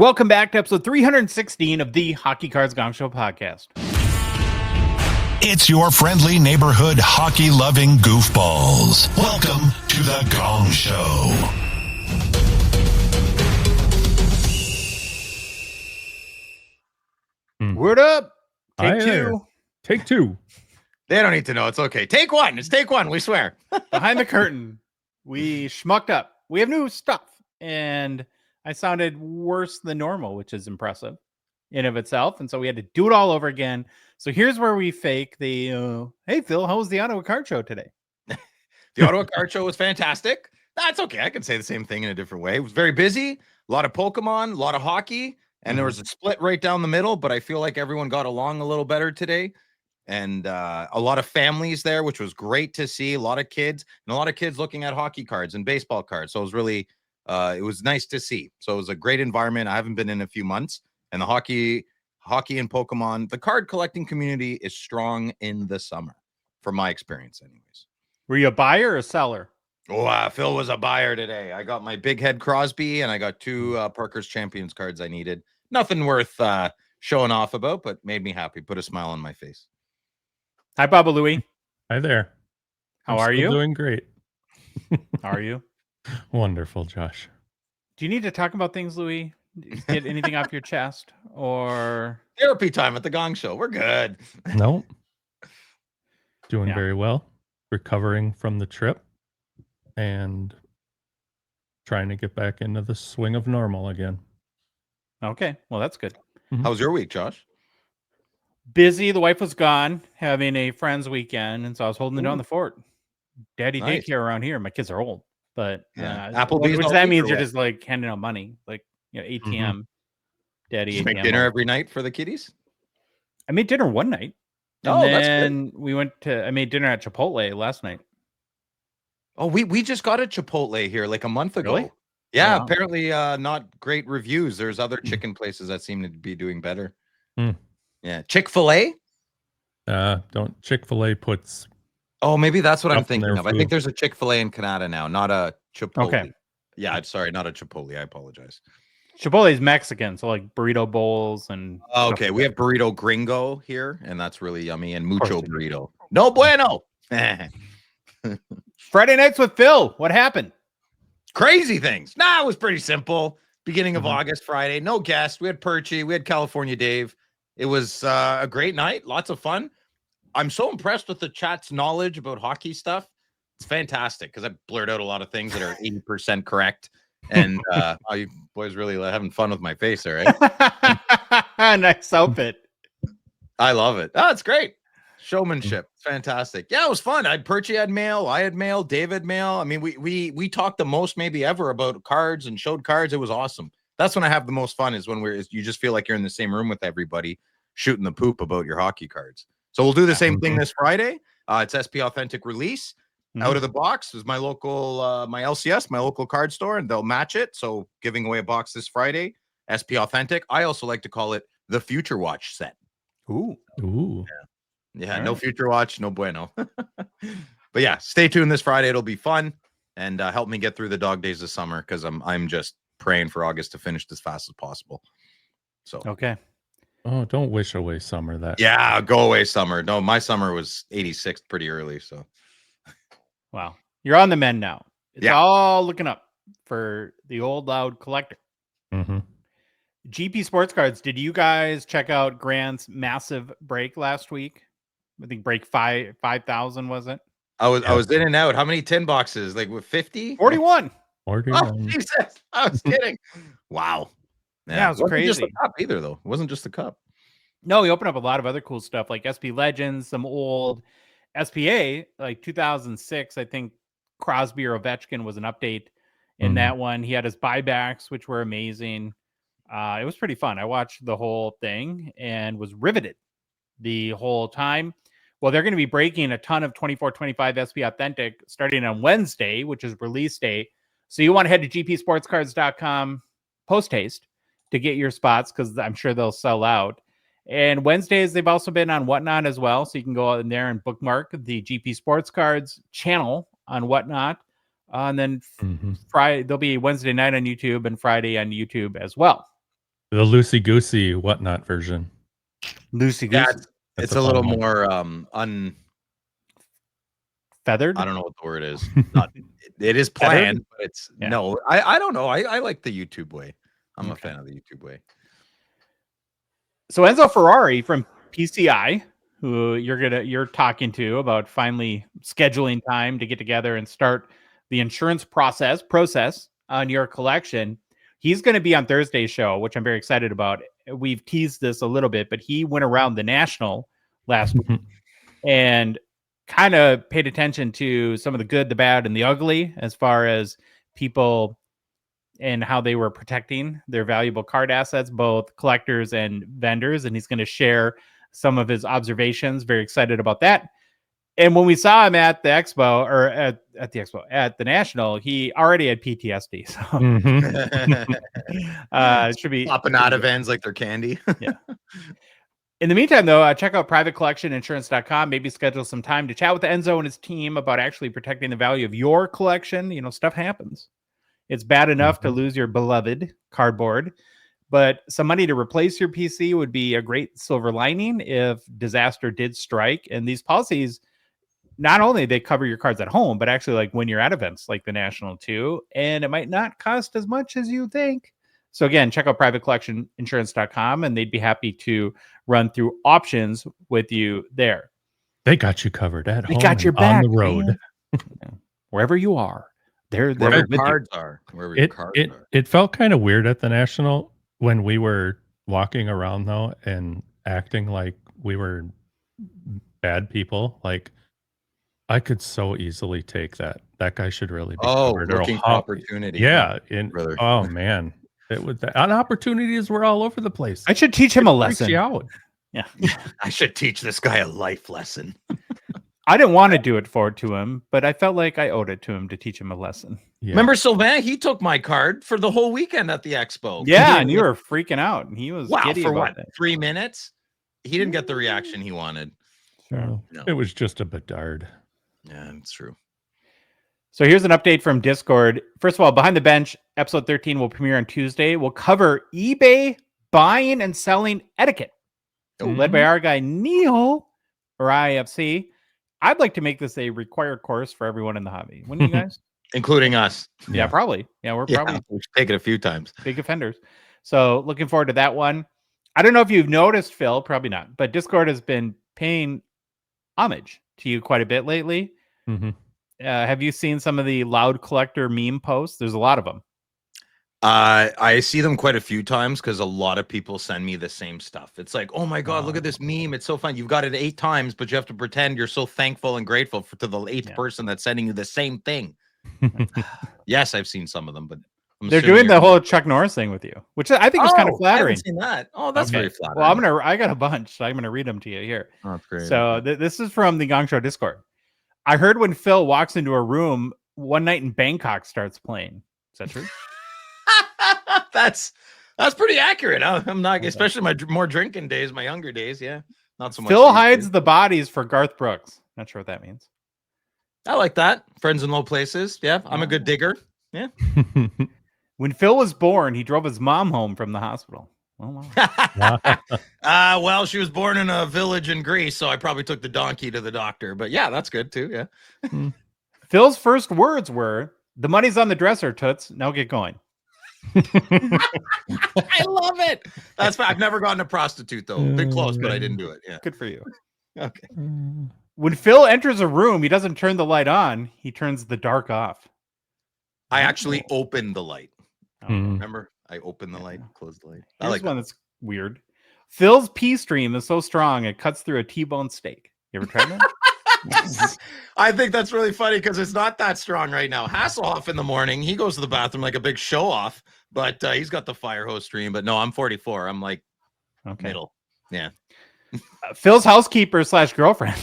Welcome back to episode 316 of the Hockey Cards Gongshow podcast. It's your friendly neighborhood hockey-loving goofballs. Welcome to the Gong Show. Word up. Take Hi two. there. Take two. They don't need to know. It's okay. Take one. It's take one. We swear. Behind the curtain, we schmucked up. We have new stuff. And I sounded worse than normal, which is impressive in of itself. And so we had to do it all over again. So here's where we fake the, hey, Phil, how was the Ottawa Card Show today? The Ottawa Card Show was fantastic. That's okay. I can say the same thing in a different way. It was very busy. A lot of Pokemon, a lot of hockey. And there was a split right down the middle. But I feel like everyone got along a little better today. And a lot of families there, which was great to see. A lot of kids and a lot of kids looking at hockey cards and baseball cards. So it was really, it was nice to see. So it was a great environment. I haven't been in a few months. And the hockey and Pokemon, the card collecting community is strong in the summer, from my experience anyways. Were you a buyer or a seller? Oh, Phil was a buyer today. I got my Big Head Crosby and I got two Parker's Champions cards I needed. Nothing worth showing off about, but made me happy. Put a smile on my face. Hi, BabaLewi. Hi there. How are you? Doing great. How are you? Wonderful, Josh. Do you need to talk about things, Louis? Get anything off your chest or Therapy time at the Gong Show. We're good. Nope. Doing very well. Recovering from the trip and trying to get back into the swing of normal again. Okay, well, that's good. How was your week, Josh? Busy. The wife was gone having a friend's weekend, and so I was holding it down the fort. Daddy Nice. daycare around here. My kids are old, but Applebee's which all that week means or you're what? just like handing out money, like ATM. Daddy Just ATM. make dinner every night for the kiddies? I made dinner one night. Oh, that's good. And we went to. I made dinner at Chipotle last night. Oh, we just got a Chipotle here like a month ago. Really? Yeah, Oh, wow. apparently not great reviews. There's other chicken places that seem to be doing better. Yeah, Chick-fil-A? Don't Chick-fil-A puts Oh, maybe that's what I'm Stuff in thinking their of. I think food. there's a Chick-fil-A in Canada now, not a Chipotle. Okay. Yeah, I'm sorry, not a Chipotle. I apologize. Chipotle's Mexican, so like burrito bowls and. Oh, stuff okay, like we that. have burrito gringo here, and that's really yummy, and mucho they do. burrito. No bueno. Friday nights with Phil. What happened? Crazy things. Nah, it was pretty simple. Beginning of August, Friday. No guest. We had Perchy. We had California Dave. It was a great night. Lots of fun. I'm so impressed with the chat's knowledge about hockey stuff. It's fantastic because I blurt out a lot of things that are 80% correct. And you boys really having fun with my face there, right? Nice outfit. I love it. Oh, it's great. Showmanship. It's fantastic. Yeah, it was fun. Perchy had mail. I had mail. Dave had mail. I mean, we talked the most maybe ever about cards and showed cards. It was awesome. That's when I have the most fun is when you just feel like you're in the same room with everybody shooting the poop about your hockey cards. So we'll do the same thing this Friday. It's SP Authentic release. Out of the box is my local, my LCS, my local card store, and they'll match it. So giving away a box this Friday, SP Authentic. I also like to call it the Future Watch set. Ooh. Yeah, no Future Watch, no bueno. But yeah, stay tuned this Friday. It'll be fun and help me get through the dog days of summer because I'm just praying for August to finish as fast as possible. So Okay. Oh, don't wish away summer that. yeah, go away summer. No, my summer was 86 pretty early. So Wow. You're on the mend now. It's Yeah. all looking up for the old loud collector. GP Sports Cards. Did you guys check out Grant's massive break last week? I think break 5,000 was it? I was in and out. How many tin boxes? Like with 50? 41. 41. Oh, Jesus. I was kidding. Wow. Yeah, it was wasn't just crazy. the cup either, though. It wasn't just the cup. No, he opened up a lot of other cool stuff like SP Legends, some old SPA, like 2006. I think Crosby or Ovechkin was an update in that one. He had his buybacks, which were amazing. It was pretty fun. I watched the whole thing and was riveted the whole time. Well, they're going to be breaking a ton of 24-25 SP Authentic starting on Wednesday, which is release day. So you want to head to gpsportscards.com post-haste to get your spots because I'm sure they'll sell out. And Wednesdays, they've also been on Whatnot as well. So you can go out in there and bookmark the GP Sports Cards channel on Whatnot. And then Friday, there'll be Wednesday night on YouTube and Friday on YouTube as well. The loosey goosey whatnot version. Loosey Yeah, goosey. it's a a little fun one. more Feathered. I don't know what the word is. Not it is Feathered? planned, but it's Yeah. no. I don't know. I like the YouTube way. I'm a Okay. fan of the YouTube way. So Enzo Ferrari from PCI, who you're talking to about finally scheduling time to get together and start the insurance process on your collection. He's going to be on Thursday's show, which I'm very excited about. We've teased this a little bit, but he went around the National last week and kind of paid attention to some of the good, the bad, and the ugly as far as people and how they were protecting their valuable card assets, both collectors and vendors. And he's going to share some of his observations. Very excited about that. And when we saw him at the expo or at the National, he already had PTSD. So it should be popping out of ends like they're candy. Yeah. In the meantime, though, check out privatecollectioninsurance.com. Maybe schedule some time to chat with Enzo and his team about actually protecting the value of your collection. You know, stuff happens. It's bad enough to lose your beloved cardboard, but some money to replace your PC would be a great silver lining if disaster did strike. And these policies, not only they cover your cards at home, but actually like when you're at events like the National too, and it might not cost as much as you think. So again, check out privatecollectioninsurance.com and they'd be happy to run through options with you there. They got you covered at home. They got your back on the road. Wherever you are. They're Wherever with cards you. are. Wherever your cards are. It felt kind of weird at the National when we were walking around though and acting like we were bad people. Like I could so easily take that. That guy should really be covered. Looking for opportunity. Yeah. And brother. oh man. It was and opportunities were all over the place. I should teach him a lesson. Out. Yeah. I should teach this guy a life lesson. I didn't want to do it to him, but I felt like I owed it to him to teach him a lesson. Yeah. Remember Sylvain? He took my card for the whole weekend at the expo. Yeah, and you were freaking out. And he was giddy for about what? that. 3 minutes? He didn't get the reaction he wanted. No. It was just a bedard. Yeah, it's true. So here's an update from Discord. First of all, Behind the Bench, episode 13 will premiere on Tuesday. We'll cover eBay buying and selling etiquette, led by our guy Neil, or IFC. I'd like to make this a required course for everyone in the hobby. Wouldn't you guys? Including us. Yeah, probably. Yeah, we're probably we've taken it a few times. Big offenders. So looking forward to that one. I don't know if you've noticed, Phil, probably not, but Discord has been paying homage to you quite a bit lately. Have you seen some of the Loud Collector meme posts? There's a lot of them. I see them quite a few times because a lot of people send me the same stuff. It's like, oh my God, look at this meme. It's so fun. You've got it 8 times, but you have to pretend you're so thankful and grateful to the 8th person that's sending you the same thing. Yes, I've seen some of them, but they're doing the whole Chuck Norris thing with you, which I think is kind of flattering. I haven't seen that. Oh, that's very flattering. Well, I got a bunch, so I'm gonna read them to you here. Oh, that's great. So this is from the Gongshow Discord. I heard when Phil walks into a room one night in Bangkok starts playing. Is that true? That's pretty accurate. I'm not, especially my more drinking days, my younger days. Yeah, not so much. Phil hides the bodies for Garth Brooks. Not sure what that means. I like that. Friends in low places. Yeah, I'm a good digger. Yeah. When Phil was born, he drove his mom home from the hospital. Oh, wow. Well, she was born in a village in Greece, so I probably took the donkey to the doctor. But yeah, that's good too. Yeah. Phil's first words were, "The money's on the dresser, Toots. Now get going." I love it. That's fine. I've never gotten a prostitute though. Been close, but I didn't do it. Yeah. Good for you. Okay. When Phil enters a room, he doesn't turn the light on. He turns the dark off. I actually opened the light. Okay. Remember? I opened the light, closed the light. I Here's like one that's weird. Phil's pee stream is so strong it cuts through a T-bone steak. You ever tried that? I think that's really funny because it's not that strong right now. Hasselhoff in the morning, he goes to the bathroom like a big show off, but he's got the fire hose stream. But no, I'm 44. I'm like middle. Yeah. Phil's housekeeper / girlfriend.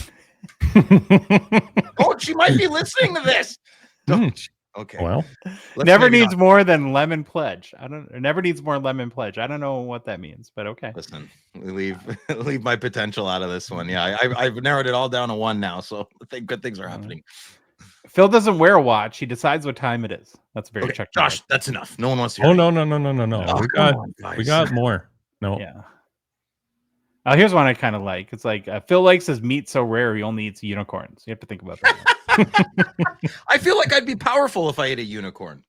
Oh, she might be listening to this. Okay. Well, never needs more than lemon pledge. Never needs more lemon pledge. I don't know what that means, but okay. Listen, leave my potential out of this one. Yeah, I've narrowed it all down to 1 now, so I think good things are happening. Phil doesn't wear a watch. He decides what time it is. That's very Okay, Chuck. Josh, that's enough. No one wants to hear Oh, it. no. Oh, We got more. No. Yeah. Here's one I kind of like. It's like Phil likes his meat so rare he only eats unicorns. You have to think about that. I feel like I'd be powerful if I ate a unicorn.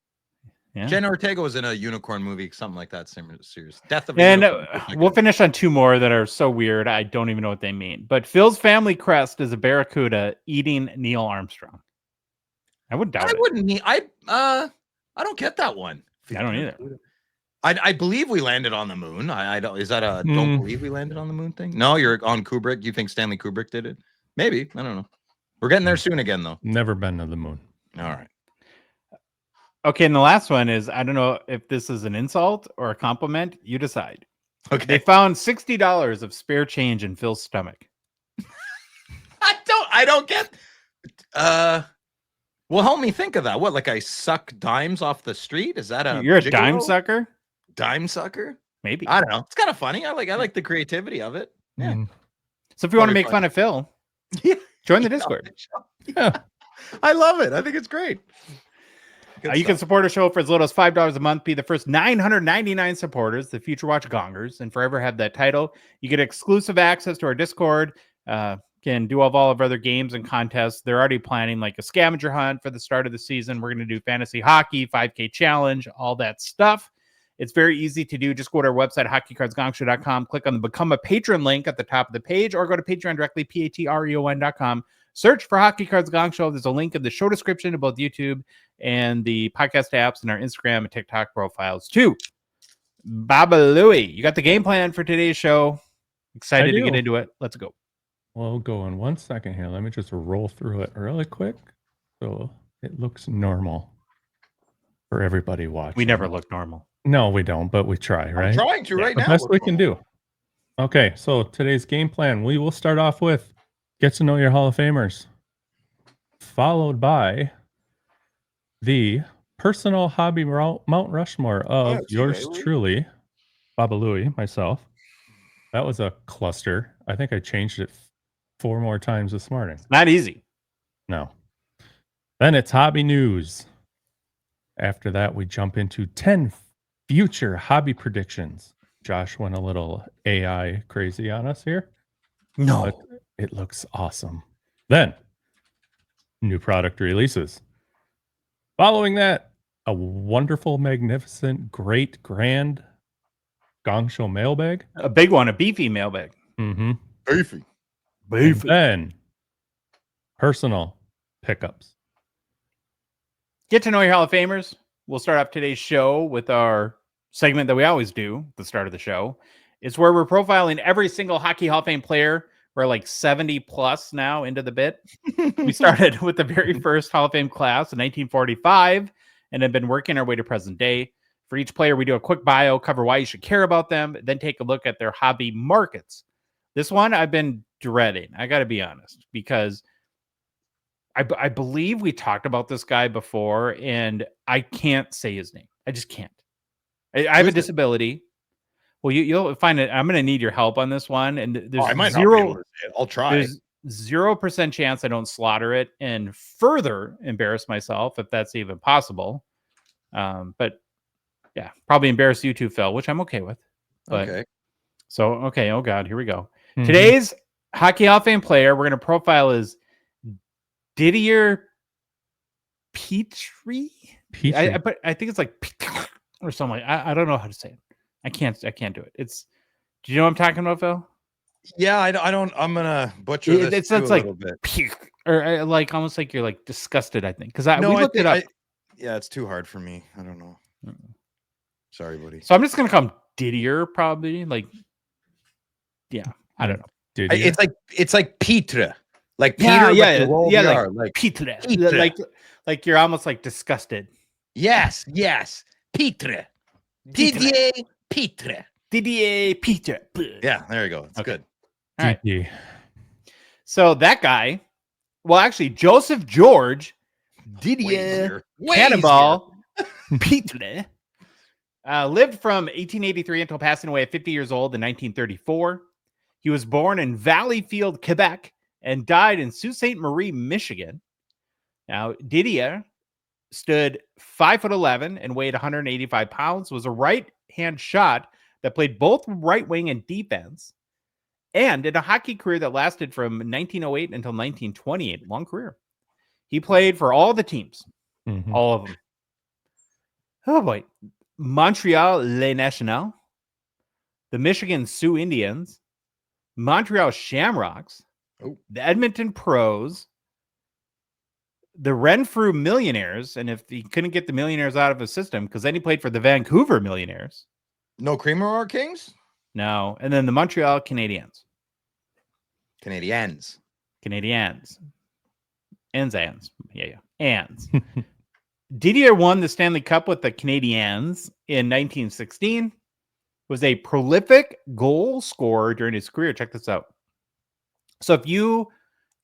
Yeah. Jen Ortega was in a unicorn movie, something like that. Serious. Death of a And Unicorn. we'll finish on two more that are so weird. I don't even know what they mean. But Phil's family crest is a barracuda eating Neil Armstrong. I would doubt it. Wouldn't need. I don't get that one. I don't either. I believe we landed on the moon. I don't. Is that a don't believe we landed on the moon thing? No, you're on Kubrick. You think Stanley Kubrick did it? Maybe. I don't know. We're getting there soon again, though. Never been to the moon. All right. Okay, and the last one is, I don't know if this is an insult or a compliment. You decide. Okay. They found $60 of spare change in Phil's stomach. I don't get. Well, help me think of that. What, like I suck dimes off the street? Is that a You're a gigolo? dime sucker? Dime sucker? Maybe. I don't know. It's kind of funny. I like the creativity of it. Yeah. So if you want to Probably make fun of Phil, Yeah. join the Discord. Yeah. I love it. I think it's great. You can support our show for as little as $5 a month. Be the first 999 supporters, the Future Watch Gongers, and forever have that title. You get exclusive access to our Discord. Can do all of our other games and contests. They're already planning like a scavenger hunt for the start of the season. We're going to do fantasy hockey, 5K challenge, all that stuff. It's very easy to do. Just go to our website, hockeycardsgongshow.com. Click on the Become a Patron link at the top of the page, or go to Patreon directly, patreon.com. Search for Hockey Cards Gong Show. There's a link in the show description to both YouTube and the podcast apps and our Instagram and TikTok profiles too. BabaLewi, you got the game plan for today's show. Excited to get into it. Let's go. Well, go in 1 second here. Let me just roll through it really quick so it looks normal for everybody watching. We never look normal. No, we don't, but we try, right? I'm trying to right now. The best we can do. Okay, so today's game plan, we will start off with get to know your Hall of Famers, followed by the personal hobby Mount Rushmore of yours truly, BabaLewi, myself. That was a cluster. I think I changed it 4 more times this morning. Not easy. No. Then it's hobby news. After that, we jump into 10 future hobby predictions. Josh went a little AI crazy on us here. No. But it looks awesome. Then, new product releases. Following that, a wonderful, magnificent, great, grand Gongshow mailbag. A big one, a beefy mailbag. Mm-hmm. Beefy. And then, personal pickups. Get to know your Hall of Famers. We'll start off today's show with our segment that we always do at the start of the show. It's where we're profiling every single Hockey Hall of Fame player. We're like 70 plus now into the bit. We started with the very first Hall of Fame class in 1945 and have been working our way to present day. For each player, we do a quick bio, cover why you should care about them, then take a look at their hobby markets. This one I've been dreading, I got to be honest, because I believe we talked about this guy before, and I can't say his name. I just can't. I have a disability. Well, you'll find it. I'm going to need your help on this one. And there's I might not be able to say it. I'll try. There's 0% chance I don't slaughter it and further embarrass myself, if that's even possible. But yeah, probably embarrass you too, Phil, which I'm okay with. But, okay. So, okay. Oh, God. Here we go. Mm-hmm. Today's Hockey Hall of Fame player we're going to profile is Didire Pitre. I think it's like or something. I don't know how to say it. I can't do it. Do you know what I'm talking about, Phil? Yeah, I don't. I'm gonna butcher this it's like a little bit, or like almost like you're like disgusted. I think because we looked it up. Yeah, it's too hard for me. I don't know. Sorry, buddy. So I'm just gonna call him Didire, probably. Like, yeah, I don't know. It's like Pitre. Like Peter, yeah, like Pitre. Like you're almost like disgusted. Yes, Pitre. Didire Pitre. Didire Pitre. Yeah, there you go. It's good. All right. So that guy, well, actually, Joseph George Didire Cannonball Pitre lived from 1883 until passing away at 50 years old in 1934. He was born in Valleyfield, Quebec, and died in Sault Ste. Marie, Michigan. Now, Didire stood 5'11" and weighed 185 pounds, was a right-hand shot that played both right wing and defense, and in a hockey career that lasted from 1908 until 1928. Long career. He played for all the teams, all of them. Oh boy. Montreal Les Nationaux, the Michigan Sioux Indians, Montreal Shamrocks, the Edmonton Pros, the Renfrew Millionaires, and if he couldn't get the Millionaires out of his system, because then he played for the Vancouver Millionaires. No Creamer or Kings? No. And then the Montreal Canadiens. Canadiens. Ans. Yeah. Ans. Didire won the Stanley Cup with the Canadiens in 1916. Was a prolific goal scorer during his career. Check this out. So if you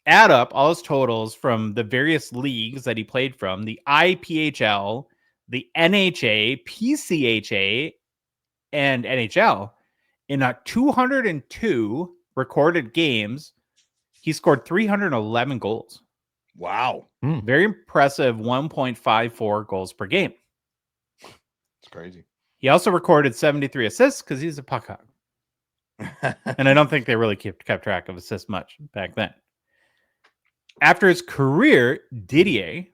add up all his totals from the various leagues that he played from, the IPHL, the NHA, PCHA, and NHL, in 202 recorded games, he scored 311 goals. Wow. Very impressive 1.54 goals per game. It's crazy. He also recorded 73 assists because he's a puck hog. And I don't think they really kept track of assists much back then. After his career, Didire,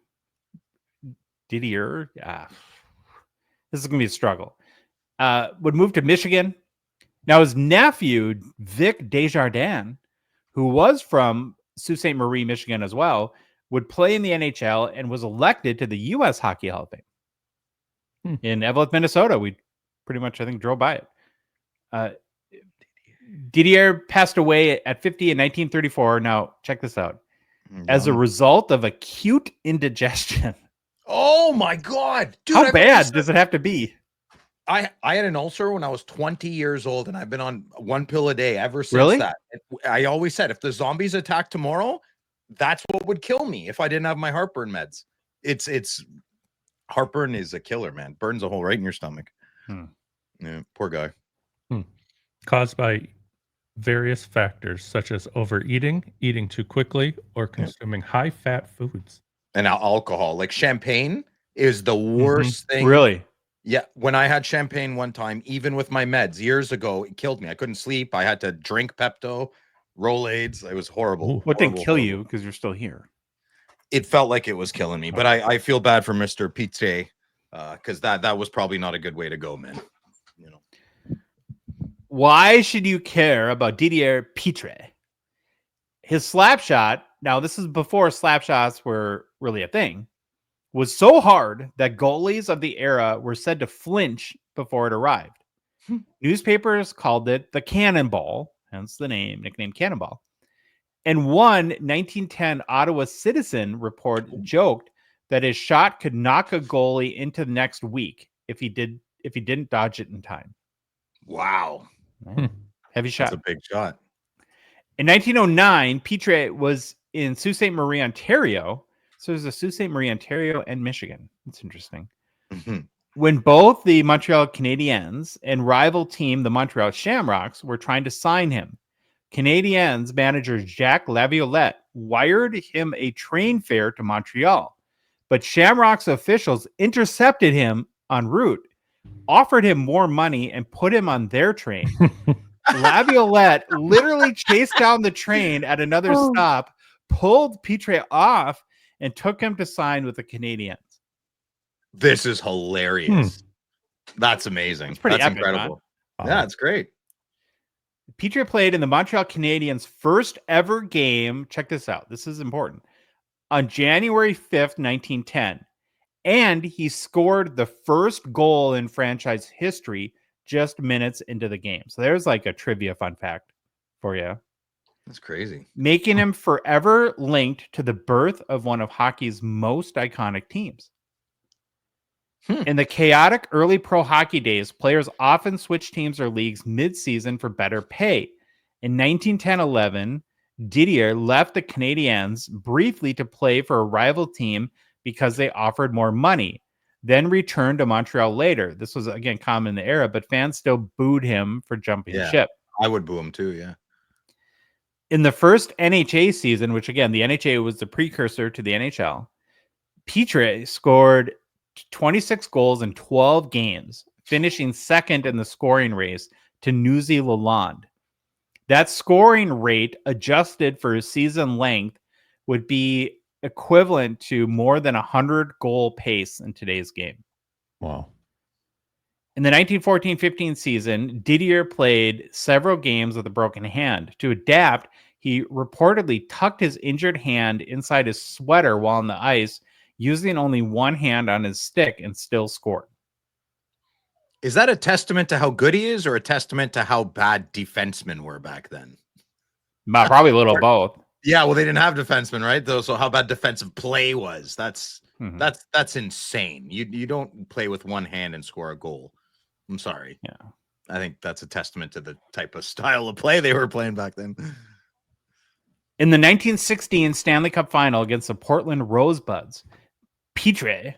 this is going to be a struggle, would move to Michigan. Now, his nephew, Vic Desjardins, who was from Sault Ste. Marie, Michigan as well, would play in the NHL and was elected to the U.S. Hockey Hall of Fame. In Evelyn, Minnesota. We pretty much, I think, drove by it. Didire passed away at 50 in 1934. Now, check this out. As a result of acute indigestion. Oh my God. Dude, how bad does it have to be? I had an ulcer when I was 20 years old, and I've been on one pill a day ever since that. I always said, if the zombies attack tomorrow, that's what would kill me if I didn't have my heartburn meds. It's heartburn is a killer, man. Burns a hole right in your stomach. Yeah, poor guy. Caused by various factors such as overeating, eating too quickly, or consuming high-fat foods. And alcohol, like champagne, is the worst thing. Really? Yeah. When I had champagne one time, even with my meds years ago, it killed me. I couldn't sleep. I had to drink Pepto, Rolaids. It was horrible. What didn't kill you because you're still here? It felt like it was killing me, but I feel bad for Mr. Pitre because that was probably not a good way to go, man. You know. Why should you care about Didire Pitre? His slap shot, now this is before slap shots were really a thing, was so hard that goalies of the era were said to flinch before it arrived. Newspapers called it the Cannonball, hence the nickname Cannonball. And one 1910 Ottawa Citizen report joked that his shot could knock a goalie into the next week if he didn't dodge it in time. Wow. Heavy shot. That's a big shot. In 1909, Pitre was in Sault Ste. Marie, Ontario. So there's a Sault Ste. Marie, Ontario, and Michigan. That's interesting. When both the Montreal Canadiens and rival team, the Montreal Shamrocks, were trying to sign him, Canadiens manager Jacques Laviolette wired him a train fare to Montreal. But Shamrocks officials intercepted him en route, offered him more money, and put him on their train. Laviolette literally chased down the train at another stop, pulled Pitre off, and took him to sign with the Canadiens. This is hilarious. That's amazing. That's epic, incredible. Yeah, it's great. Pitre played in the Montreal Canadiens' first ever game. Check this out. This is important. On January 5th, 1910. And he scored the first goal in franchise history just minutes into the game. So there's like a trivia fun fact for you. That's crazy. Making him forever linked to the birth of one of hockey's most iconic teams. In the chaotic early pro hockey days, players often switched teams or leagues mid-season for better pay. In 1910-11, Didire left the Canadiens briefly to play for a rival team because they offered more money, then returned to Montreal later. This was, again, common in the era, but fans still booed him for jumping ship. I would boo him too, yeah. In the first NHA season, which, again, the NHA was the precursor to the NHL, Pitre scored 26 goals in 12 games, finishing second in the scoring race to Nuzi Lalonde. That scoring rate, adjusted for season length, would be equivalent to more than 100 goal pace in today's game. Wow. In the 1914-15 season, Didire played several games with a broken hand. To adapt, he reportedly tucked his injured hand inside his sweater while on the ice, using only one hand on his stick, and still scored. Is that a testament to how good he is, or a testament to how bad defensemen were back then? Probably a little both. Yeah, well, they didn't have defensemen, right? Though, so how bad defensive play was. That's insane. You don't play with one hand and score a goal. I'm sorry. Yeah. I think that's a testament to the type of style of play they were playing back then. In the 1916 Stanley Cup final against the Portland Rosebuds, Pitre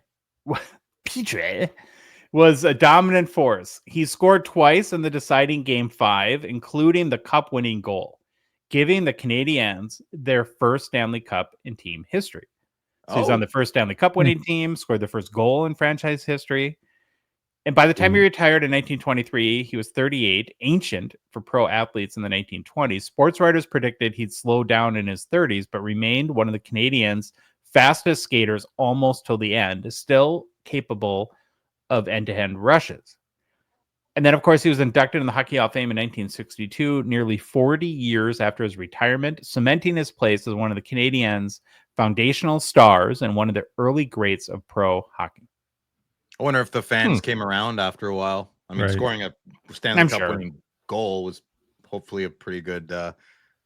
was a dominant force. He scored twice in the deciding Game 5, including the cup-winning goal, giving the Canadiens their first Stanley Cup in team history. So he's on the first Stanley Cup winning team, scored the first goal in franchise history. And by the time he retired in 1923, he was 38, ancient for pro athletes in the 1920s. Sports writers predicted he'd slow down in his 30s, but remained one of the Canadiens' fastest skaters almost till the end, still capable of end-to-end rushes. And then, of course, he was inducted in the Hockey Hall of Fame in 1962, nearly 40 years after his retirement, cementing his place as one of the Canadiens' foundational stars and one of the early greats of pro hockey. I wonder if the fans came around after a while. I mean, scoring a Stanley Cup winning goal was hopefully a pretty good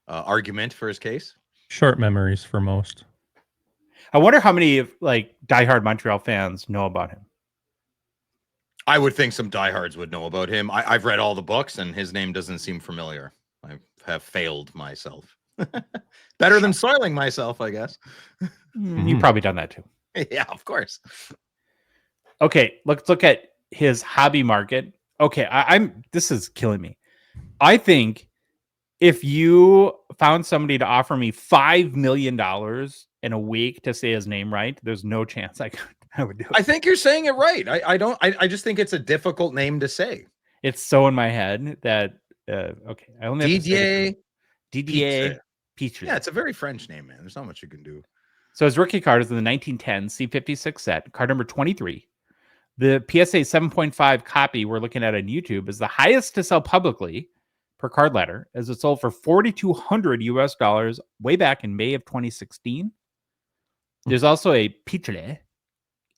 argument for his case. Short memories for most. I wonder how many diehard Montreal fans know about him. I would think some diehards would know about him. I've read all the books, and his name doesn't seem familiar. I have failed myself. Better than soiling myself, I guess. You've probably done that too. Yeah, of course. Okay, let's look at his hobby market. Okay, this is killing me. I think if you found somebody to offer me $5 million in a week to say his name right, there's no chance I would do it. I think you're saying it right. I just think it's a difficult name to say. It's so in my head that okay. I only have Didire Pitre. Yeah, it's a very French name, man. There's not much you can do. So his rookie card is in the 1910 C56 set, card number 23. The PSA 7.5 copy we're looking at on YouTube is the highest to sell publicly per card letter, as it sold for $4,200 US way back in May of 2016. There's also a Pitre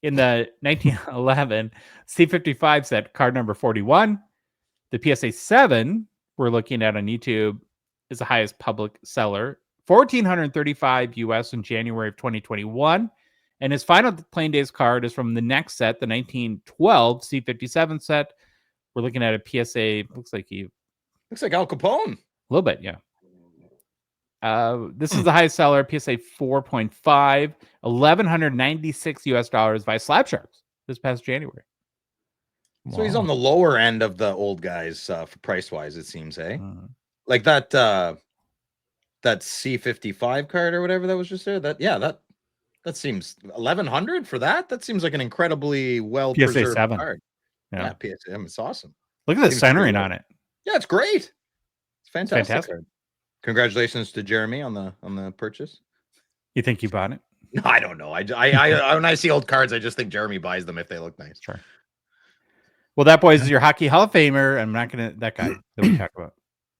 in the 1911 C55 set, card number 41. The PSA 7 we're looking at on YouTube is the highest public seller, $1,435 US in January of 2021. And his final playing days card is from the next set, the 1912 C57 set. We're looking at a PSA. Looks like Al Capone. A little bit, yeah. This is the highest seller, PSA 4.5, $1,196 US by Slab Sharks this past January. So he's on the lower end of the old guys price wise, it seems, eh? Like that C55 card or whatever that was just there. That seems 1,100 for that. That seems like an incredibly well preserved card. Yeah, PSA 7. It's awesome. Look at the centering on it. Yeah, it's great. It's fantastic. Card. Congratulations to Jeremy on the purchase. You think you bought it? No, I don't know. I when I see old cards, I just think Jeremy buys them if they look nice. Sure. Well, that boy is your Hockey Hall of Famer. I'm not gonna that guy that we talk about.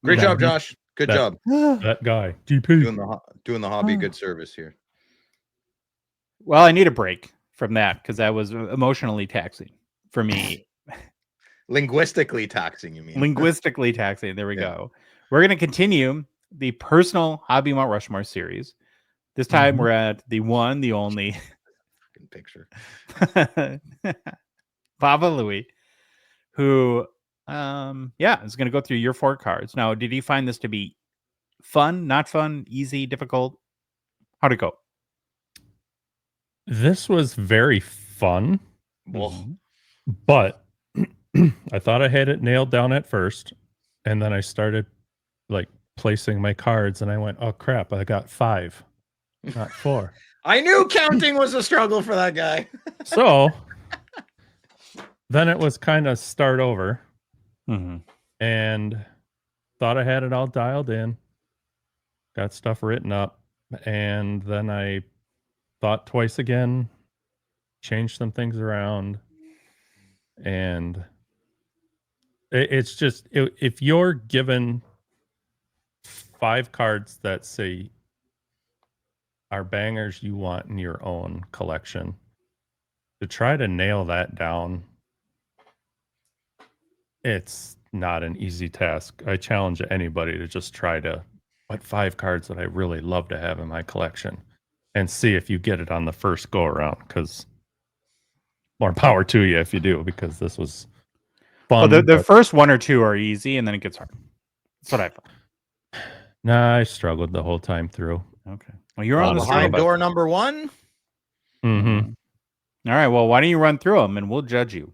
Great job, Josh. Good job. That guy, GP, doing the hobby good service here. Well, I need a break from that because that was emotionally taxing for me. Linguistically taxing, you mean? Linguistically taxing. There we go. We're going to continue the personal Hobby Mount Rushmore series. This time we're at the one, the only picture. BabaLewi, who is going to go through your 4 cards. Now, did you find this to be fun, not fun, easy, difficult? How'd it go? This was very fun, but I thought I had it nailed down at first, and then I started placing my cards, and I went, "Oh crap! I got 5, not 4." I knew counting was a struggle for that guy. So then it was kind of start over, and thought I had it all dialed in, got stuff written up, and then I thought twice again, changed some things around, and it's just if you're given 5 cards that say are bangers you want in your own collection, to try to nail that down, it's not an easy task. I challenge anybody to just try to, what 5 cards that I really love to have in my collection, and see if you get it on the first go around, because more power to you if you do, because this was fun. Well, the first 1 or 2 are easy, and then it gets hard. That's what I found. Nah, I struggled the whole time through. Okay. Well, you're on the behind door number 1. Mm-hmm. All right. Well, why don't you run through them, and we'll judge you.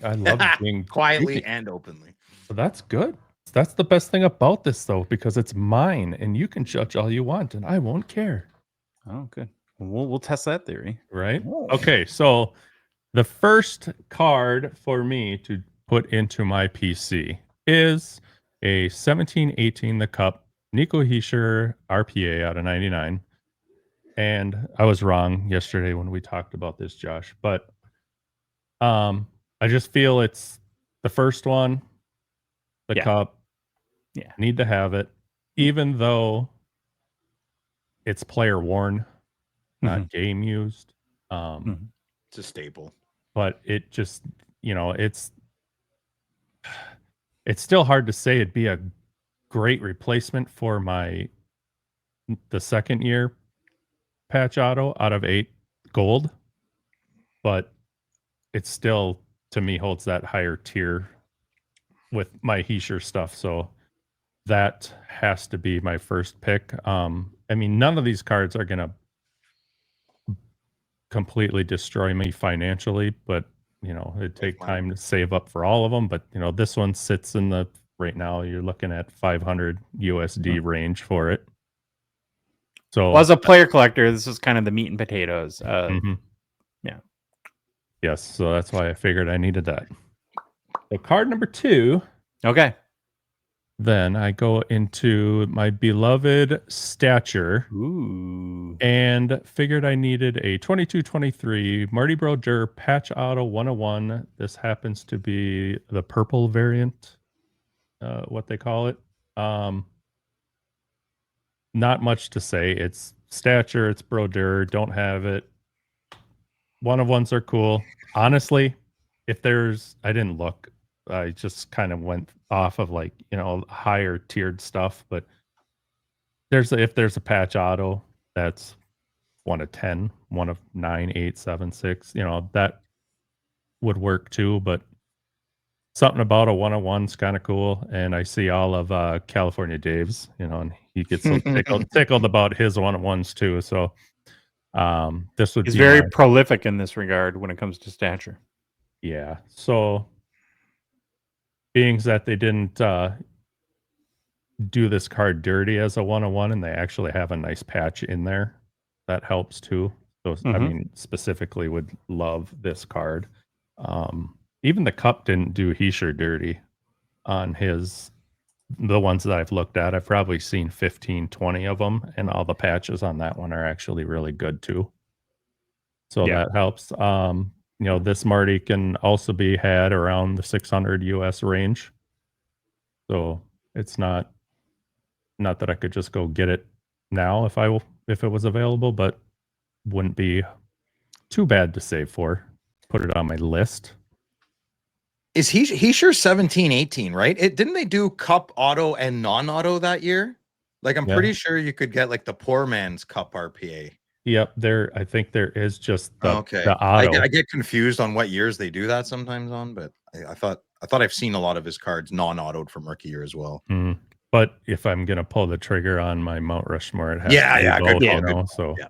I love being quietly cheeky. and openly. So that's good. That's the best thing about this, though, because it's mine, and you can judge all you want, and I won't care. Oh, good. We'll test that theory. Right? Oh. Okay, so the first card for me to put into my PC is a 17-18 The Cup Nico Hischier RPA out of 99. And I was wrong yesterday when we talked about this, Josh, but I just feel it's the first one, the cup. Yeah. Need to have it, even though it's player worn, not game used. It's a staple. But it just, it's still hard to say it'd be a great replacement for the second year patch auto out of 8 gold, but it still, to me, holds that higher tier with my Hischier stuff. So that has to be my first pick. I mean, none of these cards are going to completely destroy me financially, but it'd take time to save up for all of them. But this one sits in right now you're looking at 500 USD range for it. So as a player collector, this is kind of the meat and potatoes. Yeah. Yes, so that's why I figured I needed that. So card number 2. Okay. Then I go into my beloved Stature. Ooh. And figured I needed a 22-23 Marty Brodeur Patch Auto 101. This happens to be the purple variant, what they call it. Not much to say. It's Stature, it's Brodeur, don't have it. 101s are cool. Honestly, I didn't look. I just kind of went off of higher tiered stuff, but if there's a patch auto that's 1 of 10, 1 of 9, 8, 7, 6, that would work too. But something about a 101's kind of cool. And I see all of California Dave's, and he gets so tickled about his 101's too. So he's very prolific in this regard when it comes to Stature. Yeah. So being that they didn't do this card dirty as a 101 and they actually have a nice patch in there, that helps too. So I mean, specifically would love this card. Even the cup didn't do Hischier dirty on the ones that I've looked at. I've probably seen 15, 20 of them, and all the patches on that one are actually really good too. So that helps. This Marty can also be had around the 600 US range. So it's not that I could just go get it now if it was available, but wouldn't be too bad to save for. Put it on my list. Is Hischier 17-18, right? Didn't they do cup auto and non-auto that year? I'm pretty sure you could get the poor man's cup RPA. Yep, I think there is just the auto. I get confused on what years they do that sometimes on, but I thought I've seen a lot of his cards non-autoed from rookie year as well. But if I'm gonna pull the trigger on my Mount Rushmore, it has to be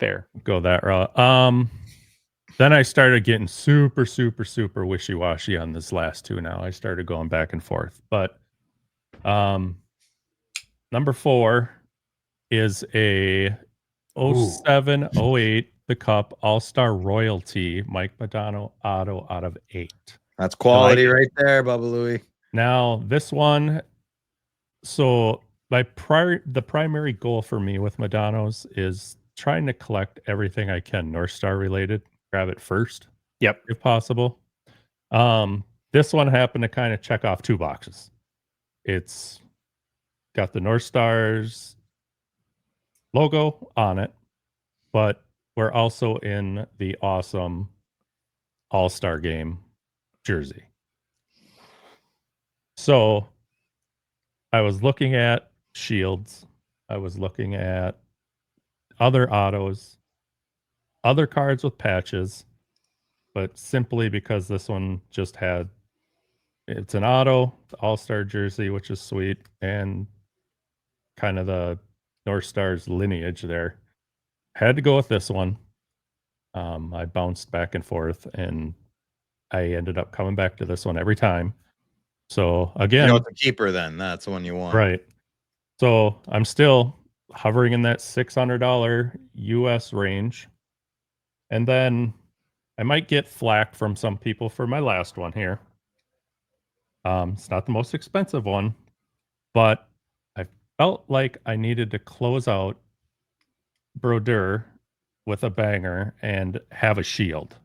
fair. Go that route. Then I started getting super, super, super wishy-washy on this last 2 now. I started going back and forth. But number 4 is a 07, 08, the Cup All-Star Royalty, Mike Modano auto out of 8. That's quality it. right there, BabaLewi. Now, this one, so the primary goal for me with Modano's is trying to collect everything I can North Star related, grab it first. Yep. If possible. This one happened to kind of check off 2 boxes. It's got the North Stars logo on it, but we're also in the awesome All-Star Game jersey. So I was looking at shields. I was looking at other autos, other cards with patches, but simply because this one just had, it's an auto, the All-Star jersey, which is sweet, and kind of the North Stars lineage there. Had to go with this one. I bounced back and forth, and I ended up coming back to this one every time. So again, it's a keeper then. That's the one you want. Right. So I'm still hovering in that $600 US range. And then I might get flack from some people for my last one here. It's not the most expensive one, but I felt like I needed to close out Brodeur with a banger and have a shield.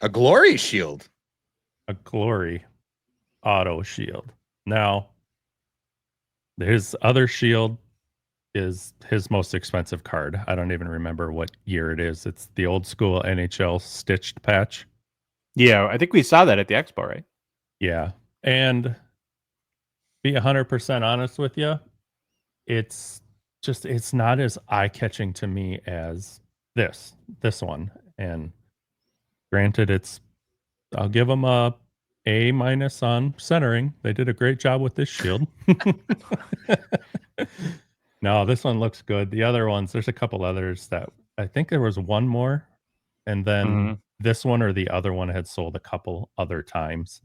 A glory shield. A glory auto shield. Now, his other shield is his most expensive card. I don't even remember what year it is. It's the old school NHL stitched patch. Yeah, I think we saw that at the expo, right? Yeah. And be 100% honest with you, it's not as eye-catching to me as this one. And granted, I'll give them a A- on centering. They did a great job with this shield. No, this one looks good. The other ones, there's a couple others that I think there was one more, and then this one or the other one had sold a couple other times.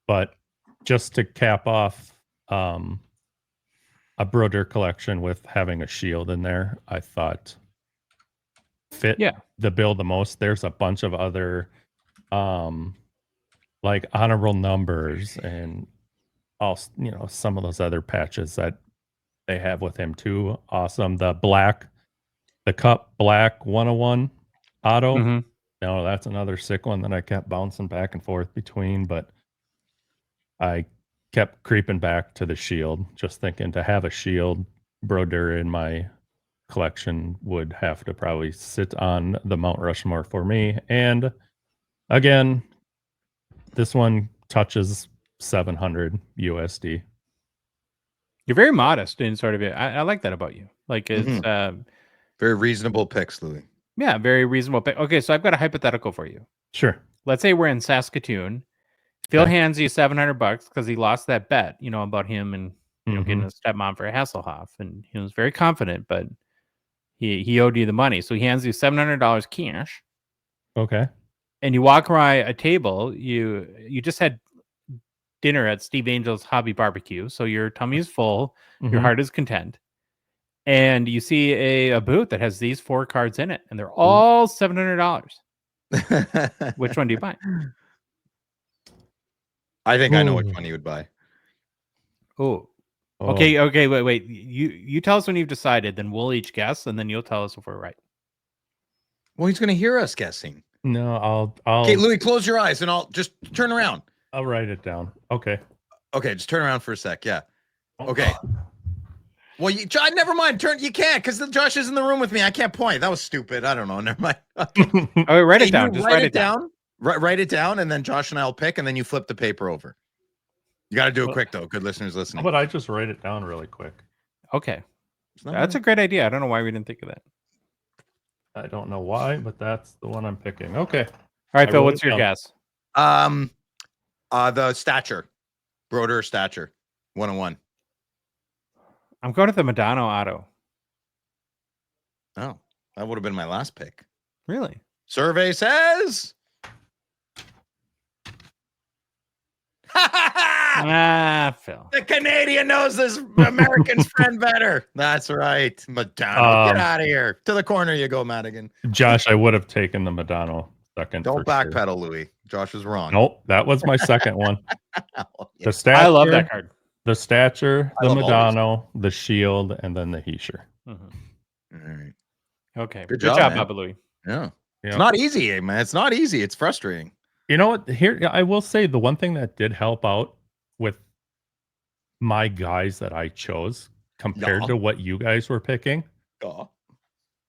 But just to cap off a Brodeur collection with having a shield in there, I thought fit the bill the most. There's a bunch of other like honorable numbers and also, some of those other patches that they have with him too. Awesome. The Cup Black 101 auto. No, that's another sick one that I kept bouncing back and forth between, but I kept creeping back to the shield, just thinking to have a shield Brodeur in my collection would have to probably sit on the Mount Rushmore for me. And again, this one touches 700 USD. You're very modest in sort of it. I like that about you. Like it's very reasonable picks, Louis. Yeah, very reasonable pick. Okay, so I've got a hypothetical for you. Sure. Let's say we're in Saskatoon. Phil hands you $700 because he lost that bet, about him and getting a stepmom for a Hasselhoff, and he was very confident, but he owed you the money, so he hands you $700 cash. Okay. And you walk around a table. You just had dinner at Steve Angel's Hobby Barbecue, so your tummy is full, your heart is content, and you see a booth that has these 4 cards in it, and they're all $700. Which one do you buy? I think I know which one you would buy. Oh. Okay, wait. You tell us when you've decided, then we'll each guess, and then you'll tell us if we're right. Well, he's going to hear us guessing. No, I'll. Okay, Louis, close your eyes, and I'll just turn around. I'll write it down. Okay. Okay, just turn around for a sec. Yeah. Okay. Well, never mind. You can't because Josh is in the room with me. I can't point. That was stupid. I don't know. Never mind. Okay, write it down. Just write it down. Write it down, and then Josh and I'll pick, and then you flip the paper over. You got to do it quick, though. Good listeners listening. How about I just write it down really quick? Okay. That's a great idea. I don't know why we didn't think of that. I don't know why, but that's the one I'm picking. Okay. All right, Phil, what's your guess? The stature. Brodeur stature. 101. I'm going to the Modano auto. Oh, that would have been my last pick. Really? Survey says... Phil. The Canadian knows this American's friend better. That's right. Madonna, get out of here. To the corner you go, Madigan. Josh, I would have taken the Madonna second. Don't for sure. backpedal, Louis. Josh was wrong. Nope, that was my second one. Oh, yeah. The stature, I love that card. The stature, I the love all these. Madonna, the shield, and then the Heisher. All right. Okay. Good job, job, man. BabaLewi. Yeah. Yeah. It's not easy, man. It's not easy. It's frustrating. You know what? Here, I will say the one thing that did help out with my guys that I chose compared Yeah. to what you guys were picking, Oh.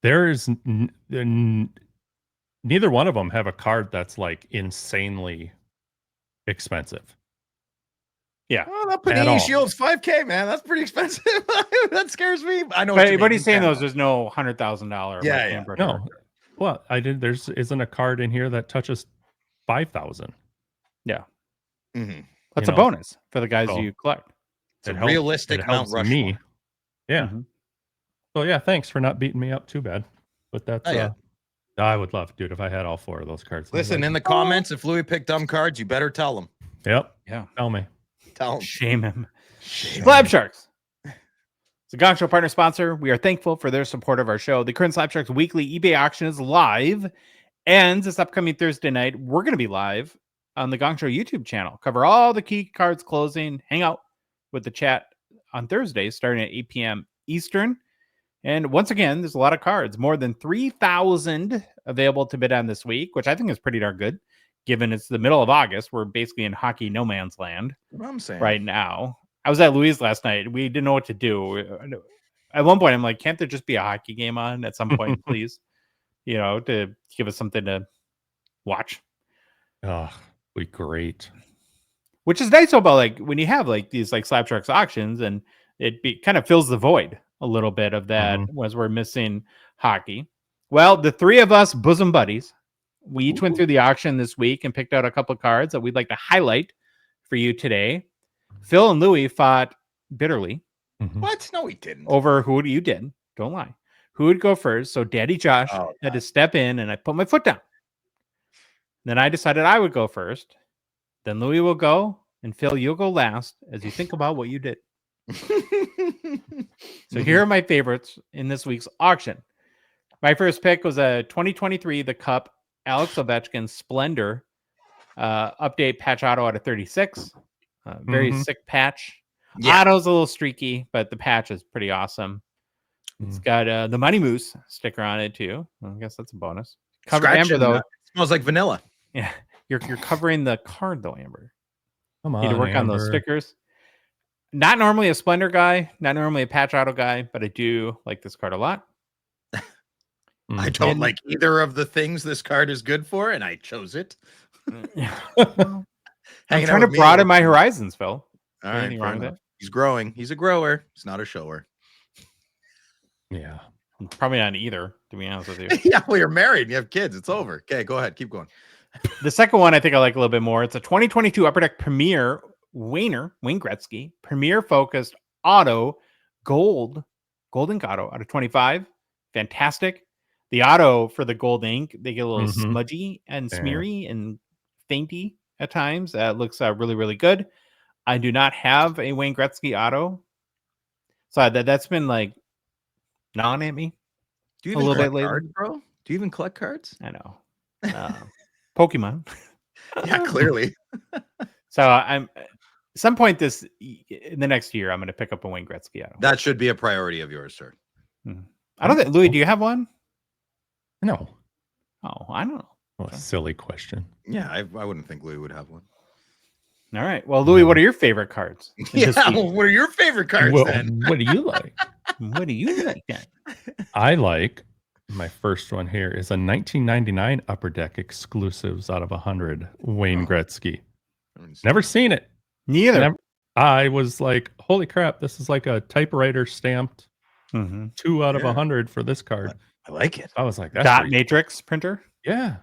there's neither one of them have a card that's like insanely expensive. Yeah. Oh, that At all. Panini Shield's $5K, man. That's pretty expensive. That scares me. I know. But he's saying those, there's no $100,000. Yeah, yeah. No, well, isn't a card in here that touches 5,000. Yeah. Mm-hmm. That's You a know, bonus for the guys so you collect. It's a It helps- realistic it Mount helps Rushmore. me. Yeah. Mhm. So yeah, thanks for not beating me up too bad. But that's Oh, yeah. I would love, dude, if I had all four of those cards. Listen, in the comments, if Louis picked dumb cards, you better tell him. Yep. Yeah. Tell me. Tell him. Shame him. Slab Sharks. It's a Gongshow partner sponsor. We are thankful for their support of our show. The current Slab Sharks weekly eBay auction is live. And this upcoming Thursday night, we're going to be live on the Gongshow YouTube channel. Cover all the key cards closing. Hang out with the chat on Thursday starting at 8 p.m. Eastern. And once again, there's a lot of cards. More than 3,000 available to bid on this week, which I think is pretty darn good, given it's the middle of August. We're basically in hockey no man's land What I'm saying. right now. I was at Louis last night. We didn't know what to do. At one point, I'm like, can't there just be a hockey game on at some point, please? You know, to give us something to watch. Oh, be great. Which is nice about like when you have like these like Slab Sharks auctions, and kind of fills the void a little bit of that as we're missing hockey. Well, the three of us bosom buddies, we each went through the auction this week and picked out a couple of cards that we'd like to highlight for you today. Phil and Louis fought bitterly. What? No, he didn't. Over who you did. Don't lie. Who would go first? So Daddy Josh had to step in, and I put my foot down. Then I decided I would go first. Then Louis will go, and Phil, you'll go last as you think about what you did. So here are my favorites in this week's auction. My first pick was a 2023 The Cup Alex Ovechkin Splendor update patch auto out of 36. Very sick patch. Yeah. Auto's a little streaky, but the patch is pretty awesome. It's got the Money Moose sticker on it too. Well, I guess that's a bonus. Cover Amber though. Smells like vanilla. Yeah, you're covering the card though, Amber. Come on. Need to work on those stickers. Not normally a Splendor guy, not normally a patch auto guy, but I do like this card a lot. I don't like either of the things this card is good for, and I chose it. I'm trying to broaden my horizons, Phil. All right, Anything wrong with it? He's growing. He's a grower. He's not a shower. Yeah. Probably not either, to be honest with you. Yeah, well, you're married and you have kids. It's over. Okay, go ahead. Keep going. The second one I think I like a little bit more. It's a 2022 Upper Deck Premier Wayne Gretzky Premier Focused Auto Gold Ink Auto out of 25. Fantastic. The auto for the gold ink, they get a little smudgy and smeary and fainty at times. That looks really, really good. I do not have a Wayne Gretzky auto, so that's been like gnawing at me. Do you a even little bit collect later, cards, bro? Do you even collect cards? I know. Pokemon. Yeah, clearly. So I'm some point in the next year, I'm going to pick up a Wayne Gretzky auto. That should be a priority of yours, sir. I don't think Louis. Do you have one? No. Oh, I don't know. Well, silly question. Yeah, I wouldn't think Louis would have one. All right. Well, Louis, what are your favorite cards? Yeah, what are your favorite cards then? What do you like? What do you like then? I like, my first one here is a 1999 Upper Deck exclusives out of 100 Wayne Gretzky. Never seen it. Neither. I was like, holy crap, this is like a typewriter stamped 2 out of 100 for this card. I like it. I was like, that's dot matrix printer. Yeah.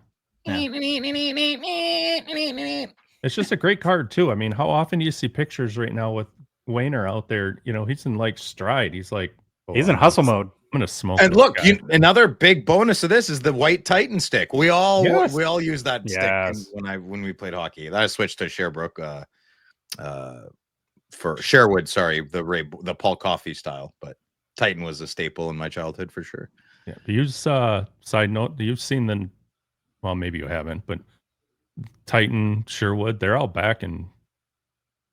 It's just a great card too. I mean, how often do you see pictures right now with Wayner out there? You know, he's in like stride. He's like, he's in hustle mode. I'm gonna smoke. And look, another big bonus of this is the white Titan stick. We all use that stick when we played hockey. I switched to Sherbrooke for Sherwood. Sorry, the Paul Coffey style, but Titan was a staple in my childhood for sure. Yeah. Do you side note? Do you've seen the? Well, maybe you haven't, but Titan, Sherwood, they're all back, and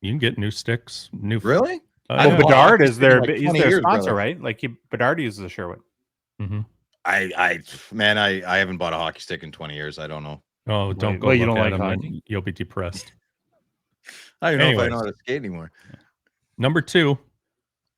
you can get new sticks. Really? Well, Yeah. Bedard is their like he's 20 their years, sponsor, brother. right? Like Bedard uses the Sherwood. Mhm. I haven't bought a hockey stick in 20 years. I don't know. Oh, don't go Well, you look don't at like them, hockey? then you'll be depressed. I don't know if I Anyways. know how to skate anymore. Number 2.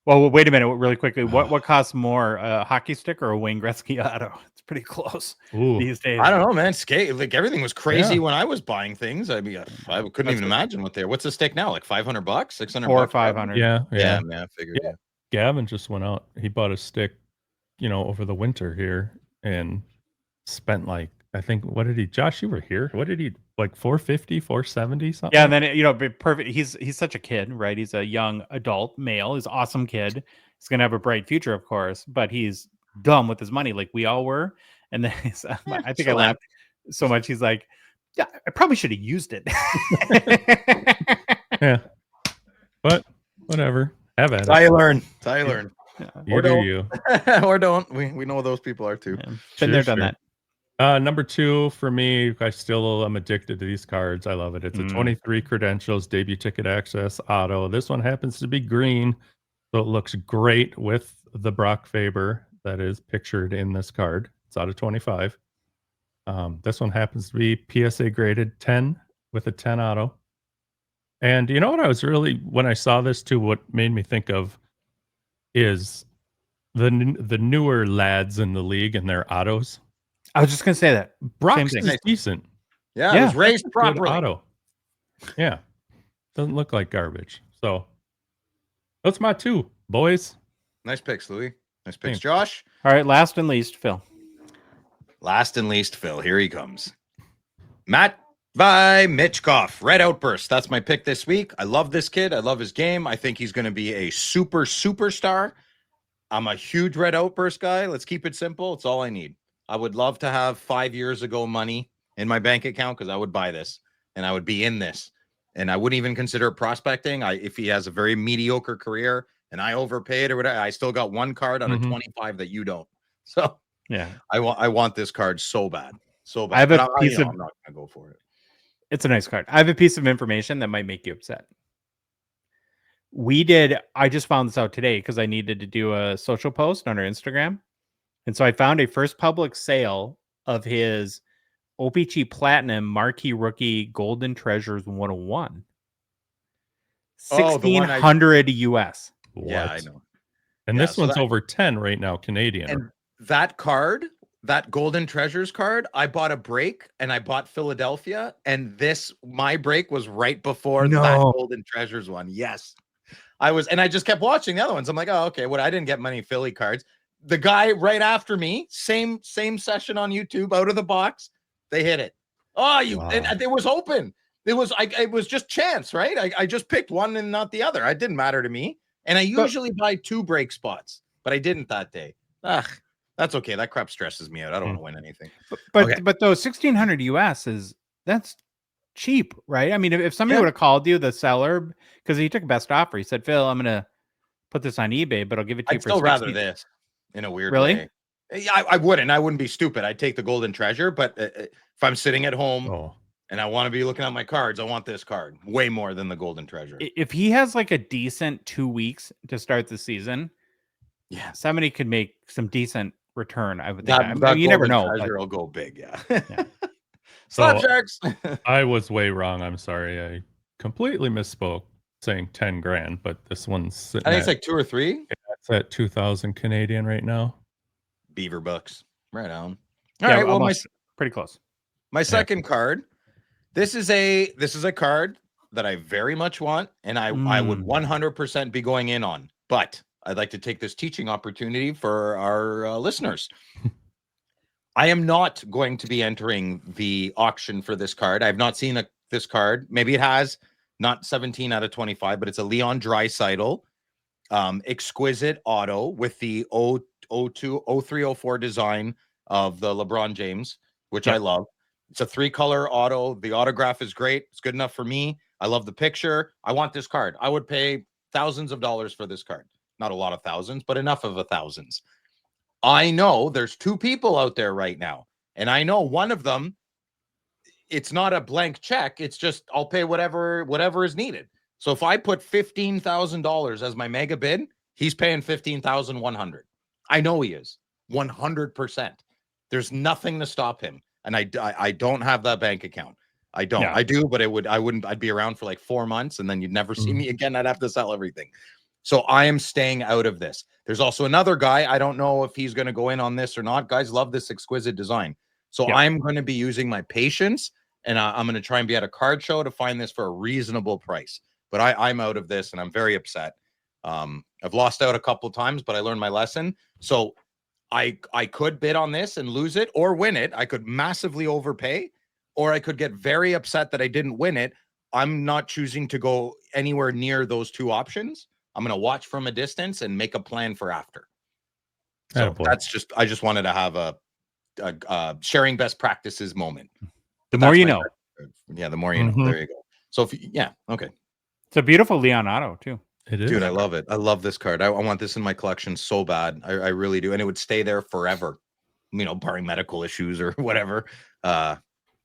Well, wait a minute, really quickly. What costs more, a hockey stick or a Wayne Gretzky auto? It's pretty close Ooh. these days. I don't know, man. Skate, like everything was crazy Yeah. when I was buying things. I mean, I couldn't even imagine what they're. What's the stick now? Like $500, $600, 400 or 500. Yeah. Yeah, man. I figured. Yeah. Yeah. Gavin just went out. He bought a stick, over the winter here, and spent like, I think, what did he? Josh, you were here. What did he like? 450, 470, something. Yeah, and then perfect. He's such a kid, right? He's a young adult male. He's an awesome kid. He's gonna have a bright future, of course, but he's dumb with his money, like we all were. And then I think I laughed so much. He's like, "Yeah, I probably should have used it." Yeah, but whatever. Have at it. I learn. You Or do don't. you. Or don't. We know those people are too. Yeah. Been Sure, there, done sure. that. Number 2 for me, I still am addicted to these cards. I love it. It's a 23 credentials, debut ticket access auto. This one happens to be green, so it looks great with the Brock Faber that is pictured in this card. It's out of 25. This one happens to be PSA graded 10 with a 10 auto. And you know what I was really, when I saw this too, what made me think of is the newer lads in the league and their autos. I was just gonna say that. Brock's thing. is decent. Yeah, it was raised Good properly. auto. Yeah. Doesn't look like garbage. So that's my 2, boys. Nice picks, Louis. Nice picks, Thanks. Josh. All right, last and least, Phil. Last and least, Phil. Here he comes. Matt by Mitchkoff. Red Outburst. That's my pick this week. I love this kid. I love his game. I think he's going to be a superstar. I'm a huge Red Outburst guy. Let's keep it simple. It's all I need. I would love to have 5 years ago money in my bank account because I would buy this and I would be in this. And I wouldn't even consider it prospecting. If he has a very mediocre career and I overpaid or whatever, I still got one card out of 25 that you don't. So Yeah, I want this card so bad. So bad. I have a But piece of. I'm not gonna go for it. It's a nice card. I have a piece of information that might make you upset. I just found this out today because I needed to do a social post on our Instagram. And so I found a first public sale of his O-Pee-Chee Platinum Marquee Rookie Golden Treasures 101. Oh, the one I- $1,600 US. Yeah, I What? know. And Yeah, this so one's that- over 10 right now, Canadian. And that card, that Golden Treasures card, I bought a break and I bought Philadelphia. And my break was right before that Golden Treasures one. Yes. I just kept watching the other ones. I'm like, oh, okay. I didn't get many Philly cards. The guy right after me, same session on YouTube, out of the box, they hit it. Oh, and it was open. It was just chance, right? I just picked one and not the other. It didn't matter to me. And I usually buy 2 break spots, but I didn't that day. That's okay. That crap stresses me out. I don't want to win anything. But though $1,600 US that's cheap, right? I mean, if somebody would have called you, the seller, because he took best offer, he said, Phil, I'm gonna put this on eBay, but I'll give it to you I'd for still rather 16. this in a weird Really? way. I wouldn't be stupid. I'd take the Golden Treasure, but if I'm sitting at home and I want to be looking at my cards, I want this card way more than the Golden Treasure. If he has like a decent 2 weeks to start the season, yeah, somebody could make some decent return. I would think. You never know. Treasure will go big, yeah. So, Slap sharks. I was way wrong. I'm sorry. I completely misspoke saying 10 grand, but this one's sitting I think it's like 2 or 3. It's at 2,000 Canadian right now. Beaver bucks. Right on. All right. Well, pretty close. My second card. This is a card that I very much want, and I would 100% be going in on. But I'd like to take this teaching opportunity for our listeners. I am not going to be entering the auction for this card. I have not seen this card. Maybe it has, not 17 out of 25, but it's a Leon Draisaitl exquisite auto with the 0304 design of the LeBron James, which I love. It's a 3-color auto. The autograph is great. It's good enough for me. I love the picture. I want this card. I would pay thousands of dollars for this card. Not a lot of thousands, but enough of a thousands. I know there's two people out there right now, and I know one of them, it's not a blank check. It's just I'll pay whatever is needed. So if I put $15,000 as my mega bid, he's paying $15,100. I know he is 100%. There's nothing to stop him, and I don't have that bank account. I don't. Yeah. I do, but I'd be around for like 4 months, and then you'd never see me again. I'd have to sell everything. So I am staying out of this. There's also another guy. I don't know if he's going to go in on this or not. Guys love this exquisite design. So I'm going to be using my patience, and I'm going to try and be at a card show to find this for a reasonable price. But I'm out of this, and I'm very upset. I've lost out a couple of times, but I learned my lesson. So I could bid on this and lose it or win it. I could massively overpay, or I could get very upset that I didn't win it. I'm not choosing to go anywhere near those two options. I'm going to watch from a distance and make a plan for after. So I just wanted to have a sharing best practices moment. The more you know. Yeah, the more you know. There you go. So okay. It's a beautiful Leonardo too. It is. Dude, I love it. I love this card. I want this in my collection so bad. I really do. And it would stay there forever, barring medical issues or whatever. But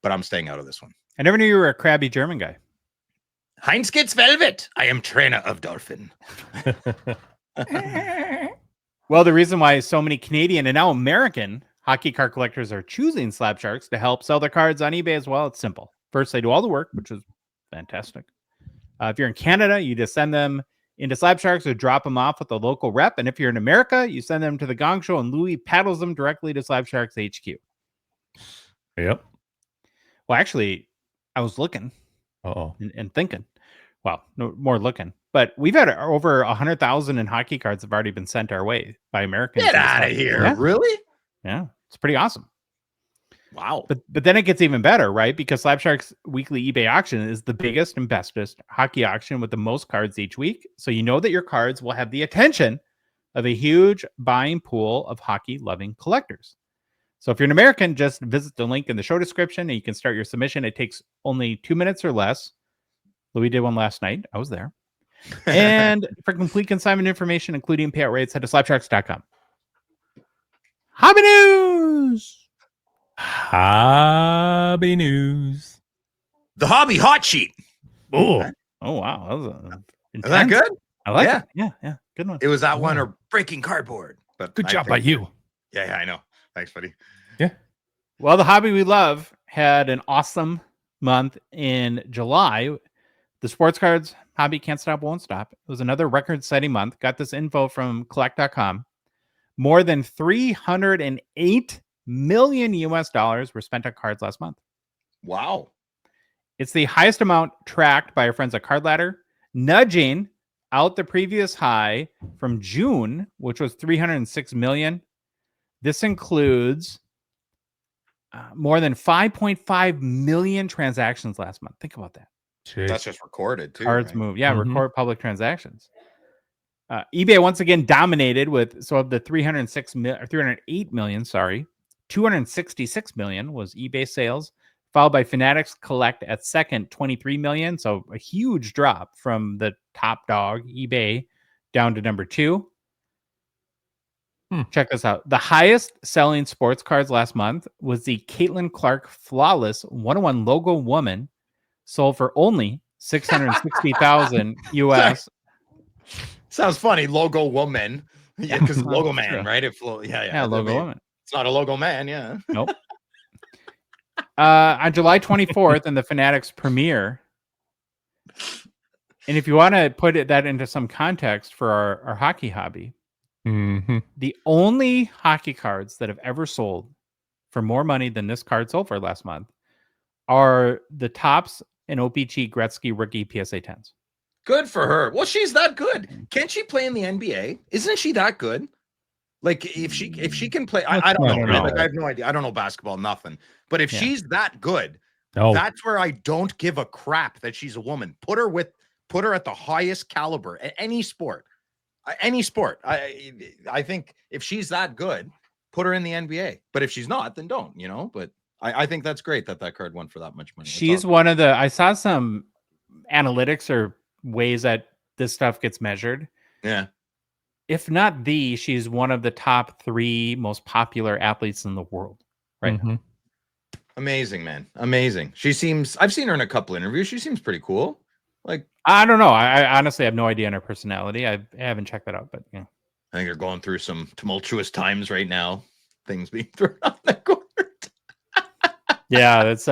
I'm staying out of this one. I never knew you were a crabby German guy. Heinz gets velvet. I am trainer of dolphin. Well, the reason why so many Canadian and now American hockey card collectors are choosing Slab Sharks to help sell their cards on eBay as well, it's simple. First, they do all the work, which is fantastic. If you're in Canada, you just send them into Slab Sharks or drop them off with a local rep. And if you're in America, you send them to the Gongshow and Louis paddles them directly to Slab Sharks HQ. Yep. Well, actually, I was looking and thinking. Well, no more looking. But we've had over 100,000 in hockey cards have already been sent our way by Americans. Get out of here. Yeah. Really? Yeah. It's pretty awesome. Wow. But then it gets even better, right? Because Slab Sharks weekly eBay auction is the biggest and bestest hockey auction with the most cards each week. So you know that your cards will have the attention of a huge buying pool of hockey-loving collectors. So if you're an American, just visit the link in the show description and you can start your submission. It takes only 2 minutes or less. Louis did one last night. I was there. And for complete consignment information, including payout rates, head to slabsharks.com. Hobby news! Hobby news. The hobby hot sheet. Oh, wow. That was Is that good? I like it. Yeah. Good one. It was that one or breaking cardboard. But good job by you. Yeah, I know. Thanks, buddy. Yeah. Well, the hobby we love had an awesome month in July. The sports cards hobby can't stop, won't stop. It was another record-setting month. Got this info from collect.com. More than $308 million US were spent on cards last month. Wow. It's the highest amount tracked by our friends at Card Ladder, nudging out the previous high from June, which was 306 million. This includes more than 5.5 million transactions last month. Think about that. Jeez. That's just recorded too. Cards right? move. Yeah, record public transactions. eBay once again dominated with, so of the 308 million, 266 million was eBay sales, followed by Fanatics Collect at second, 23 million. So a huge drop from the top dog, eBay, down to number 2. Check this out. The highest selling sports cards last month was the Caitlin Clark Flawless 101 logo woman, sold for only 660,000 US. Sounds funny. Logo woman. Yeah, because logo man, true. right? Yeah, Logo woman. It's not a logo man, yeah. Nope. On July 24th in the Fanatics premiere. And if you want to put that into some context for our hockey hobby, the only hockey cards that have ever sold for more money than this card sold for last month are the Topps and O-Pee-Chee Gretzky rookie PSA 10s. Good for her. Well, she's that good. Can't she play in the NBA? Isn't she that good? Like if she can play, I don't know. Like, I have no idea. I don't know basketball, nothing. But if she's that good, that's where I don't give a crap that she's a woman. Put her at the highest caliber at any sport. Any sport. I think if she's that good, put her in the NBA. But if she's not, then don't, But I think that's great that card won for that much money. She's one of the, I saw some analytics or ways that this stuff gets measured. Yeah. If not she's one of the top 3 most popular athletes in the world right now. Amazing, man. Amazing. I've seen her in a couple interviews. She seems pretty cool. Like, I don't know. I honestly have no idea on her personality. I haven't checked that out, but yeah. I think they're going through some tumultuous times right now. Things being thrown on the court. Yeah, that's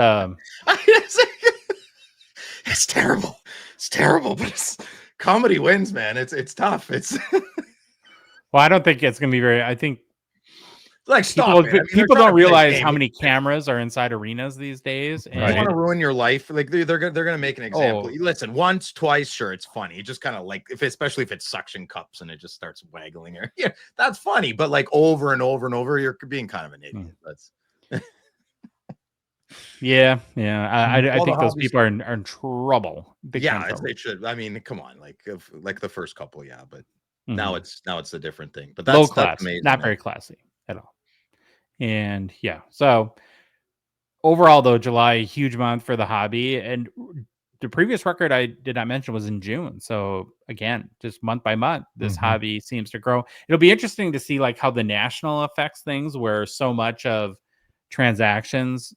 it's terrible. It's terrible, but it's comedy wins, man. It's tough. It's well, I don't think it's gonna be very. I think like stop it. I mean, people don't realize how many cameras are inside arenas these days. And you want to ruin your life, like they're gonna make an example. Listen, once, twice, sure, it's funny. It just kind of like especially if it's suction cups and it just starts waggling here. Yeah, that's funny, but like over and over and over, you're being kind of an idiot. That's yeah. I think those people are in trouble. Yeah, they should. I mean, come on, like the first couple, yeah, but now it's a different thing. But that's low class, amazing, not very classy at all. And yeah, so overall, though, July, huge month for the hobby. And the previous record I did not mention was in June. So again, just month by month, this hobby seems to grow. It'll be interesting to see like how the national affects things, where so much of transactions,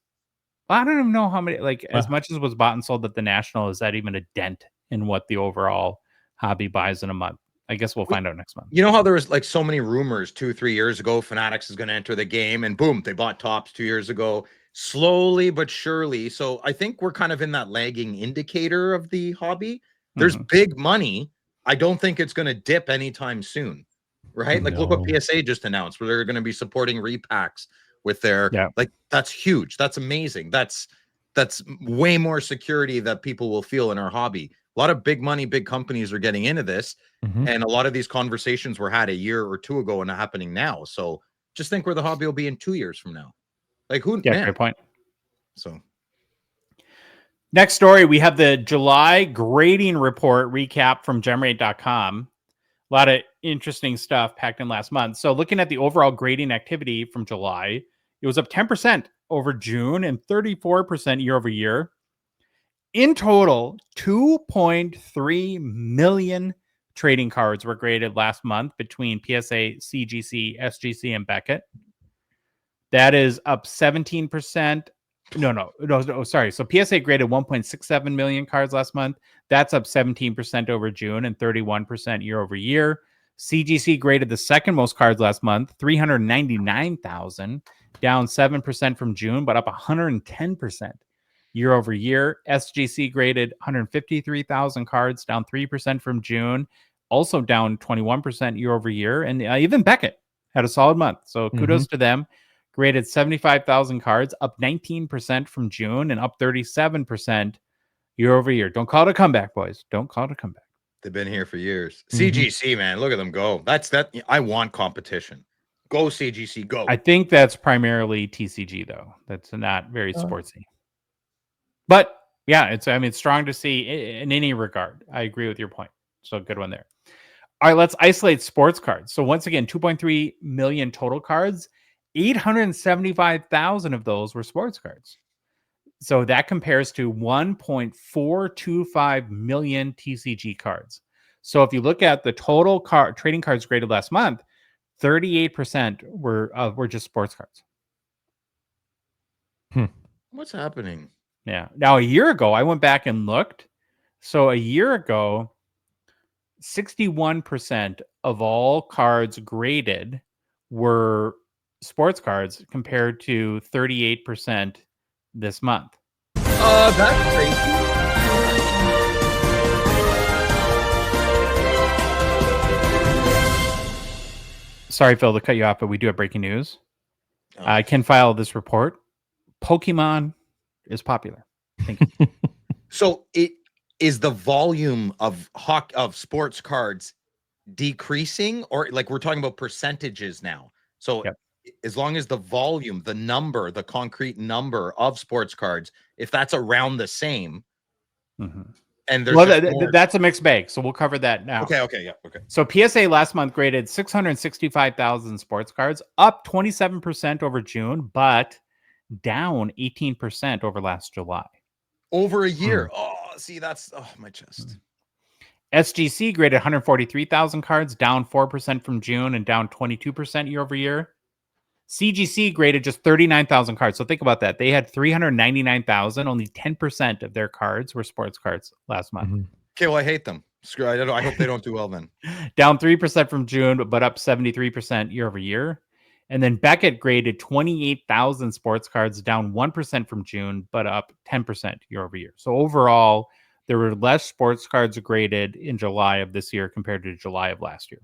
I don't even know how many, like as much as was bought and sold at the national, is that even a dent in what the overall hobby buys in a month? I guess we'll find out next month. You know how there was like so many rumors 2-3 years ago, Fanatics is going to enter the game, and boom, they bought Topps 2 years ago, slowly but surely. So I think we're kind of in that lagging indicator of the hobby. There's big money. I don't think it's going to dip anytime soon, right? Like look what PSA just announced, where they're going to be supporting repacks with their like that's huge. That's amazing. That's way more security that people will feel in our hobby. A lot of big money, big companies are getting into this. And a lot of these conversations were had a year or two ago and are happening now. So just think where the hobby will be in 2 years from now. Like who? Yeah, great point. So next story, we have the July grading report recap from GemRate.com. A lot of interesting stuff packed in last month. So looking at the overall grading activity from July, it was up 10% over June and 34% year over year. In total, 2.3 million trading cards were graded last month between PSA, CGC, SGC, and Beckett. That is up 17%. No, sorry. So PSA graded 1.67 million cards last month. That's up 17% over June and 31% year over year. CGC graded the second most cards last month, 399,000, down 7% from June, but up 110% year over year. SGC graded 153,000 cards, down 3% from June, also down 21% year over year. And even Beckett had a solid month. So kudos to them. Graded 75,000 cards, up 19% from June and up 37% year over year. Don't call it a comeback, boys. Don't call it a comeback. They've been here for years. CGC, man, look at them go. That's that. I want competition. Go CGC, go. I think that's primarily TCG though. That's not very sportsy. But yeah, it's strong to see in any regard. I agree with your point. So good one there. All right, let's isolate sports cards. So once again, 2.3 million total cards. 875,000 of those were sports cards. So that compares to 1.425 million TCG cards. So if you look at the total trading cards graded last month, 38% were just sports cards. What's happening? Yeah. Now, a year ago, I went back and looked. So a year ago, 61% of all cards graded were sports cards compared to 38% this month. That's crazy. Sorry, Phil, to cut you off, but we do have breaking news. I can file this report. Pokemon is popular. Thank you. So it is the volume of sports cards decreasing, or like we're talking about percentages now. So as long as the volume, the number, the concrete number of sports cards, if that's around the same, and there's that's a mixed bag. So we'll cover that now. Okay. So PSA last month graded 665,000 sports cards, up 27% over June, but down 18% over last July. Over a year. Oh, see, that's my chest. SGC graded 143,000 cards, down 4% from June and down 22% year over year. CGC graded just 39,000 cards. So think about that. They had 399,000. Only 10% of their cards were sports cards last month. Mhm. Okay, well, I hate them. Screw. I hope they don't do well then. Down 3% from June, but up 73% year over year. And then Beckett graded 28,000 sports cards, down 1% from June, but up 10% year over year. So overall, there were less sports cards graded in July of this year compared to July of last year.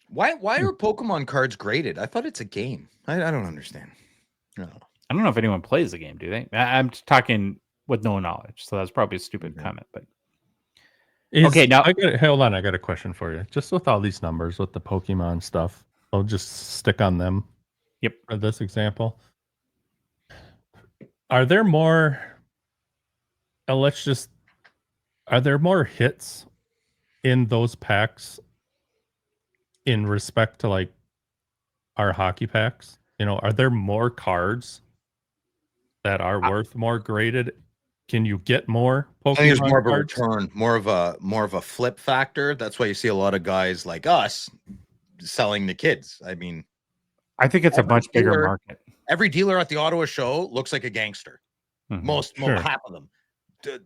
Why are Pokemon cards graded? I thought it's a game. I don't understand. No. I don't know if anyone plays the game, do they? I'm talking with no knowledge, so that's probably a stupid comment. But okay, now hold on. I got a question for you. Just with all these numbers with the Pokemon stuff, I'll just stick on them. Yep. For this example, are there more? Are there more hits in those packs in respect to like our hockey packs? Are there more cards that are worth more graded? Can you get more Pokemon I think there's more of a cards? return, more of a flip factor. That's why you see a lot of guys like us selling to kids. I mean, I think it's a much bigger market. Every dealer at the Ottawa show looks like a gangster. Mhm. Most half of them,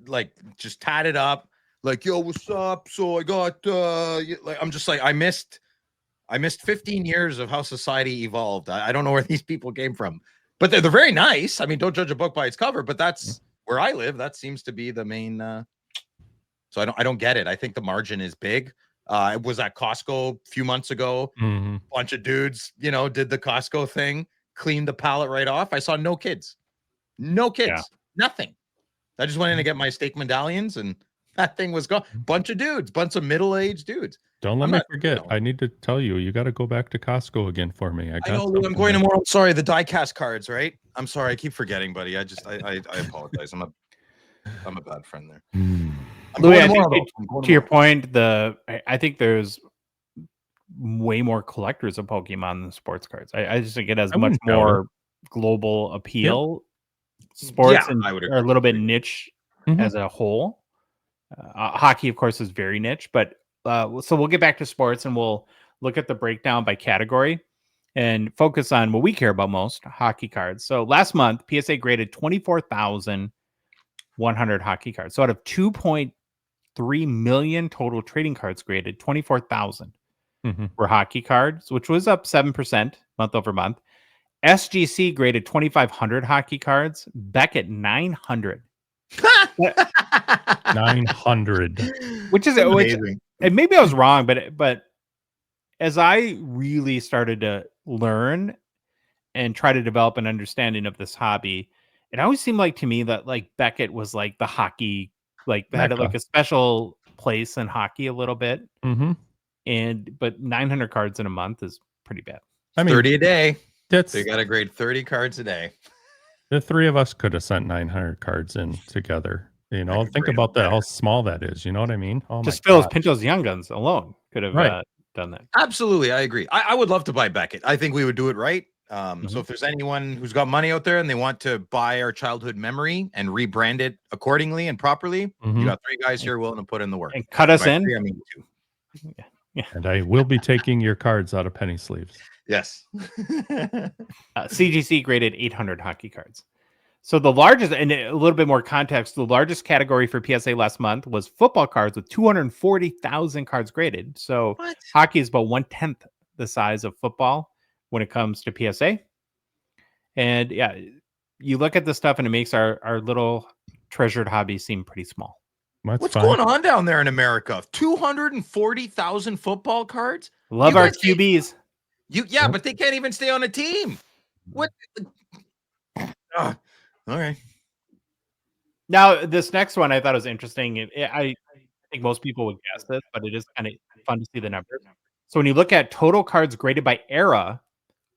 like just tatted up, like, yo, what's up? So I got like, I'm just like, I missed 15 years of how society evolved. I don't know where these people came from, but they're very nice. I mean, don't judge a book by its cover, but that's where I live. That seems to be the main. So I don't get it. I think the margin is big. I was at Costco a few months ago. Mm-hmm. Bunch of dudes, did the Costco thing, cleaned the pallet right off. I saw no kids, nothing. I just went in to get my steak medallions, and that thing was gone. Bunch of dudes, bunch of middle-aged dudes. Don't let me forget. I need to tell you, you got to go back to Costco again for me. I know, Lou, I'm going tomorrow. I'm sorry, the die-cast cards, right? I'm sorry, I keep forgetting, buddy. I apologize. I'm a bad friend there. Louis, I think to your point, I think there's way more collectors of Pokemon than sports cards. I just think it has much more global appeal. Sports are a little bit niche as a whole. Hockey, of course, is very niche, but so we'll get back to sports and we'll look at the breakdown by category and focus on what we care about most, hockey cards. So last month, PSA graded 24,100 hockey cards. So out of 2.3 million total trading cards graded, 24,000 were hockey cards, which was up 7% month over month. SGC graded 2,500 hockey cards. Beckett 900. 900. Which is amazing. And maybe I was wrong, but as I really started to learn and try to develop an understanding of this hobby, it always seemed like to me that like Beckett was like the hockey, like they had like a special place in hockey a little bit. But 900 cards in a month is pretty bad. I mean, 30 a day. They got to grade 30 cards a day. The three of us could have sent 900 cards in together. Think about that, how small that is. You know what I mean? Oh, just Phil's Pinto's Young Guns alone could have done that. Absolutely. I agree. I would love to buy Beckett. I think we would do it right. So if there's anyone who's got money out there and they want to buy our childhood memory and rebrand it accordingly and properly, you got three guys here willing to put in the work. And cut us in. Three, I mean two. Yeah. And I will be taking your cards out of penny sleeves. Yes. CGC graded 800 hockey cards. So the largest, and a little bit more context, the largest category for PSA last month was football cards with 240,000 cards graded. So hockey is about 1/10 the size of football when it comes to PSA. And yeah, you look at this stuff and it makes our little treasured hobby seem pretty small. What's going on down there in America? 240,000 football cards? Love our QBs. But they can't even stay on a team. What? All right. Now, this next one I thought was interesting. I think most people would guess this, but it is kind of fun to see the numbers. So when you look at total cards graded by era,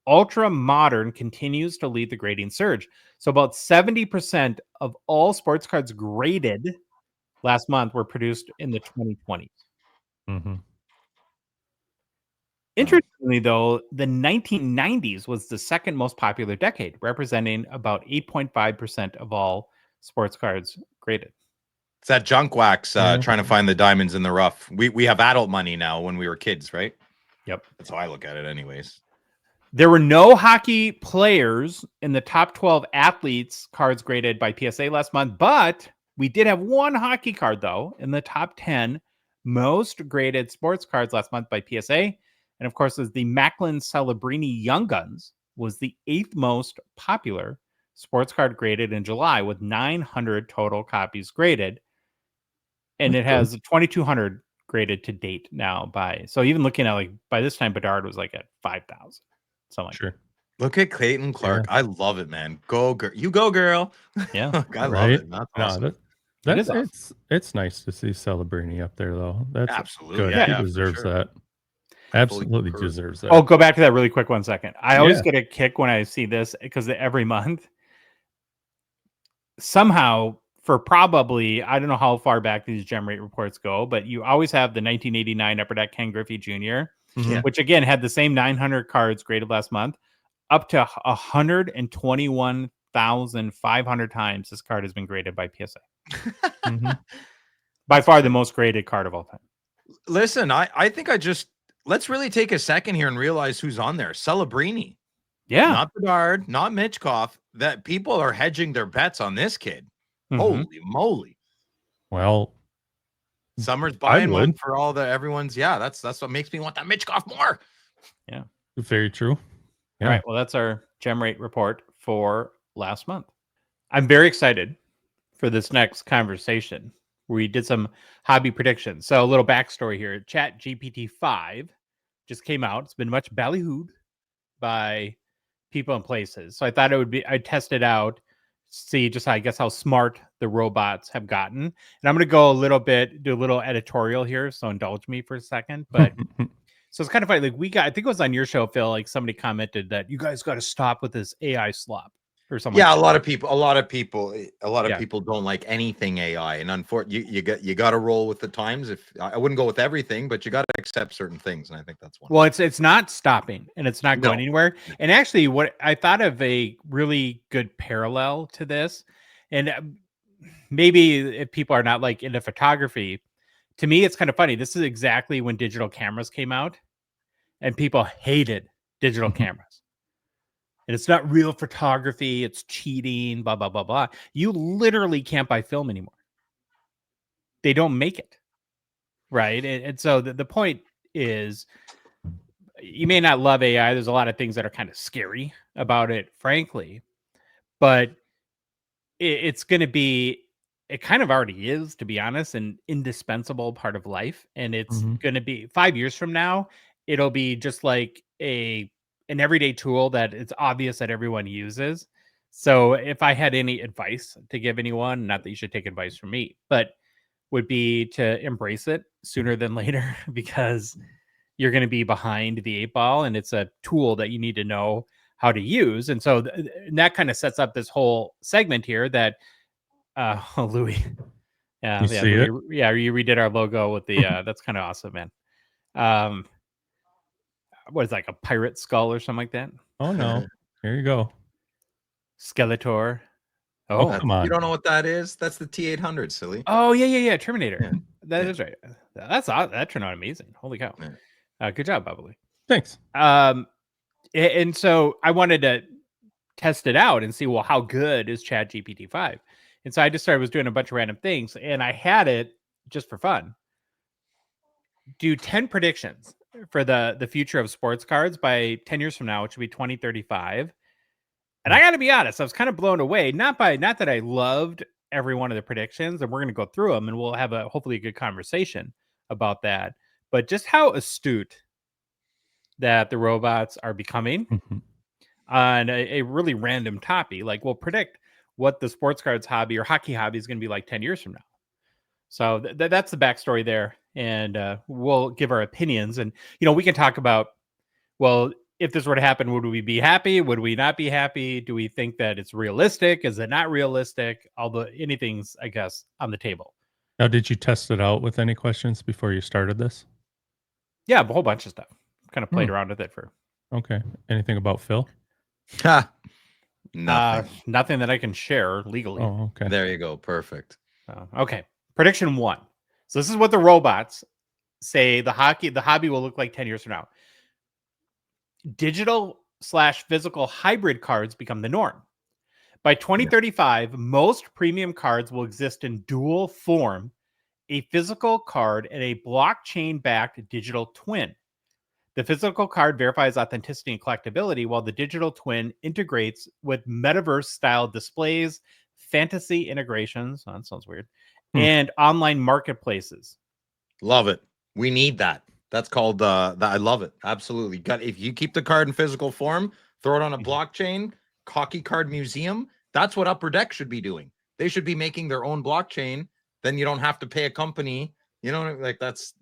Ultra Modern continues to lead the grading surge. So about 70% of all sports cards graded last month were produced in the 2020s. Interestingly, though, the 1990s was the second most popular decade, representing about 8.5% of all sports cards graded. It's that junk wax trying to find the diamonds in the rough. We have adult money now when we were kids, right? Yep. That's how I look at it anyways. There were no hockey players in the top 12 athletes cards graded by PSA last month, but we did have one hockey card, though, in the top 10 most graded sports cards last month by PSA. And of course, the Macklin Celebrini Young Guns was the 8th most popular sports card graded in July with 900 total copies graded. And it has 2,200 graded to date now so even looking at like by this time, Bedard was like at 5,000. Something like Sure. Look at Clayton Clark. Yeah. I love it, man. Go girl. You go, girl. Yeah. I love it. That's awesome. It's nice to see Celebrini up there though. That's absolutely good. Yeah, he deserves that. Absolutely deserves that. Oh, go back to that really quick 1 second. I always get a kick when I see this because every month somehow for probably, I don't know how far back these GemRate reports go, but you always have the 1989 Upper Deck Ken Griffey Jr., which again had the same 900 cards graded last month, up to 121,500 times this card has been graded by PSA. By far the most graded card of all time. Listen, I think let's really take a second here and realize who's on there. Celebrini. Yeah. Not Bedard, not Mitchkoff. That people are hedging their bets on this kid. Holy moly. Well, Summer's buying one for all everyone's. Yeah, that's what makes me want that Mitchkoff more. Yeah. Very true. Yeah. All right. Well, that's our GemRate report for last month. I'm very excited for this next conversation. We did some hobby predictions. So a little backstory here. ChatGPT 5 just came out. It's been much ballyhooed by people and places. So I thought I'd test it out, see just how smart the robots have gotten. And I'm going to do a little editorial here. So indulge me for a second. But so it's kind of funny. Like I think it was on your show, Phil, like somebody commented that you guys got to stop with this AI slop or something. Yeah. A lot of people don't like anything AI. And unfortunately, you got to roll with the times. If I wouldn't go with everything, but you got to accept certain things. And I think that's one. Well, it's not stopping and it's not going anywhere. And actually what I thought of a really good parallel to this, and maybe if people are not like into photography, to me, it's kind of funny. This is exactly when digital cameras came out and people hated digital cameras. And it's not real photography. It's cheating, blah, blah, blah, blah. You literally can't buy film anymore. They don't make it. Right. And so the point is, you may not love AI. There's a lot of things that are kind of scary about it, frankly. But it's going to be, it kind of already is, to be honest, an indispensable part of life. And it's going to be 5 years from now, it'll be just like an everyday tool that it's obvious that everyone uses. So if I had any advice to give anyone, not that you should take advice from me, but would be to embrace it sooner than later, because you're going to be behind the 8 ball and it's a tool that you need to know how to use. And so that kind of sets up this whole segment here that Louis. Yeah, you see it? Yeah, you redid our logo with the that's kind of awesome, man. What is like a pirate skull or something like that? Oh no. Here you go. Skeletor. Oh, come on. You don't know what that is? That's the T-800, silly. Oh, yeah. Terminator. Yeah. That is right. That turned out amazing. Holy cow. Yeah. Good job, BabaLewi. Thanks. And so I wanted to test it out and see, well, how good is ChatGPT 5? And so I just was doing a bunch of random things, and I had it just for fun. Do 10 predictions for the future of sports cards by 10 years from now, which would be 2035. And I got to be honest, I was kind of blown away. Not that I loved every one of the predictions, and we're going to go through them, and we'll have hopefully a good conversation about that. But just how astute that the robots are becoming on a really random topic. Like, we'll predict what the sports cards hobby or hockey hobby is going to be like 10 years from now. So that's the backstory there. And we'll give our opinions. And, we can talk about, well, if this were to happen, would we be happy? Would we not be happy? Do we think that it's realistic? Is it not realistic? Although anything's, I guess, on the table. Now, did you test it out with any questions before you started this? Yeah, a whole bunch of stuff. Kind of played around with it for. Okay. Anything about Phil? Nothing. Nothing that I can share legally. Oh, okay. There you go. Perfect. Okay. Prediction 1. So this is what the robots say the hobby will look like 10 years from now. Digital/physical hybrid cards become the norm. By 2035, most premium cards will exist in dual form, a physical card and a blockchain-backed digital twin. The physical card verifies authenticity and collectability, while the digital twin integrates with metaverse-style displays, fantasy integrations, oh, that sounds weird, and online marketplaces. Love it. We need that. That's called I love it. Absolutely. If you keep the card in physical form, throw it on a blockchain, Hockey Card Museum. That's what Upper Deck should be doing. They should be making their own blockchain. Then you don't have to pay a company. You know, like that's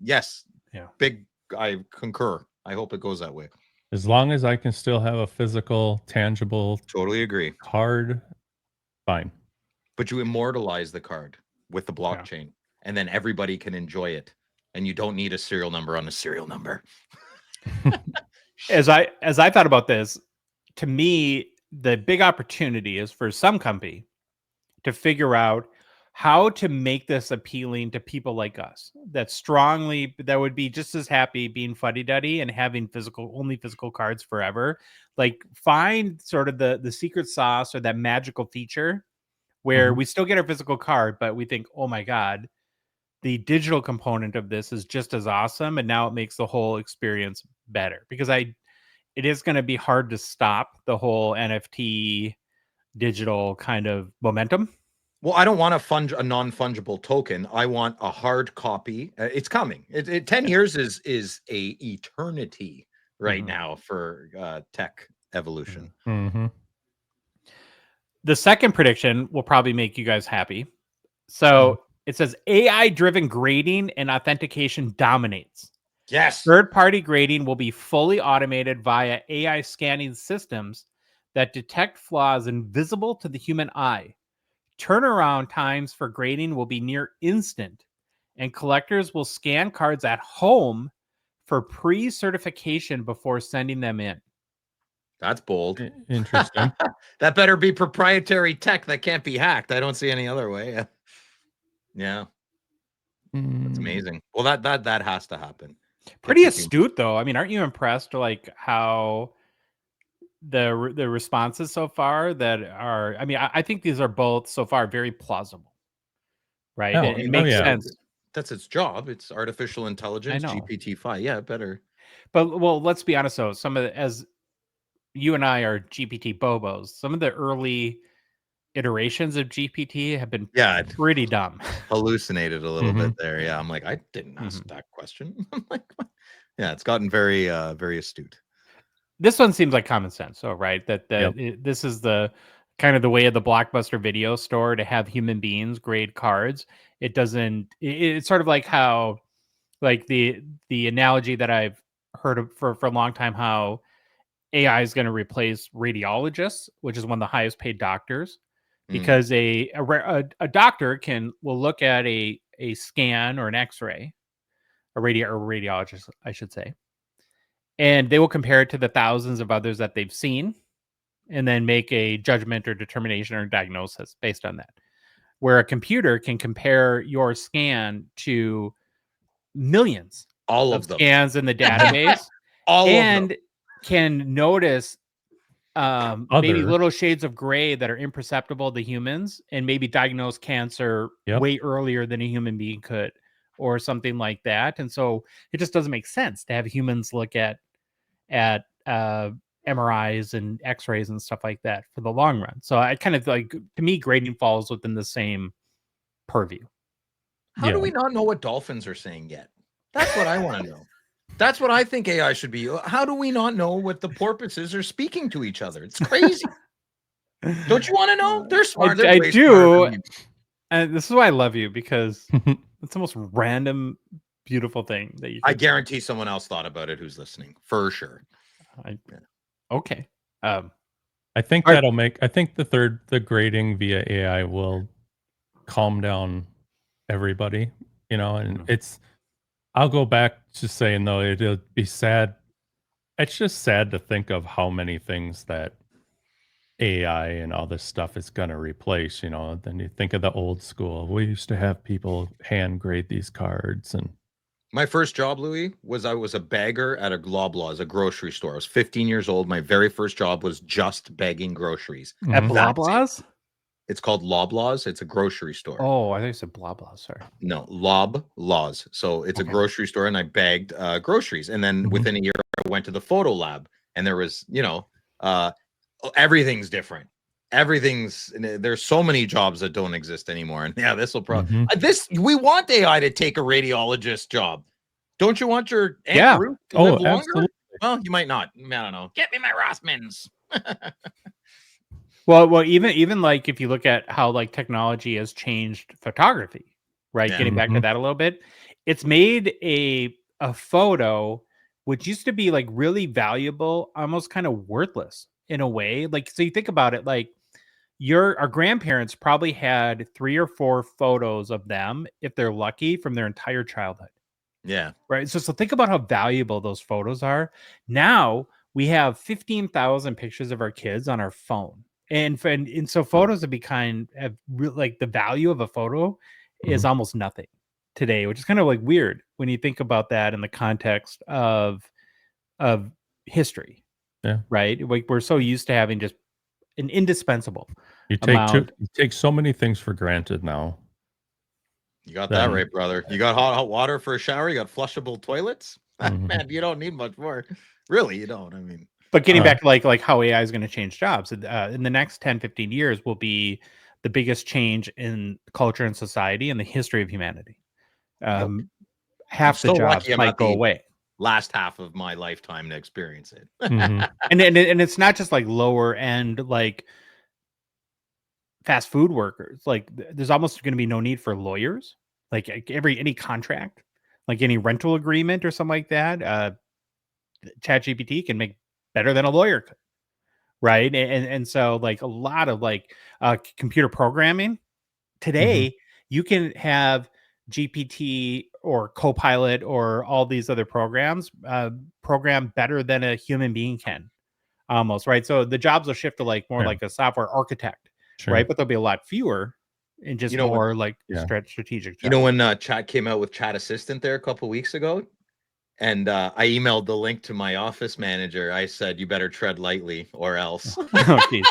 big. I concur. I hope it goes that way. As long as I can still have a physical, tangible, totally agree card, fine. But you immortalize the card with the blockchain, and then everybody can enjoy it. And you don't need a serial number on a serial number. As I thought about this, to me, the big opportunity is for some company to figure out how to make this appealing to people like us that would be just as happy being fuddy-duddy and having only physical cards forever. Like find sort of the secret sauce or that magical feature where we still get our physical card, but we think, oh my God, the digital component of this is just as awesome. And now it makes the whole experience better because it is going to be hard to stop the whole NFT digital kind of momentum. Well, I don't want a non-fungible token. I want a hard copy. It's coming. 10 years is a eternity right now for tech evolution. The second prediction will probably make you guys happy. So it says AI-driven grading and authentication dominates. Yes. Third-party grading will be fully automated via AI scanning systems that detect flaws invisible to the human eye. Turnaround times for grading will be near instant, and collectors will scan cards at home for pre-certification before sending them in. That's bold. Interesting. That better be proprietary tech that can't be hacked. I don't see any other way. Yeah. That's amazing. Well, that has to happen. Pretty astute, though. I mean, aren't you impressed, like, how the responses so far that are? I mean, I think these are both so far very plausible, right? It makes sense. That's its job. It's artificial intelligence, GPT-5. Yeah, better. But well, let's be honest, though. As you and I are GPT bobos, some of the early iterations of GPT have been pretty dumb. Hallucinated a little bit there. Yeah, I'm like, I didn't ask that question. I'm like, yeah, it's gotten very, very astute. This one seems like common sense. So, right, this is the kind of the way of the Blockbuster video store to have human beings grade cards. It doesn't. It's sort of like how, like the analogy that I've heard of for a long time, how AI is going to replace radiologists, which is one of the highest paid doctors. Because a doctor will look at a scan or an X-ray, a radiologist, I should say, and they will compare it to the thousands of others that they've seen, and then make a judgment or determination or diagnosis based on that. Where a computer can compare your scan to millions of scans in the database, and can notice maybe little shades of gray that are imperceptible to humans, and maybe diagnose cancer way earlier than a human being could, or something like that. And so it just doesn't make sense to have humans look at MRIs and X-rays and stuff like that for the long run. So I kind of like, to me, grading falls within the same purview. How do we not know what dolphins are saying yet? That's what I want to know. That's what I think AI should be. How do we not know what the porpoises are speaking to each other? It's crazy. Don't you want to know? They're smart. I do. And this is why I love you, because it's the most random, beautiful thing that you can. I guarantee someone else thought about it who's listening, for sure. Okay. I think the grading via AI will calm down everybody, and I'll go back to saying, though, it'll be sad. It's just sad to think of how many things that AI and all this stuff is going to replace, then you think of the old school. We used to have people hand grade these cards and My first job, Louis, was I was a bagger at a Loblaws, a grocery store. I was 15 years old. My very first job was just bagging groceries. At Mhm. That's it. Loblaws? It's called Loblaws. It's a grocery store. Oh, I think you said blah blah. Sorry. No, Loblaws. So it's a Okay. grocery store, and I bagged groceries. And then Mhm. within a year, I went to the photo lab, and there was, everything's different. There's so many jobs that don't exist anymore. And yeah, this will probably Mhm. we want AI to take a radiologist job. Don't you want your Aunt Yeah. Ruth to Oh, live longer? absolutely. Well, you might not. I don't know. Get me my Rossmans. Well, even like if you look at how like technology has changed photography, right? Yeah. Getting back to Mhm. that a little bit, it's made a photo which used to be like really valuable, almost kind of worthless in a way. Like, so you think about it, like our grandparents probably had 3 or 4 photos of them, if they're lucky, from their entire childhood. Yeah. Right. So think about how valuable those photos are. Now we have 15,000 pictures of our kids on our phone. And so photos like the value of a photo is Mhm. almost nothing today, which is kind of like weird when you think about that in the context of history, Yeah. right? Like we're so used to having just an indispensable You amount. take so many things for granted now. You got that Then right, brother. You got hot water for a shower. You got flushable toilets. Mhm. Man, you don't need much more. Really, you don't. I mean, But getting Uh, back to like how AI is going to change jobs in the next 10, 15 years will be the biggest change in culture and society in the history of humanity. yep. Um, I'm half the so jobs lucky I'm might at go the away. last half of my lifetime to experience it. Mhm. And it's not just like lower end like fast food workers. Like there's almost going to be no need for lawyers. Like any contract, like any rental agreement or something like that. ChatGPT can make better than a lawyer could. Right. And so like a lot of like computer programming Mhm. today, you can have GPT or Copilot or all these other programs program better than a human being can almost. Right. So the jobs will shift to like more Yeah, like a software architect. Right. sure. But there'll be a lot fewer and You just know what? more like Yeah. strategic You know jobs. when Chat came out with Chat Assistant there a couple weeks ago, and I emailed the link to my office manager. I said, "You better tread lightly, or else." Oh, geez.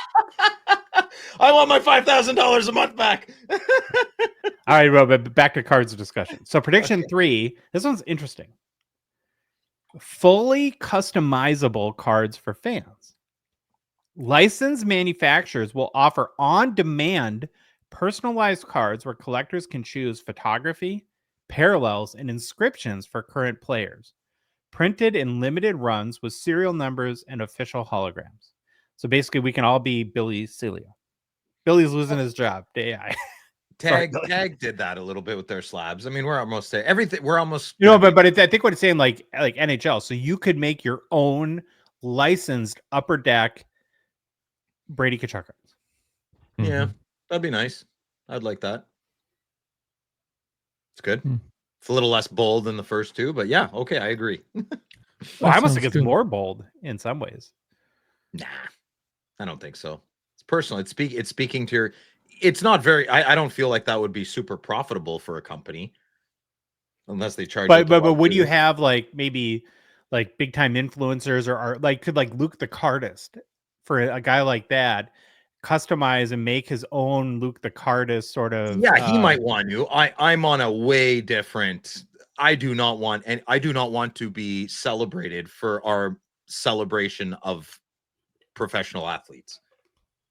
I want my $5,000 a month back. All right, Robert, back to cards discussion. So prediction Okay. 3, this one's interesting. Fully customizable cards for fans. Licensed manufacturers will offer on-demand personalized cards where collectors can choose photography, parallels, and inscriptions for current players, printed in limited runs with serial numbers and official holograms. So basically, we can all be Billy Celio. Billy's losing his job to AI. Sorry, Billy. Tag did that a little bit with their slabs. I mean, we're almost there. Everything we're almost You know, gonna be. but I think what it's saying, like NHL, so you could make your own licensed upper deck Brady Kachuk cards. Yeah, Mhm. that'd be nice. I'd like that. It's good. Mm. It's a little less bold than the first two, but yeah, okay, I agree. Well, That I almost think sounds it's good. more bold in some ways. Nah, I don't think so. It's personal. It's speaking to your. It's not very. I don't feel like that would be super profitable for a company unless they charge But out the would you wazoo. have like maybe like big time influencers or like could like Luke the Cardist for a guy like that customize and make his own Luke the Cardist sort of Yeah, he might want to. I'm on a way different. I do not want, and I do not want to be celebrated for our celebration of professional athletes.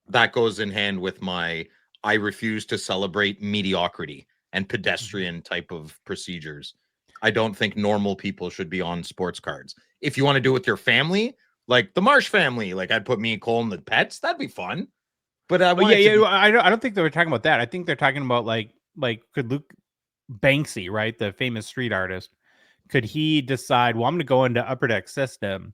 That goes in hand with my I refuse to celebrate mediocrity and pedestrian type of procedures. I don't think normal people should be on sports cards. If you want to do it with your family, like the Marsh family, like I'd put me and Cole and the pets, that'd be fun. But I Oh want yeah, it to yeah. be I don't think they were talking about that. I think they're talking about like could Luke Banksy, right, the famous street artist, could he decide? Well, I'm going to go into Upper Deck System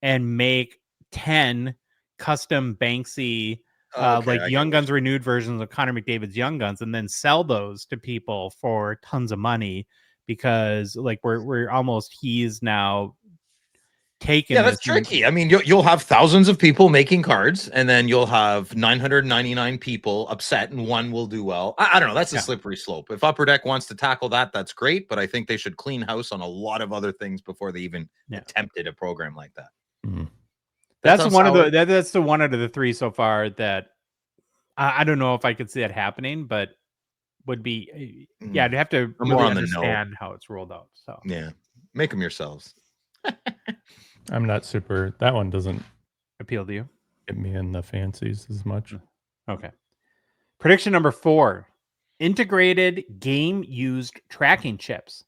and make 10 custom Banksy, okay. like I get Young what Guns renewed versions of Connor McDavid's Young Guns, and then sell those to people for tons of money because like we're almost he's now taken. Yeah, that's this and- tricky. I mean, you'll have thousands of people making cards, and then you'll have 999 people upset, and one will do well. I don't know. That's a slippery slope. If Upper Deck wants to tackle that, that's great. But I think they should clean house on a lot of other things before they even attempted a program like that. Mm-hmm. That's one of the that's the one out of the three so far that I don't know if I could see that happening, but would be I'd have to I'm really more on understand how it's rolled out. So yeah, make them yourselves. I'm not super. That one doesn't appeal to you. Get me in the fancies as much. Okay. Prediction number 4: integrated game used tracking chips.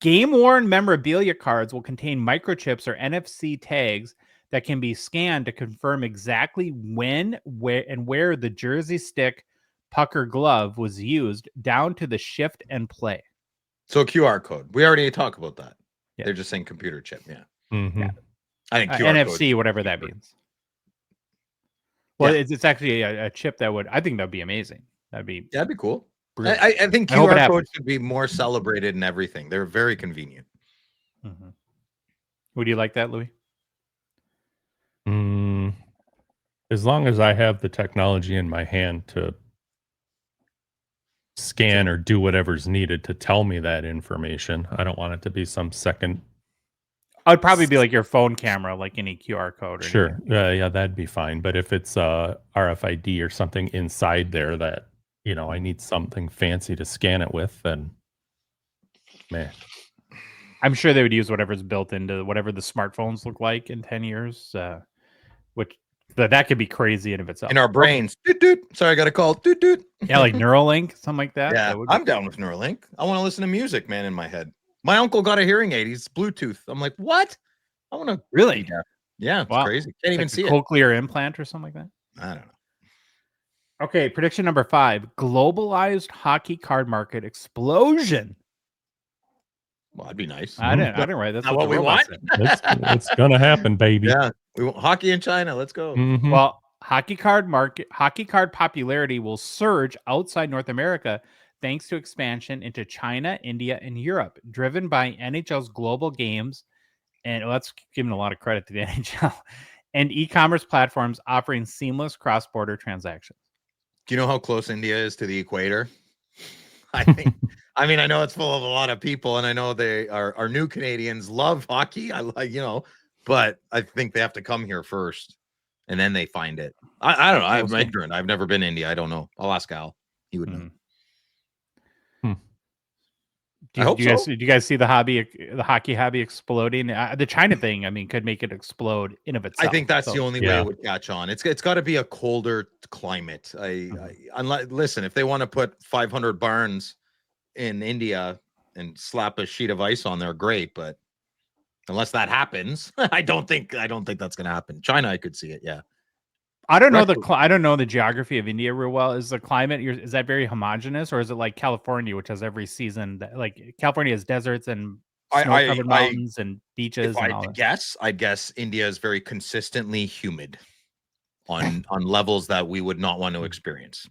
Game worn memorabilia cards will contain microchips or NFC tags that can be scanned to confirm exactly when, where the jersey, stick, puck, or glove was used, down to the shift and play. So QR code. We already talked about that. Yeah. They're just saying computer chip. Yeah. Mm-hmm. Yeah. I think QR NFC, whatever that means. Well, it's actually a chip that would. I think that'd be amazing. That'd be cool. Brilliant. I think QR codes should be more celebrated in everything. They're very convenient. Mm-hmm. Would you like that, Louis? As long as I have the technology in my hand to scan or do whatever's needed to tell me that information, I don't want it to be some second. I'd probably be like your phone camera, like any QR code. Or sure. Yeah, that'd be fine. But if it's RFID or something inside there that, I need something fancy to scan it with, then man. I'm sure they would use whatever's built into whatever the smartphones look like in 10 years, which that could be crazy in of itself. In our brains. Doot. Sorry, I got a call. Doot. Yeah, like Neuralink, something like that. Yeah, I'm down with Neuralink. I want to listen to music, man, in my head. My uncle got a hearing aid. He's Bluetooth. I'm like, what? I want to really. Yeah, it's crazy. Can't even see it. Cochlear implant or something like that. I don't know. Okay, prediction number 5: globalized hockey card market explosion. Well, that'd be nice. I didn't write. That's not what we want. It's gonna happen, baby. Yeah, we want hockey in China. Let's go. Mm-hmm. Well, hockey card popularity will surge outside North America thanks to expansion into China, India, and Europe, driven by NHL's global games. And let's give a lot of credit to the NHL and e-commerce platforms offering seamless cross-border transactions. Do you know how close India is to the equator? I think. I mean, I know it's full of a lot of people, and I know they are new Canadians love hockey. I like, but I think they have to come here first, and then they find it. I don't know. I'm ignorant. I've never been to India. I don't know. I'll ask Al. He would know. Do you guys see the hockey hobby exploding? The China thing, I mean, could make it explode in of itself. I think that's the only way it would catch on. It's got to be a colder climate. Listen, if they want to put 500 barns in India and slap a sheet of ice on there, great. But unless that happens, I don't think that's going to happen. China, I could see it. Yeah. I don't know I don't know the geography of India real well. Is the climate is that very homogenous, or is it like California, which has every season? Like California has deserts and snow-covered mountains and beaches. If I had to guess, I'd guess India is very consistently humid on levels that we would not want to experience.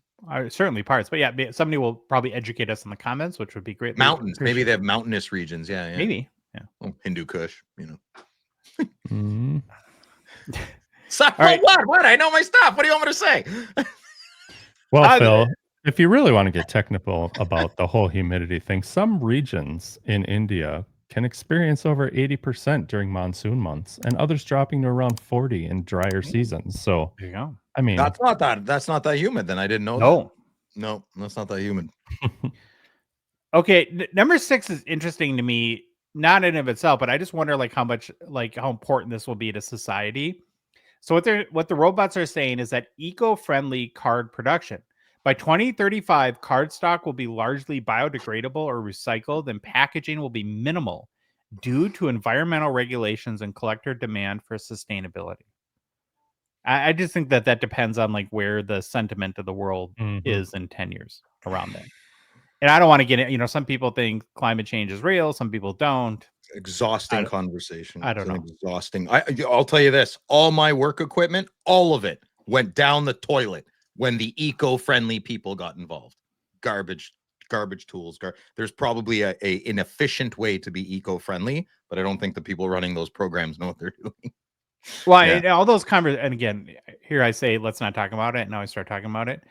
Certainly parts, but yeah, somebody will probably educate us in the comments, which would be great. Mountains, maybe they have mountainous regions. Yeah. Maybe. Yeah. Oh, Hindu Kush, Mm-hmm. So, right. What? I know my stuff. What do you want me to say? Well, Phil, if you really want to get technical about the whole humidity thing, some regions in India can experience over 80% during monsoon months, and others dropping to around 40 in drier seasons. So there you go. I mean, that's not that humid. Then I didn't know. No, that's not that humid. Okay, number 6 is interesting to me, not in of itself, but I just wonder how important this will be to society. So what the robots are saying is that eco-friendly card production. By 2035, card stock will be largely biodegradable or recycled, and packaging will be minimal due to environmental regulations and collector demand for sustainability. I just think that depends on where the sentiment of the world is in 10 years around that. And I don't want to get it. Some people think climate change is real. Some people don't. Exhausting conversation. I don't know. Exhausting. I'll tell you this. All my work equipment, all of it went down the toilet when the eco-friendly people got involved. Garbage garbage tools. There's probably an efficient way to be eco-friendly, but I don't think the people running those programs know what they're doing. Well, Yeah. and all those and again, here I say, let's not talk about it. Now I start talking about it,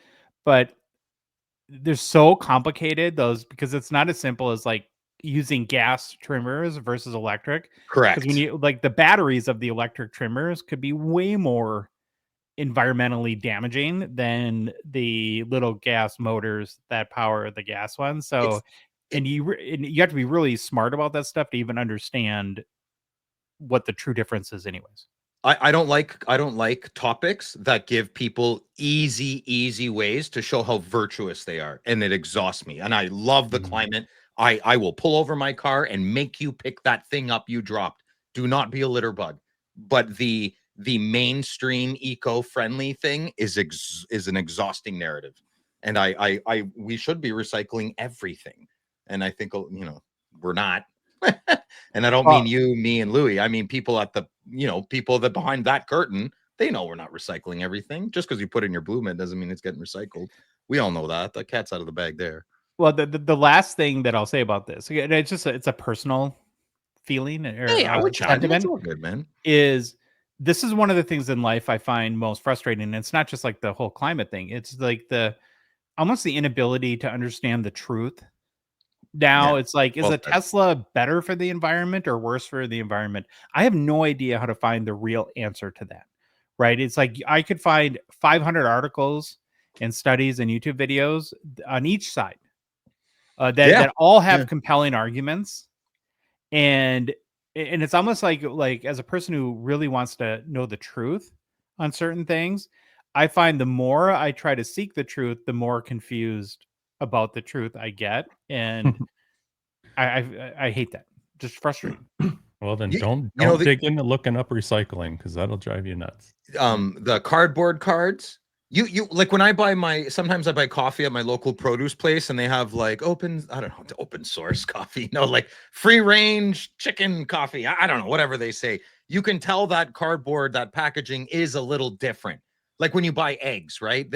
but they're so complicated, because it's not as simple as like using gas trimmers versus electric. Correct. Because when you like the batteries of the electric trimmers could be way more environmentally damaging than the little gas motors that power the gas ones. So, and you have to be really smart about that stuff to even understand what the true difference is, anyways. I don't like topics that give people easy ways to show how virtuous they are, and it exhausts me. And I love the climate. I will pull over my car and make you pick that thing up you dropped. Do not be a litter bug. But the mainstream eco-friendly thing is an exhausting narrative, and we should be recycling everything, and I think we're not. And I don't mean you, me, and Louie. I mean people at the people that behind that curtain. They know we're not recycling everything. Just because you put in your Blue Mint doesn't mean it's getting recycled. We all know that. The cat's out of the bag there. Well, the last thing that I'll say about this, again, it's a personal feeling or sentiment. It's all good, man. This is one of the things in life I find most frustrating. And it's not just like the whole climate thing. It's like almost the inability to understand the truth. Now it's like, is a Tesla better for the environment or worse for the environment? I have no idea how to find the real answer to that. Right? It's like I could find 500 articles and studies and YouTube videos on each side that all have compelling arguments, and it's almost like as a person who really wants to know the truth on certain things, I find the more I try to seek the truth, the more confused about the truth I get, and I hate that. Just frustrating. Well, then don't dig into looking up recycling, because that'll drive you nuts. The cardboard cards. You like when sometimes I buy coffee at my local produce place, and they have like open source coffee. No, like free range chicken coffee. I don't know, whatever they say. You can tell that cardboard, that packaging is a little different. Like when you buy eggs, right?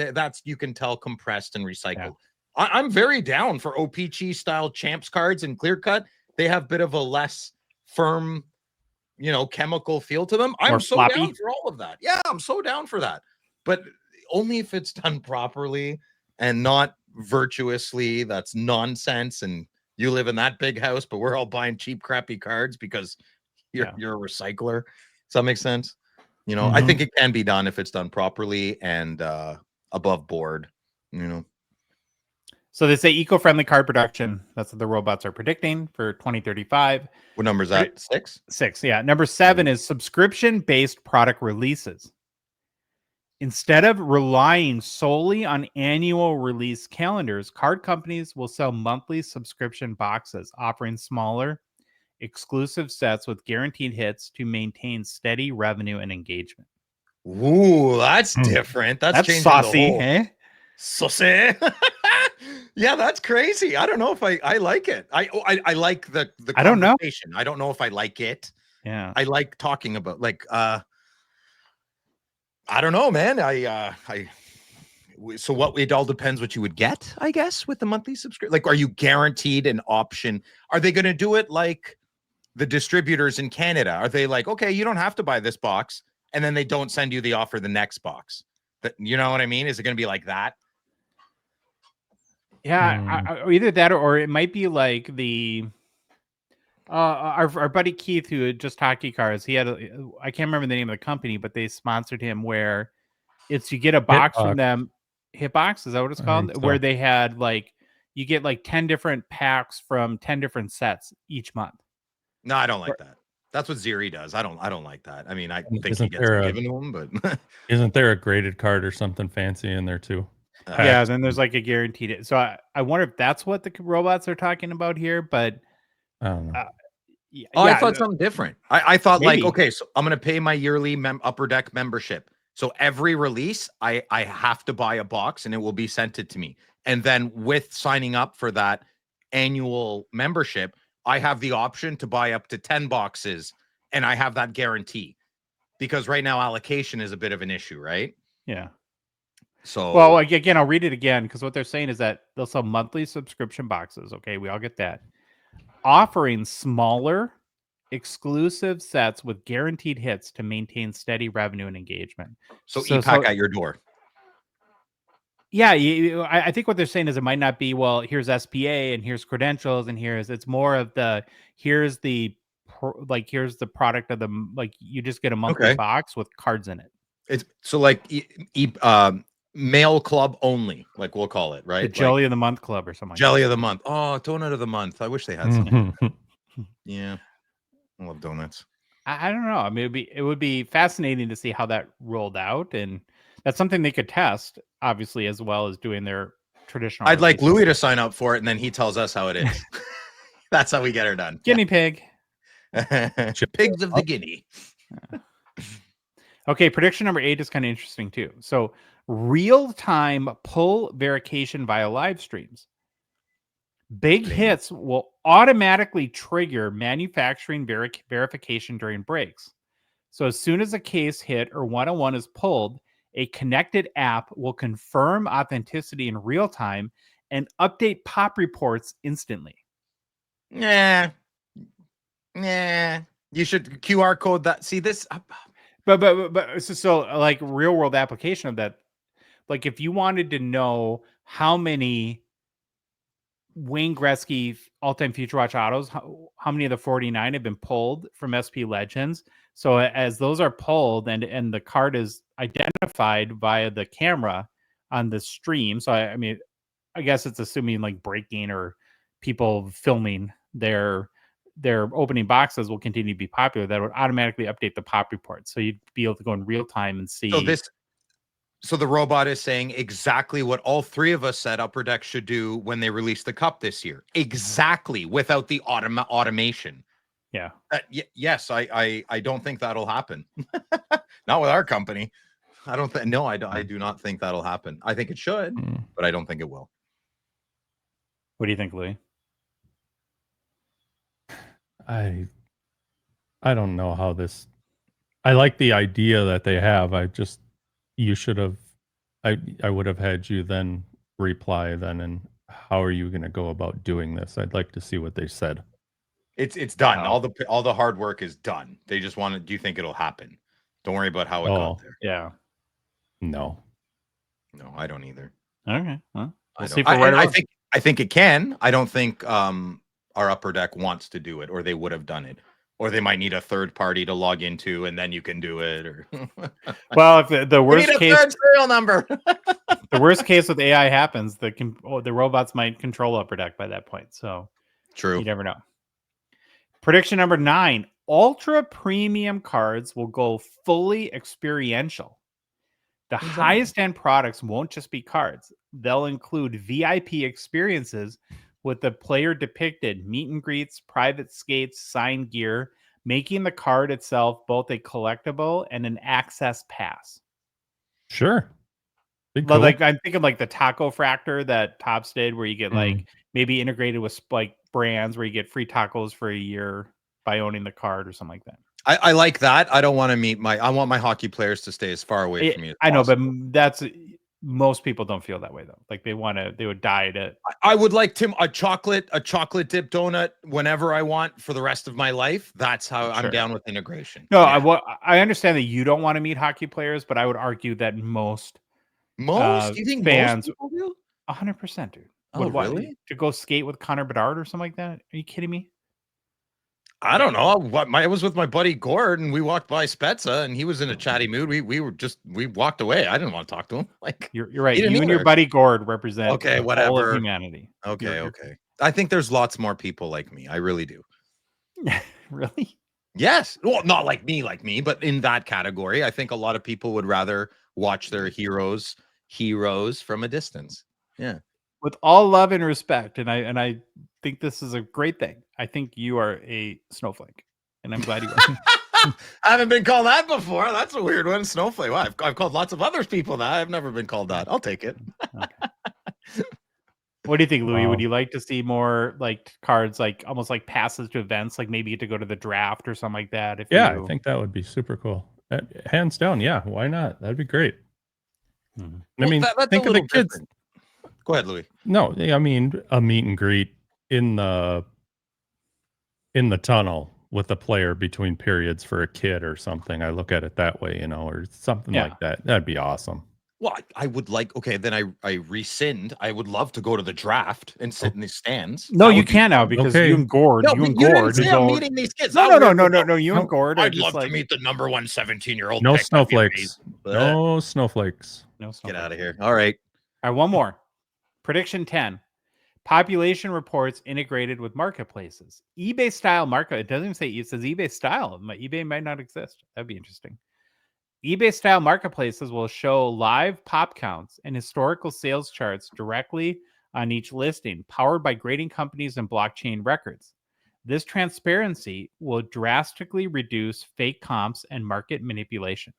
You can tell compressed and recycled. Yeah. I'm very down for O-Pee-Chee style Champs cards and clear cut. They have a bit of a less firm, chemical feel to them. I'm so down for all of that. Yeah, I'm so down for that. But only if it's done properly and not virtuously. That's nonsense. And you live in that big house, but we're all buying cheap, crappy cards because you're a recycler. Does that make sense? I think it can be done if it's done properly and above board, So they say eco-friendly card production. That's what the robots are predicting for 2035. What number is that? 6? 6, yeah. Number 7 is subscription-based product releases. Instead of relying solely on annual release calendars, card companies will sell monthly subscription boxes, offering smaller, exclusive sets with guaranteed hits to maintain steady revenue and engagement. Ooh, that's different. That's changing saucy, the whole... eh? Saucy. Yeah, that's crazy. I don't know if I like it. I like the conversation. I don't know. I don't know if I like it. Yeah. I like talking about I don't know, man. So what, it all depends what you would get, I guess, with the monthly subscription. Like, are you guaranteed an option? Are they going to do it like the distributors in Canada? Are they like, okay, you don't have to buy this box, and then they don't send you the offer the next box? You know what I mean? Is it going to be like that? Yeah, either that or it might be like our buddy Keith, who had just Hockey Cards. He had I can't remember the name of the company, but they sponsored him where it's you get a box from them. Hitbox, is that what it's called? So. Where they had you get 10 different packs from 10 different sets each month. No, I don't like that. That's what Ziri does. I don't like that. I mean, I think he gets it given to him, but isn't there a graded card or something fancy in there too? Yeah, then there's a guaranteed. So I wonder if that's what the robots are talking about here, but I don't know. I thought something different. I thought maybe. Okay, so I'm going to pay my yearly Upper Deck membership. So every release, I have to buy a box and it will be sent to me. And then with signing up for that annual membership, I have the option to buy up to 10 boxes and I have that guarantee. Because right now allocation is a bit of an issue, right? Yeah. So Well, again, I'll read it again because what they're saying is that they'll sell monthly subscription boxes. Okay, we all get that. Offering smaller, exclusive sets with guaranteed hits to maintain steady revenue and engagement. so e-pack at your door. Yeah, I think what they're saying is it might not be, well, here's SPA and here's credentials and it's more of here's the product of like you just get a monthly box with cards in it. It's so like mail club only, like we'll call it, right? The Jelly of the Month Club or something. Jelly of the Month. Oh, donut of the month. I wish they had some. Yeah, I love donuts. I don't know. I mean, it would be fascinating to see how that rolled out, and that's something they could test, obviously, as well as doing their traditional. I'd like Louis to sign up for it, and then he tells us how it is. That's how we get her done. Guinea pig. Pigs of the guinea. Okay, prediction number 8 is kind of interesting too. So, real-time pull verification via live streams. Big hits will automatically trigger manufacturing verification during breaks. So as soon as a case hit or one-on-one is pulled, a connected app will confirm authenticity in real time and update pop reports instantly. Nah. You should QR code that. See this? But so like real world application of that. Like if you wanted to know how many Wayne Gretzky all-time Future Watch autos, how many of the 49 have been pulled from SP Legends. So as those are pulled and the card is identified via the camera on the stream. So I mean, I guess it's assuming like breaking or people filming their opening boxes will continue to be popular. That would automatically update the pop report. So you'd be able to go in real time and see. So the robot is saying exactly what all three of us said Upper Deck should do when they release the cup this year. Exactly, without the automation. Yeah. Yes, I don't think that'll happen. Not with our company. I don't think. No, I do not think that'll happen. I think it should, but I don't think it will. What do you think, Louis? I don't know how this. I like the idea that they have. You should have. I would have had you then reply then, and how are you going to go about doing this? I'd like to see what they said. It's done. All the hard work is done. They just want to. Do you think it'll happen? Don't worry about how it got there. Yeah. No, I don't either. Okay. Well, we'll see. I think it can. I don't think our Upper Deck wants to do it, or they would have done it. Or they might need a third party to log into, and then you can do it. Or well, if the worst case third serial number, the worst case with AI happens, the robots might control Upper Deck by that point. So true. You never know. Prediction number 9: ultra premium cards will go fully experiential. The highest end products won't just be cards; they'll include VIP experiences with the player depicted, meet and greets, private skates, signed gear, making the card itself both a collectible and an access pass. Sure. Cool. Like I'm thinking like the Taco Fractor that Topps did, where you get like maybe integrated with like brands where you get free tacos for a year by owning the card or something like that. I like that. I don't want to meet I want my hockey players to stay as far away from me as possible. Know, but most people don't feel that way though. Like they would die to. I would like a chocolate dip donut whenever I want for the rest of my life. That's how I'm down with integration. No, yeah. I understand that you don't want to meet hockey players, but I would argue that most you think fans most people do? 100%, dude. Oh, really? To go skate with Connor Bedard or something like that? Are you kidding me? I don't know. I was with my buddy Gord, and we walked by Spezza, and he was in a chatty mood. We walked away. I didn't want to talk to him. Like you're right. You and your buddy Gord represent all of humanity. Okay. I think there's lots more people like me. I really do. Really? Yes. Well, not like me, but in that category, I think a lot of people would rather watch their heroes from a distance. Yeah. With all love and respect, and I think this is a great thing. I think you are a snowflake, and I'm glad you are. I haven't been called that before. That's a weird one, snowflake. Well, I've called lots of other people that. I've never been called that. I'll take it. Okay. What do you think, Louis? Would you like to see more like cards, like almost like passes to events, like maybe to go to the draft or something like that? I think that would be super cool. Hands down, yeah. Why not? That'd be great. I mean, think of the kids. Different. Go ahead, Louis. No, I mean a meet and greet in the tunnel with a player between periods for a kid or something. I look at it that way, or something like that. That'd be awesome. Well, I would like. Okay, then I rescind. I would love to go to the draft and sit in the stands. No, you can't now because you and Gord. No, you and you Gord. didn't say I'm meeting these kids. No. You and Gord. I'd love to meet the number 1 17-year-old. No snowflakes. No snowflakes. No snowflakes. Get out of here. All right. One more. Prediction 10. Population reports integrated with marketplaces. eBay style market. It doesn't even say, it says eBay style. eBay might not exist. That'd be interesting. eBay style marketplaces will show live pop counts and historical sales charts directly on each listing, powered by grading companies and blockchain records. This transparency will drastically reduce fake comps and market manipulation.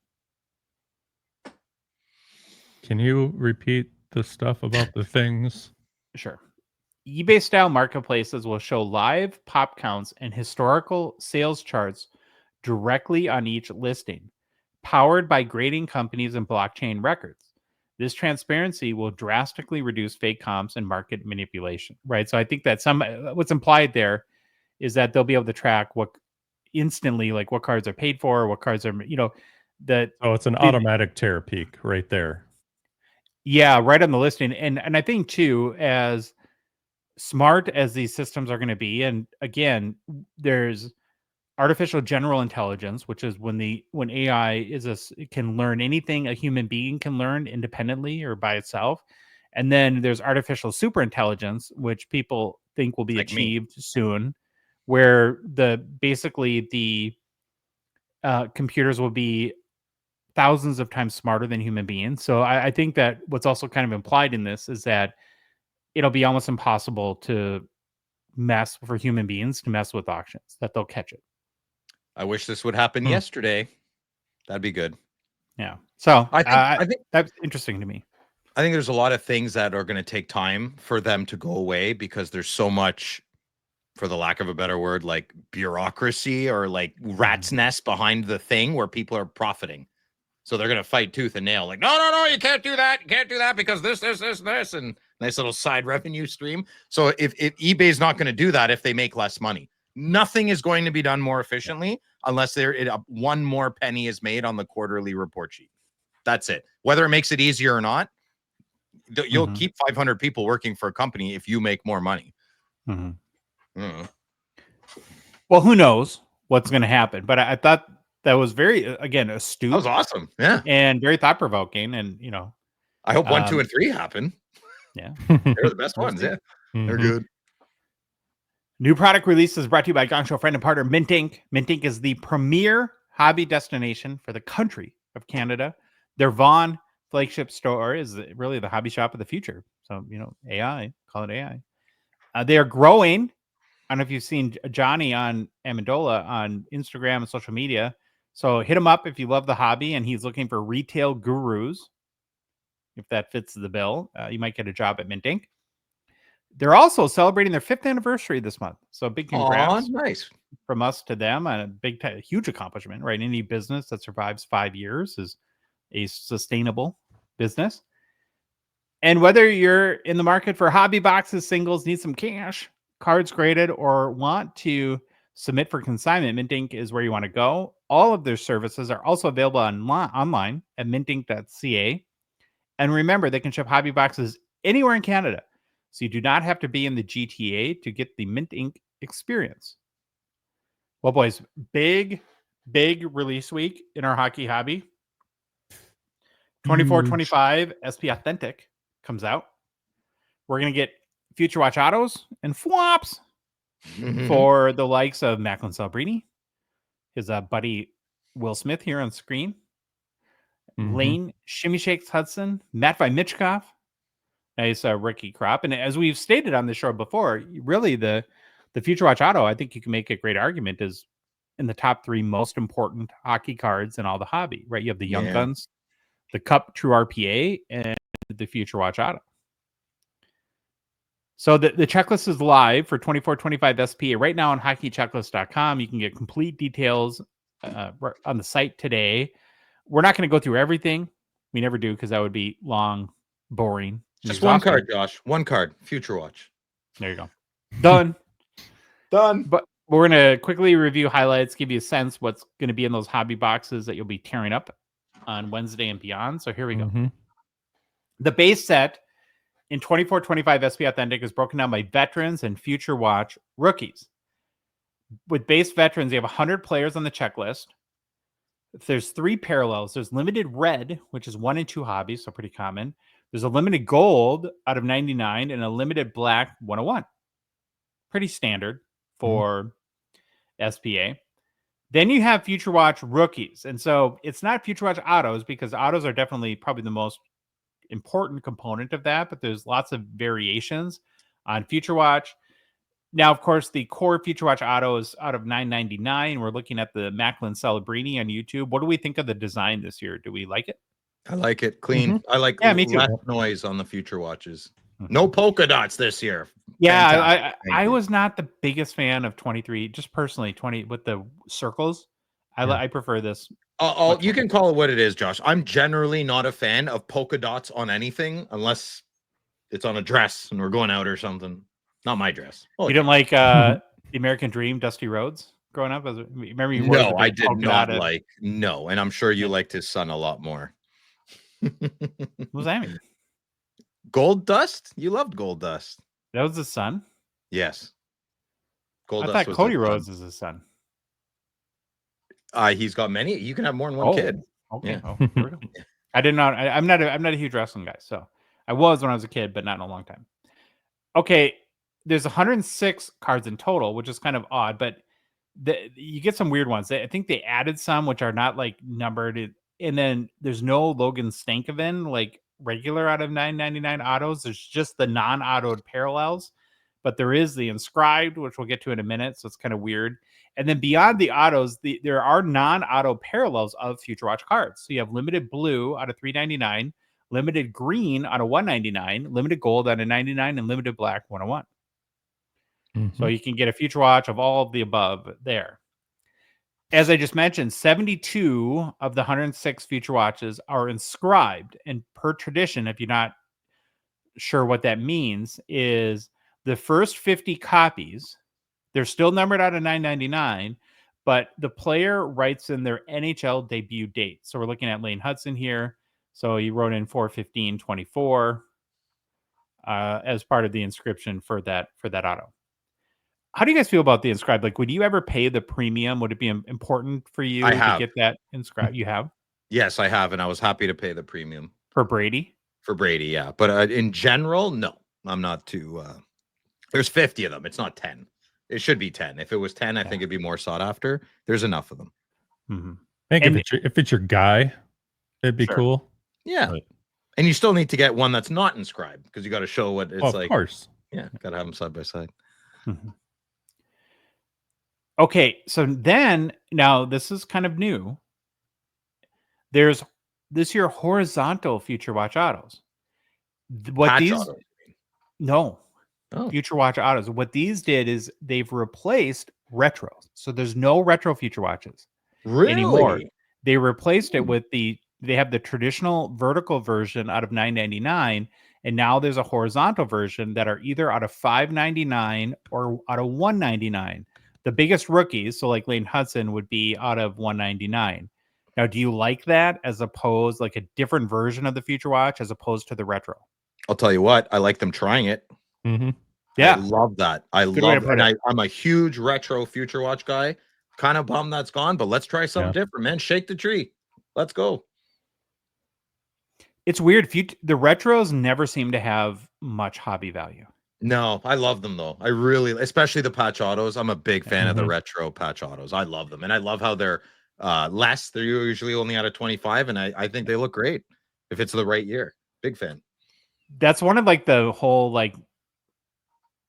Can you repeat the stuff about the things? Sure. eBay style marketplaces will show live pop counts and historical sales charts directly on each listing, powered by grading companies and blockchain records. This transparency will drastically reduce fake comps and market manipulation, right? So I think that what's implied there is that they'll be able to track what cards are paid for, what cards are, it's an automatic tear peak right there. Yeah, right on the listing. And I think too, as smart as these systems are going to be, and again, there's artificial general intelligence, which is when AI can learn anything a human being can learn independently or by itself. And then there's artificial super intelligence, which people think will be achieved soon, where the computers will be thousands of times smarter than human beings. So I think that what's also kind of implied in this is that it'll be almost impossible for human beings to mess with auctions, that they'll catch it. I wish this would happen yesterday. That'd be good. Yeah. So I think that's interesting to me. I think there's a lot of things that are going to take time for them to go away because there's so much, for the lack of a better word, like bureaucracy or like rat's nest behind the thing where people are profiting. So they're going to fight tooth and nail. Like, no, you can't do that. You can't do that because this, and nice little side revenue stream. So if eBay's not going to do that, if they make less money, nothing is going to be done more efficiently unless one more penny is made on the quarterly report sheet. That's it. Whether it makes it easier or not, you'll keep 500 people working for a company if you make more money. Well, who knows what's going to happen? But I thought that was very, again, astute. That was awesome. Yeah. And very thought provoking. And, I hope 1, 2, and 3 happen. Yeah. They're the best ones. Yeah. They're good. New product release is brought to you by Gongshow friend and partner Mint Inc. Mint Inc. is the premier hobby destination for the country of Canada. Their Vaughan flagship store is really the hobby shop of the future. So, AI, call it AI. They are growing. I don't know if you've seen Johnny on Amendola on Instagram and social media. So hit him up if you love the hobby and he's looking for retail gurus. If that fits the bill, you might get a job at Mint Inc. They're also celebrating their 5th anniversary this month. So big congrats nice from us to them, and a huge accomplishment, right? Any business that survives 5 years is a sustainable business. And whether you're in the market for hobby boxes, singles, need some cash, cards graded, or want to submit for consignment, Mint Inc. is where you want to go. All of their services are also available online at mintink.ca. And remember, they can ship hobby boxes anywhere in Canada. So you do not have to be in the GTA to get the Mint Inc. experience. Well, boys, big release week in our hockey hobby. 24-25 SP Authentic comes out. We're going to get Future Watch autos and flops for the likes of Macklin Celebrini, his buddy Will Smith here on screen, Lane Shimmy Shakes Hudson, Matvei Michkov, nice rookie crop. And as we've stated on the show before, really the Future Watch auto, I think you can make a great argument, is in the top 3 most important hockey cards in all the hobby, right? You have the Young Guns, the Cup True RPA, and the Future Watch auto. So the checklist is live for 24-25 SPA right now on hockeychecklist.com. You can get complete details on the site today. We're not going to go through everything, We never do because that would be long, boring. and Just one exhausting. card, Josh. One card. Future Watch. There you go. Done. Done. But we're going to quickly review highlights, give you a sense what's going to be in those hobby boxes that you'll be tearing up on Wednesday and beyond. So here we go. Mhm. The base set in 24-25 SP Authentic is broken down by veterans and Future Watch rookies. With base veterans, you have 100 players on the checklist. If there's 3 parallels, there's limited red, which is 1 and 2 hobbies, so pretty common. There's a limited gold out of 99 and a limited black 101. Pretty standard for SPA. Then you have Future Watch rookies. And so it's not Future Watch autos because autos are definitely probably the most important component of that, but there's lots of variations on Future Watch. Now, of course, the core Future Watch auto is out of $9.99. We're looking at the Macklin Celebrini on YouTube. What do we think of the design this year? Do we like it? I like it clean. I like me too. less noise on the Future Watches. No polka dots this year. Yeah, Fantastic. I was not the biggest fan of 23, just personally, 20 with the circles. I prefer this. You can call it what it is, Josh. I'm generally not a fan of polka dots on anything unless it's on a dress and we're going out or something. Not my dress. You didn't like the American Dream, Dusty Rhodes growing up? Remember you wore the No, big I did polka not dotted- like. No, and I'm sure you liked his son a lot more. What was that mean? Gold Dust? You loved Gold Dust. That was his son? Yes. Gold I Dust thought was Cody his son. Rhodes is his son. He's got many. You can have more than one kid. Okay. Yeah. Oh, here we go. I did not. I'm not a huge wrestling guy, so I was when I was a kid, but not in a long time. Okay, there's 106 cards in total, which is kind of odd, but you get some weird ones. I think they added some which are not like numbered, and then there's no Logan Stankoven like regular out of $9.99 autos. There's just the non-autoed parallels, but there is the inscribed, which we'll get to in a minute. So it's kind of weird. And then beyond the autos, there are non-auto parallels of Future Watch cards. So you have limited blue out of $3.99, limited green out of $1.99, limited gold out of $99, and limited black 101. So you can get a Future Watch of all of the above there. As I just mentioned, 72 of the 106 Future Watches are inscribed. And per tradition, if you're not sure what that means, is the first 50 copies, they're still numbered out of $9.99, but the player writes in their NHL debut date. So we're looking at Lane Hudson here. So he wrote in 4/15/24 as part of the inscription for that auto. How do you guys feel about the inscribed? Like, would you ever pay the premium? Would it be important for you to get that inscribed? You have? Yes, I have, and I was happy to pay the premium For Brady? for Brady. Yeah, but in general, no, I'm not too. There's 50 of them. It's not 10. It should be 10. If it was 10, I think it'd be more sought after. There's enough of them. I think if it's your guy, it'd be cool. Yeah, But- and you still need to get one that's not inscribed because you got to show what it's of like. course. Yeah, got to have them side by side. Okay, so then now this is kind of new. There's this year horizontal Future Watch autos. What Patch these autos, you mean? no Oh. Future Watch autos. What these did is they've replaced retros. So there's no retro Future Watches anymore. Really? They replaced it with they have the traditional vertical version out of $9.99, and now there's a horizontal version that are either out of $5.99 or out of $1.99. The biggest rookies, so like Lane Hudson, would be out of $1.99. Now, do you like that as opposed like a different version of the Future Watch as opposed to the retro? I'll tell you what. I like them trying it. Yeah, I love that. I Good way to love put it. I'm a huge retro Future Watch guy. Kind of bummed that's gone, but let's try something different, man. Shake the tree. Let's go. it's weird. The retros never seem to have much hobby value. No, I love them though. I really, especially the patch autos. I'm a big fan of the retro patch autos. I love them, and I love how they're less. They're usually only out of 25, and I think they look great if it's the right year. Big fan. That's one of like the whole like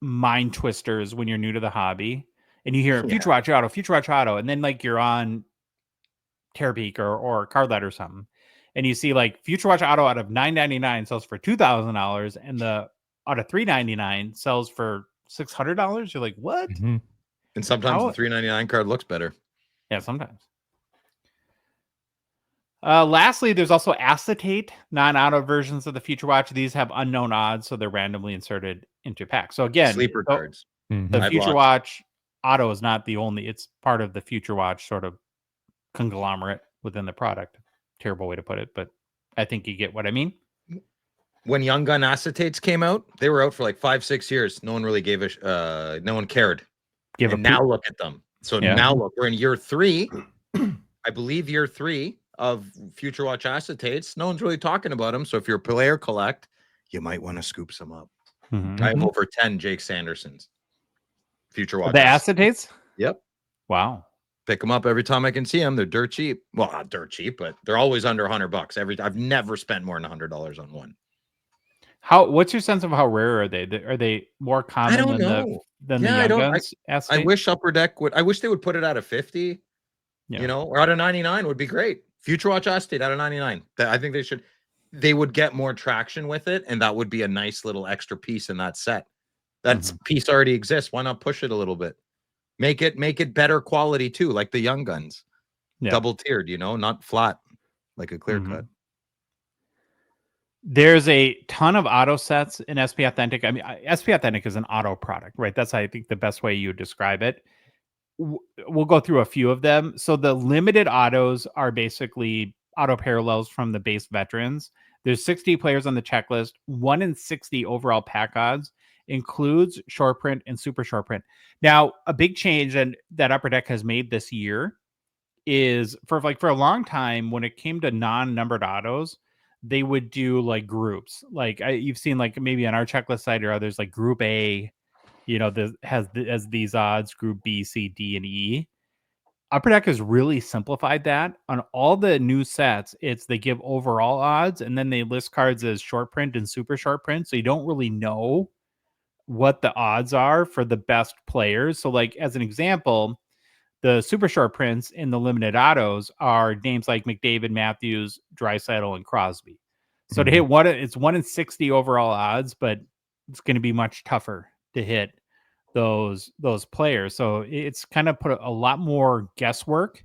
mind twisters when you're new to the hobby and you hear Future Watch auto, and then like you're on Terapeak or Cardlet or something, and you see like Future Watch auto out of $9.99 sells for $2,000, and the out of $3.99 sells for $600. You're like, what? And sometimes the $3.99 card looks better. Yeah, sometimes. Lastly, there's also acetate non-auto versions of the Future Watch. These have unknown odds, so they're randomly inserted into packs. So again, Sleeper cards. the I've Future lost. Watch auto is not the only. It's part of the Future Watch sort of conglomerate within the product. Terrible way to put it, but I think you get what I mean. When Young Gun acetates came out, they were out for like 5-6 years. No one really gave a no one cared. And now look at them. So now look, we're in year 3. I believe year 3 of Future Watch acetates. No one's really talking about them. So if you're a player collect, you might want to scoop some up. I have over 10 Jake Sandersons. Future Watch. The acetates? Yep. Wow. Pick them up every time I can see them. They're dirt cheap. Well, not dirt cheap, but they're always under $100. I've never spent more than $100 on one. What's your sense of how rare are they? Are they more common than the Young Guns? I wish Upper Deck would. I wish they would put it out of 50. You know, or out of 99 would be great. Future Watch acetate out of 99. I think they should. They would get more traction with it, and that would be a nice little extra piece in that set. That piece already exists. Why not push it a little bit? Make it better quality too, like the Young Guns. Double tiered, not flat like a clear cut. There's a ton of auto sets in SP Authentic. I mean, SP Authentic is an auto product, right? That's, I think, the best way you describe it. We'll go through a few of them. So the limited autos are basically auto parallels from the base veterans. There's 60 players on the checklist. 1 in 60 overall pack odds, includes short print and super short print. Now, a big change that Upper Deck has made this year is for a long time, when it came to non-numbered autos, they would do like groups. Like you've seen like maybe on our checklist site or others, like Group A, has these odds, Group B, C, D, and E. Upper Deck has really simplified that. On all the new sets, they give overall odds, and then they list cards as short print and super short print, so you don't really know what the odds are for the best players. So like as an example, the super short prints in the limited autos are names like McDavid, Matthews, Draisaitl, and Crosby. So to hit it's 1 in 60 overall odds, but it's going to be much tougher to hit those players. So it's kind of put a lot more guesswork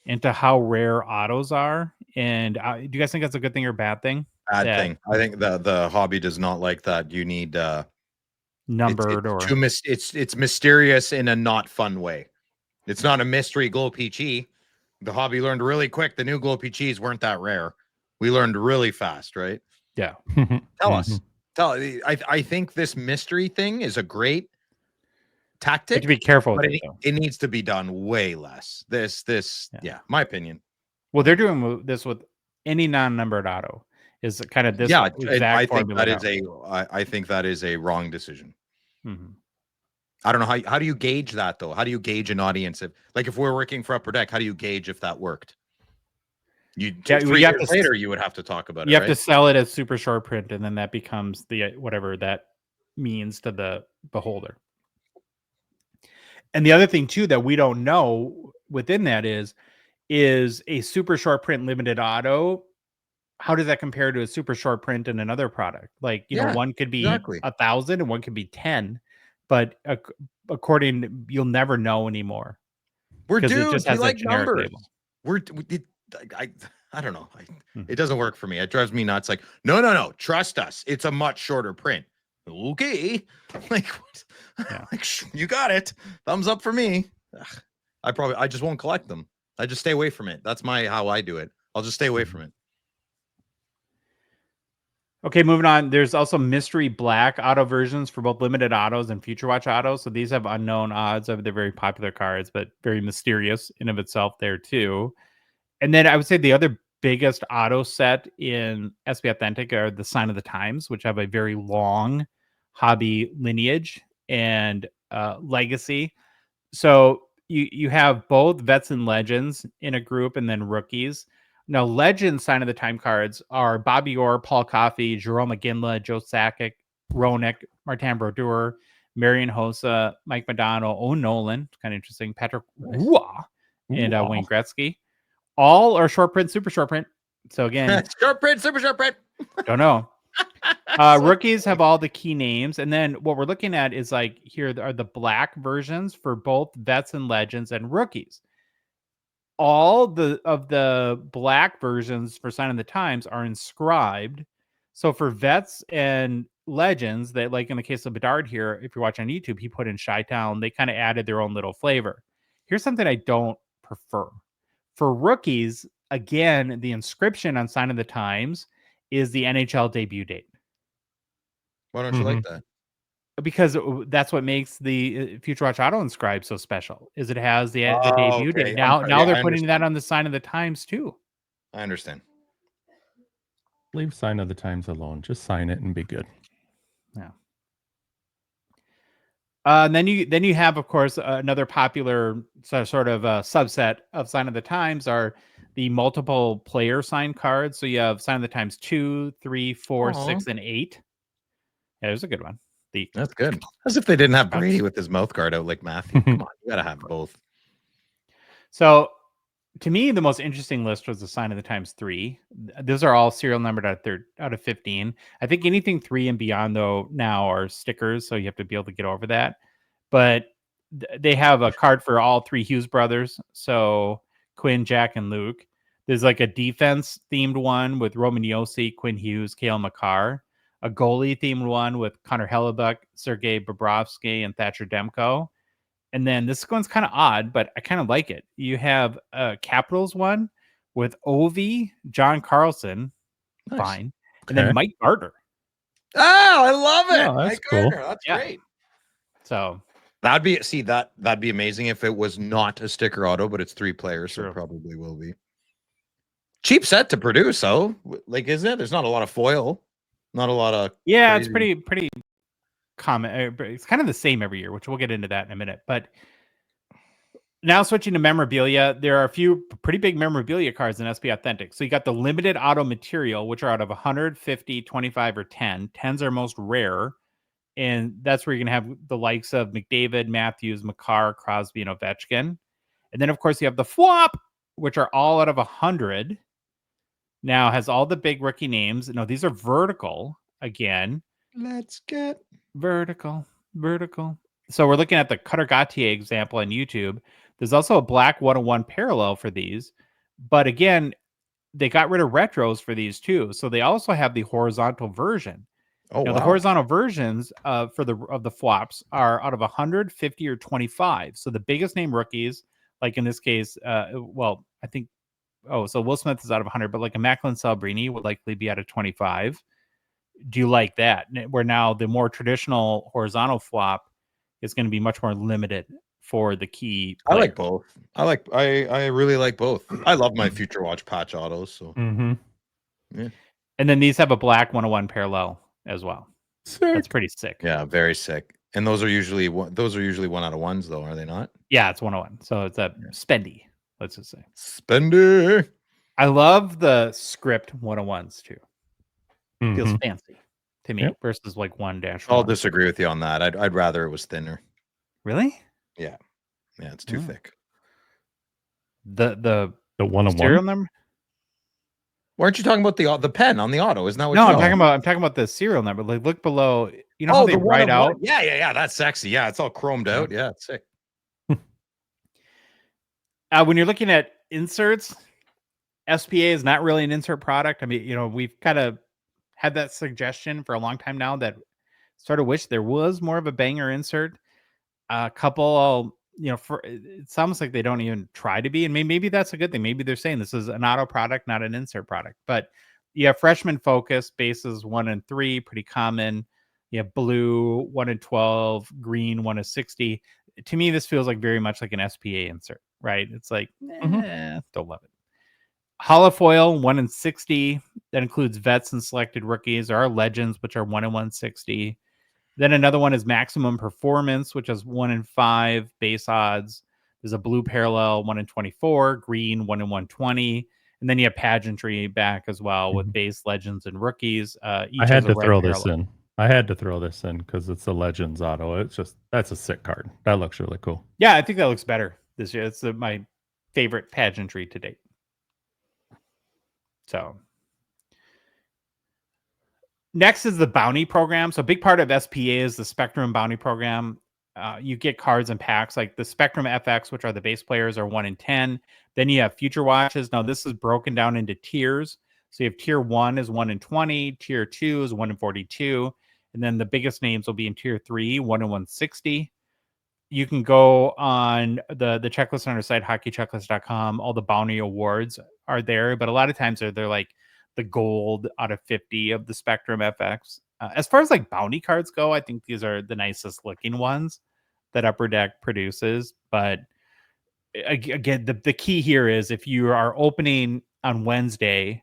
into how rare autos are. And do you guys think that's a good thing or bad thing? Bad thing. I think the hobby does not like that. You need numbered it's mysterious in a not fun way. It's not a mystery O-Pee-Chee. The hobby learned really quick. The new O-Pee-Chees weren't that rare. We learned really fast, right? Yeah. Tell us. I think this mystery thing is a great tactic. To be careful, but it needs to be done way less. My opinion. Well, they're doing this with any non-numbered auto. Is kind of this. Yeah, I think that is a wrong decision. I don't know how do you gauge that though? How do you gauge an audience if we're working for Upper Deck? How do you gauge if that worked? 3 years later, you would have to talk about it. You have to sell it as super short print, and then that becomes the whatever that means to the beholder. And the other thing too that we don't know within that is a super short print limited auto. How does that compare to a super short print in another product? Like, one could be 1,000 and one could be 10, but you'll never know anymore. It just has a generic label. I don't know. It doesn't work for me. It drives me nuts. Like, no, trust us. It's a much shorter print. Okay. You got it. Thumbs up for me. I just won't collect them. I just stay away from it. That's how I do it. I'll just stay away from it. Okay, moving on. There's also mystery black auto versions for both limited autos and Future Watch autos. So these have unknown odds. They're very popular cards, but very mysterious in of itself there too. And then I would say the other biggest auto set in SP Authentic are the Sign of the Times, which have a very long hobby lineage and legacy. So you have both vets and legends in a group, and then rookies. Now, legend Sign of the Time cards are Bobby Orr, Paul Coffey, Jerome McGinley, Joe Sakic, Roenick, Martin Brodeur, Marian Hossa, Mike Modano, Owen Nolan, kind of interesting, Patrick Roy, and Wayne Gretzky. All are short print, super short print. So again, short print, super short print. Don't know. Rookies have all the key names, and then what we're looking at is like here are the black versions for both vets and legends and rookies. all of the black versions for Sign of the Times are inscribed. So for vets and legends, that like in the case of Bedard here, if you're watching on YouTube, he put in Chi-Town. They kind of added their own little flavor. Here's something I don't prefer. For rookies, again, the inscription on Sign of the Times is the NHL debut date. Why don't you like that? Because that's what makes the Future Watch Auto Inscribe so special. Is it has the Oh, debut okay. date. Now Yeah, they're I putting that understand. on the Sign of the Times too. I understand. Leave Sign of the Times alone. Just sign it and be good. Yeah. And then you have, of course, another popular sort of subset of Sign of the Times are the multiple player signed cards. So you have Sign of the Times 2, 3, 4, 6, and 8. Yeah, there's a good one. That's good. As if they didn't have Brady with his mouth guard out like Matthew. Come on, you gotta have both. So to me, the most interesting list was the Sign of the Times 3. Those are all serial numbered out of 15. I think anything 3 and beyond, though, now are stickers, so you have to be able to get over that. But they have a card for all 3 Hughes brothers. So Quinn, Jack, and Luke. There's like a defense themed one with Roman Yossi, Quinn Hughes, Cale Makar. A goalie themed one with Connor Hellebuck, Sergei Bobrovsky, and Thatcher Demko. And then this one's kind of odd, but I kind of like it. You have a Capitals one with Ovi, John Carlson, Nice. fine, and then Mike Gardner. Oh, I love it. Oh, that's Mike cool. Gardner. That's great. So that'd be amazing if it was not a sticker auto, but it's 3 players, so True. it probably will be. Cheap set to produce, though. Like, is it? There's not a lot of foil, not a lot of it's crazy- pretty common. It's kind of the same every year, which we'll get into that in a minute. But now switching to memorabilia, there are a few pretty big memorabilia cards in SP Authentic. So you got the limited auto material, which are out of 150, 25, or 10. 10s are most rare. And that's where you're going to have the likes of McDavid, Matthews, Makar, Crosby, and Ovechkin. And then, of course, you have the flop, which are all out of 100. Now, has all the big rookie names. No, these are vertical again. Let's get vertical. So we're looking at the Cutter Gauthier example on YouTube. There's also a black 101 parallel for these. But again, they got rid of retros for these too. So they also have the horizontal version. Oh, now, wow. the horizontal versions of the flops are out of 100, 50, or 25. So the biggest name rookies, like in this case, so Will Smith is out of 100, but like a Macklin Celebrini would likely be out of 25. Do you like that? Where now the more traditional horizontal flop is going to be much more limited for the key players. I like both. I really like both. I love my Future Watch patch autos. So yeah. And then these have a black 101 parallel as well. Sick. That's pretty sick. Yeah, very sick. And those are usually 1 out of 1s, though, are they not? Yeah, it's 101. So it's a spendy, let's just say. Spendy. I love the script 101s too. Feels fancy to me versus like 1-1. I'll disagree with you on that. I'd rather it was thinner. Really? Yeah, it's too thick. The 101 serial number. Weren't you talking about the pen on the auto? Isn't that what? No, I'm talking about the serial number. Like, look below. You know how they write out? Yeah. That's sexy. Yeah, it's all chromed out. Yeah, it's sick. When you're looking at inserts, SPA is not really an insert product. I mean, we've kind of had that suggestion for a long time now that sort of wish there was more of a banger insert. A couple, it's almost like they don't even try to be. And maybe that's a good thing. Maybe they're saying this is an auto product, not an insert product. But you have freshman focus, bases 1 and 3, pretty common. You have blue 1 and 12, green 1 and 60. To me, this feels like very much like an SPA insert, right? It's like, don't love it. Holofoil 1 and 60. That includes vets and selected rookies. There are legends, which are 1 and 160. Then another one is maximum performance, which is 1 and 5 base odds. There's a blue parallel 1 and 24, green 1 and 120. And then you have pageantry back as well with base legends and rookies. I had to throw this in. I had to throw this in because it's a Legends auto. That's a sick card. That looks really cool. Yeah, I think that looks better this year. It's my favorite pageantry to date. So next is the bounty program. So a big part of SPA is the Spectrum bounty program. You get cards and packs like the Spectrum FX, which are the base players, are 1 in 10. Then you have Future Watches. Now this is broken down into tiers. So you have tier 1 is 1 in 20, tier 2 is 1 in 42, and then the biggest names will be in tier 3, 1 in 160. You can go on the checklist on our site, hockeychecklist.com. All the bounty awards are there, but a lot of times they're like the gold out of 50 of the Spectrum FX. As far as like bounty cards go, I think these are the nicest looking ones that Upper Deck produces. But again, the key here is if you are opening on Wednesday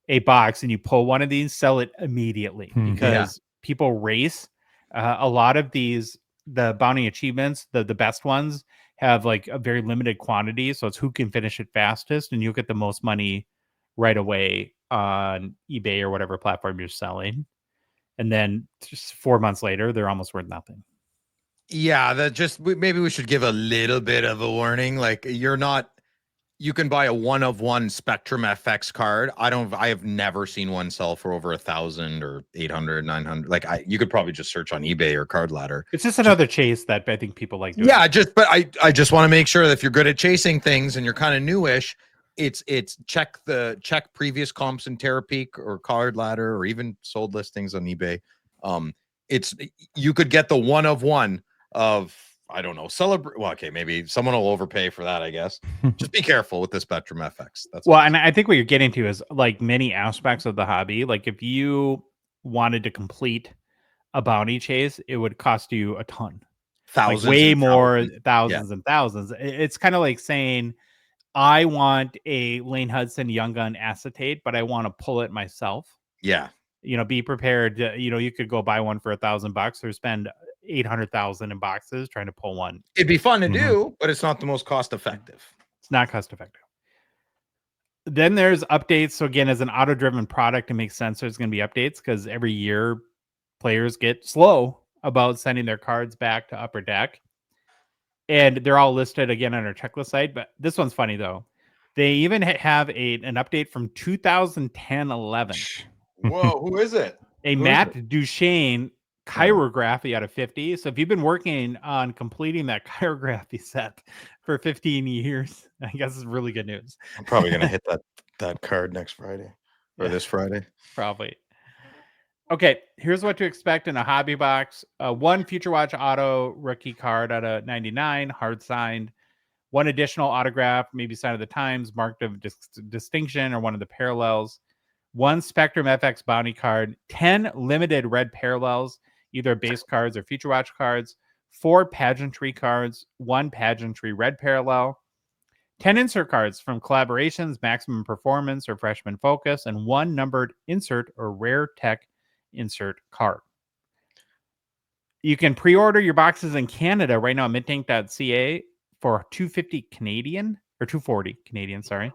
a box and you pull one of these, sell it immediately because people race. A lot of these, the bounty achievements, the best ones have like a very limited quantity. So it's who can finish it fastest, and you'll get the most money right away on eBay or whatever platform you're selling. And then just 4 months later, they're almost worth nothing. Yeah, maybe we should give a little bit of a warning. Like you can buy a 1 of 1 Spectrum FX card. I have never seen one sell for over 1,000 or 800, 900. Like you could probably just search on eBay or Card Ladder. It's just another chase that I think people like doing. Yeah, but I just want to make sure that if you're good at chasing things and you're kind of newish, it's check previous comps in Terapeak or Card Ladder or even sold listings on eBay. You could get the 1 of 1 of, I don't know, celebrate. Well, okay, maybe someone will overpay for that, I guess. Just be careful with the Spectrum FX. And I think what you're getting to is like many aspects of the hobby. Like if you wanted to complete a bounty chase, it would cost you a ton. Thousands, like way more, thousands and thousands. It's kind of like saying, I want a Lane Hudson Young Gun acetate, but I want to pull it myself. Yeah. Be prepared. You could go buy one for $1,000 or spend 800,000 in boxes trying to pull one. It'd be fun to do, but it's not the most cost effective. It's not cost effective. Then there's updates. So again, as an auto-driven product, it makes sense there's going to be updates because every year players get slow about sending their cards back to Upper Deck. And they're all listed again on our checklist site. But this one's funny, though. They even have an update from 2010-11. Whoa, who is it? Matt Duchesne chirography out of 50. So if you've been working on completing that chirography set for 15 years, I guess it's really good news. I'm probably going to hit that card next Friday or this Friday. Probably. Okay, here's what to expect in a hobby box. 1 Future Watch Auto rookie card out of 99, hard signed. 1 additional autograph, maybe sign of the times, marked of distinction, or one of the parallels. 1 Spectrum FX bounty card. 10 limited red parallels, either base cards or Future Watch cards. 4 pageantry cards. 1 pageantry red parallel. 10 insert cards from collaborations, Maximum Performance, or Freshman Focus, and 1 numbered insert or rare tech insert card. You can pre-order your boxes in Canada right now at mintank.ca for $250 Canadian or $240 Canadian, sorry.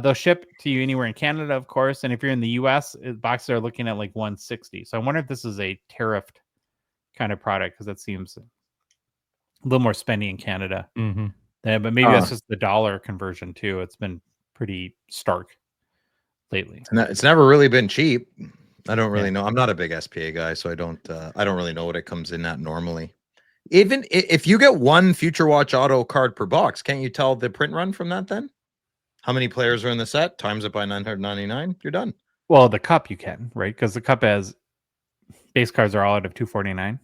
They'll ship to you anywhere in Canada, of course, and if you're in the US, boxes are looking at like $160. So I wonder if this is a tariffed kind of product, because that seems a little more spendy in Canada. Yeah, but maybe that's just the dollar conversion too. It's been pretty stark lately. It's never really been cheap. I don't really know. I'm not a big SPA guy, so I don't really know what it comes in at normally. Even if you get 1 Future Watch Auto card per box, can't you tell the print run from that then? How many players are in the set? Times it by 999. You're done. Well, the cup you can, right? Because the cup has base cards are all out of 249.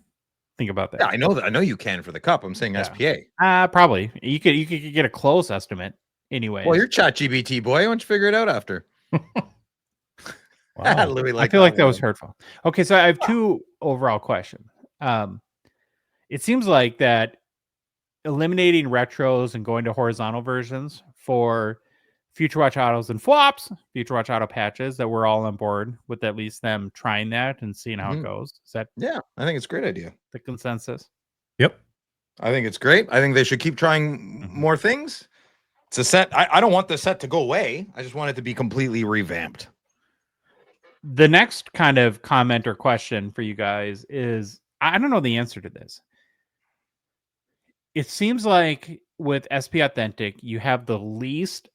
Think about that. Yeah, I know that. I know you can for the cup. I'm saying SPA. Probably. You could get a close estimate anyway. Well, you're ChatGPT boy. Why don't you figure it out after? Wow. Louis, I feel like that was hurtful. Okay, so I have 2 overall questions. It seems like that eliminating retros and going to horizontal versions for Future Watch Autos and flops, Future Watch Auto patches, that we're all on board with at least them trying that and seeing how it goes. Is that I think it's a great idea. The consensus? Yep. I think it's great. I think they should keep trying more things. It's a set. I don't want the set to go away. I just want it to be completely revamped. The next kind of comment or question for you guys is, I don't know the answer to this. It seems like with SP Authentic, you have the least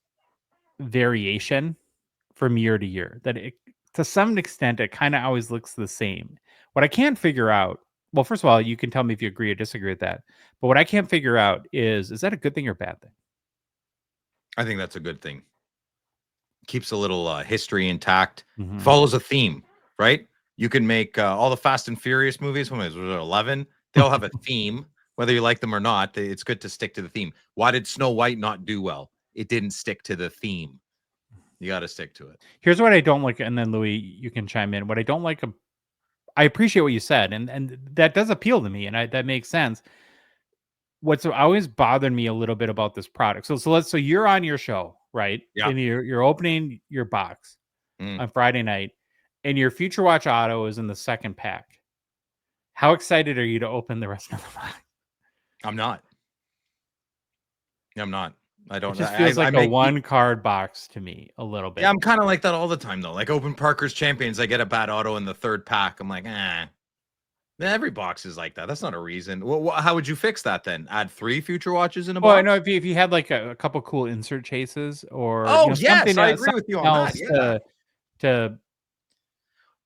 variation from year to year. That to some extent, it kind of always looks the same. What I can't figure out, well, first of all, you can tell me if you agree or disagree with that. But what I can't figure out is that a good thing or a bad thing? I think that's a good thing. Keeps a little history intact. Mhm. Follows a theme, right? You can make all the Fast and Furious movies. When was it 11? They all have a theme, whether you like them or not. It's good to stick to the theme. Why did Snow White not do well? It didn't stick to the theme. You got to stick to it. Here's what I don't like, and then Louis, you can chime in. What I don't like, I appreciate what you said, and that does appeal to me, and that makes sense. What's always bothered me a little bit about this product. So you're on your show, right? Yeah. And you're opening your box on Friday night, and your Future Watch Auto is in the second pack. How excited are you to open the rest of the box? I'm not. I don't. It just feels like a one card box to me a little bit. Yeah, I'm kind of like that all the time though. Like open Parker's Champions, I get a bad auto in the third pack. I'm like, every box is like that. That's not a reason. Well, how would you fix that then? Add 3 Future Watches in a box? Well, I know if you had like a couple cool insert chases or yes, I agree with you on that. Yeah. To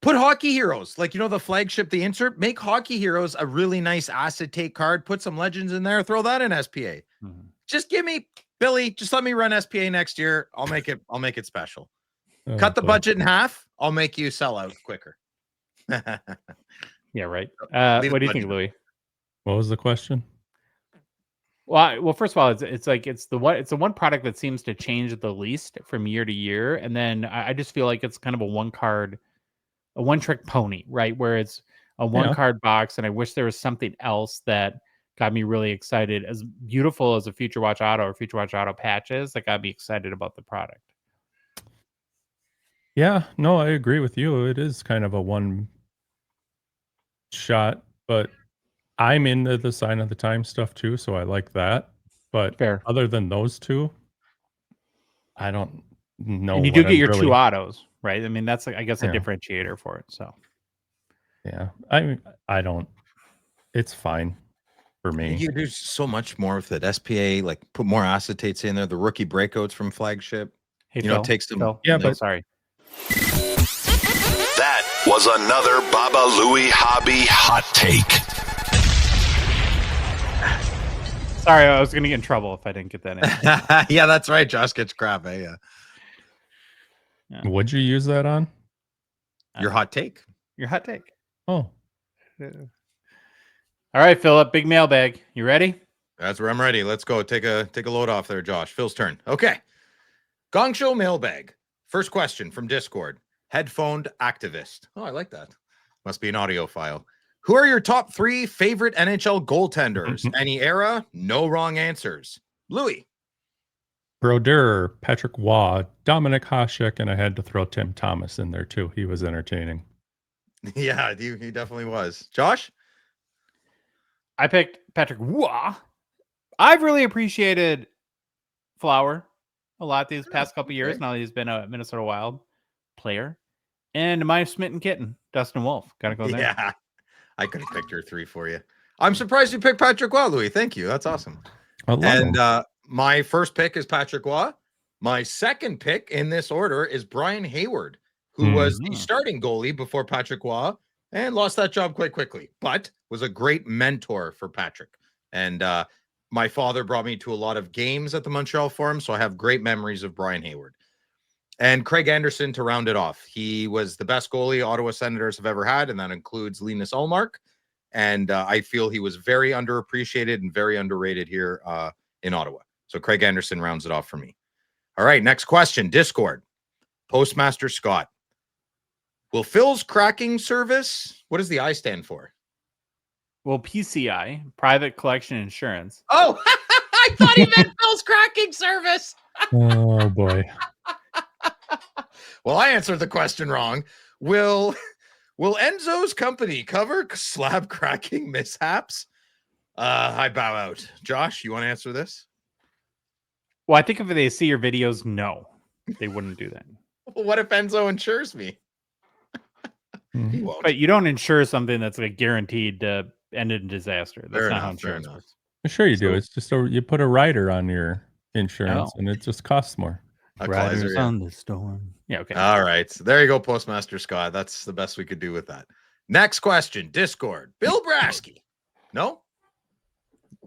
put Hockey Heroes, like the flagship, the insert. Make Hockey Heroes a really nice acetate card. Put some legends in there. Throw that in SPA. Mm-hmm. Just give me Billy. Just let me run SPA next year. I'll make it special. Cut the budget in half. I'll make you sell out quicker. Yeah, right. What do you think, Louis? What was the question? Well, first of all, it's the one product that seems to change the least from year to year, and then I just feel like it's kind of a one trick pony, right? Where it's a one card box, and I wish there was something else that got me really excited. As beautiful as a Future Watch Auto or Future Watch Auto patches, that got me excited about the product. Yeah, no, I agree with you. It is kind of a one shot, but I'm into the Sign of the Time stuff too, so I like that. But Fair. Other than those two, I don't know. And you do get your 2 autos, right? I mean, that's I guess a differentiator for it. So yeah, I don't. It's fine for me. You do so much more with it. SPA, like put more acetates in there. The rookie breakouts from flagship. Hey, Phil, it takes them. Phil, yeah, but sorry. That was another BabaLewi hobby hot take. Sorry, I was going to get in trouble if I didn't get that in. Yeah, that's right. Josh gets crap. Yeah. What'd you use that on? Your hot take. Your hot take. Oh. All right, Philip, big mailbag. You ready? That's where I'm ready. Let's go. Take a load off there, Josh. Phil's turn. Okay. Gongshow Mailbag. First question from Discord. Headphoned activist. Oh, I like that. Must be an audio file. Who are your top 3 favorite NHL goaltenders? Any era? No wrong answers. Louis. Brodeur, Patrick Waugh, Dominic Hasek, and I had to throw Tim Thomas in there too. He was entertaining. Yeah, he definitely was. Josh? I picked Patrick Waugh. I've really appreciated Flower a lot these past couple years. Now that he's been a Minnesota Wild player. And my smitten kitten, Dustin Wolf. Got to go there. Yeah, I could have picked your 3 for you. I'm surprised you picked Patrick Waugh, Louis. Thank you. That's awesome. And my first pick is Patrick Waugh. My second pick in this order is Brian Hayward, who was the starting goalie before Patrick Waugh and lost that job quite quickly, but was a great mentor for Patrick. And my father brought me to a lot of games at the Montreal Forum, so I have great memories of Brian Hayward. And Craig Anderson to round it off. He was the best goalie Ottawa Senators have ever had, and that includes Linus Ullmark. And I feel he was very underappreciated and very underrated here in Ottawa. So Craig Anderson rounds it off for me. All right, next question. Discord. Postmaster Scott. Will Phil's cracking service, what does the I stand for? Well, PCI, Private Collection Insurance. Oh, I thought he meant Phil's cracking service. Oh, boy. Well, I answered the question wrong. Will Enzo's company cover slab cracking mishaps? I bow out. Josh, you want to answer this? Well, I think if they see your videos, no, they wouldn't do that. Well, what if Enzo insures me? He won't. But you don't insure something that's like guaranteed to end in disaster. That's not how insurance works. Sure you do. It's just you put a rider on your insurance and it just costs more. Riders on the storm. Yeah, okay. All right. So there you go, Postmaster Scott. That's the best we could do with that. Next question. Discord. Bill Brasky. No?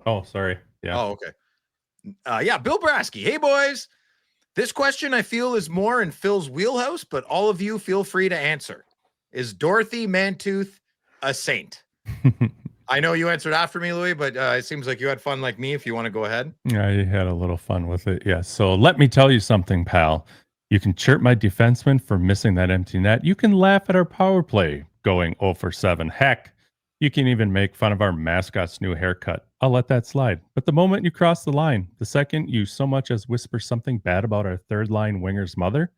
Oh, sorry. Yeah. Oh, okay. Yeah, Bill Brasky. Hey, boys. This question I feel is more in Phil's wheelhouse, but all of you feel free to answer. Is Dorothy Mantooth a saint? I know you answered after me, Louis, but it seems like you had fun like me. If you want to go ahead. I had a little fun with it. Yeah. So let me tell you something, pal. You can chirp my defenseman for missing that empty net. You can laugh at our power play going 0 for 7. Heck, you can even make fun of our mascot's new haircut. I'll let that slide. But the moment you cross the line, the second you so much as whisper something bad about our third line winger's mother,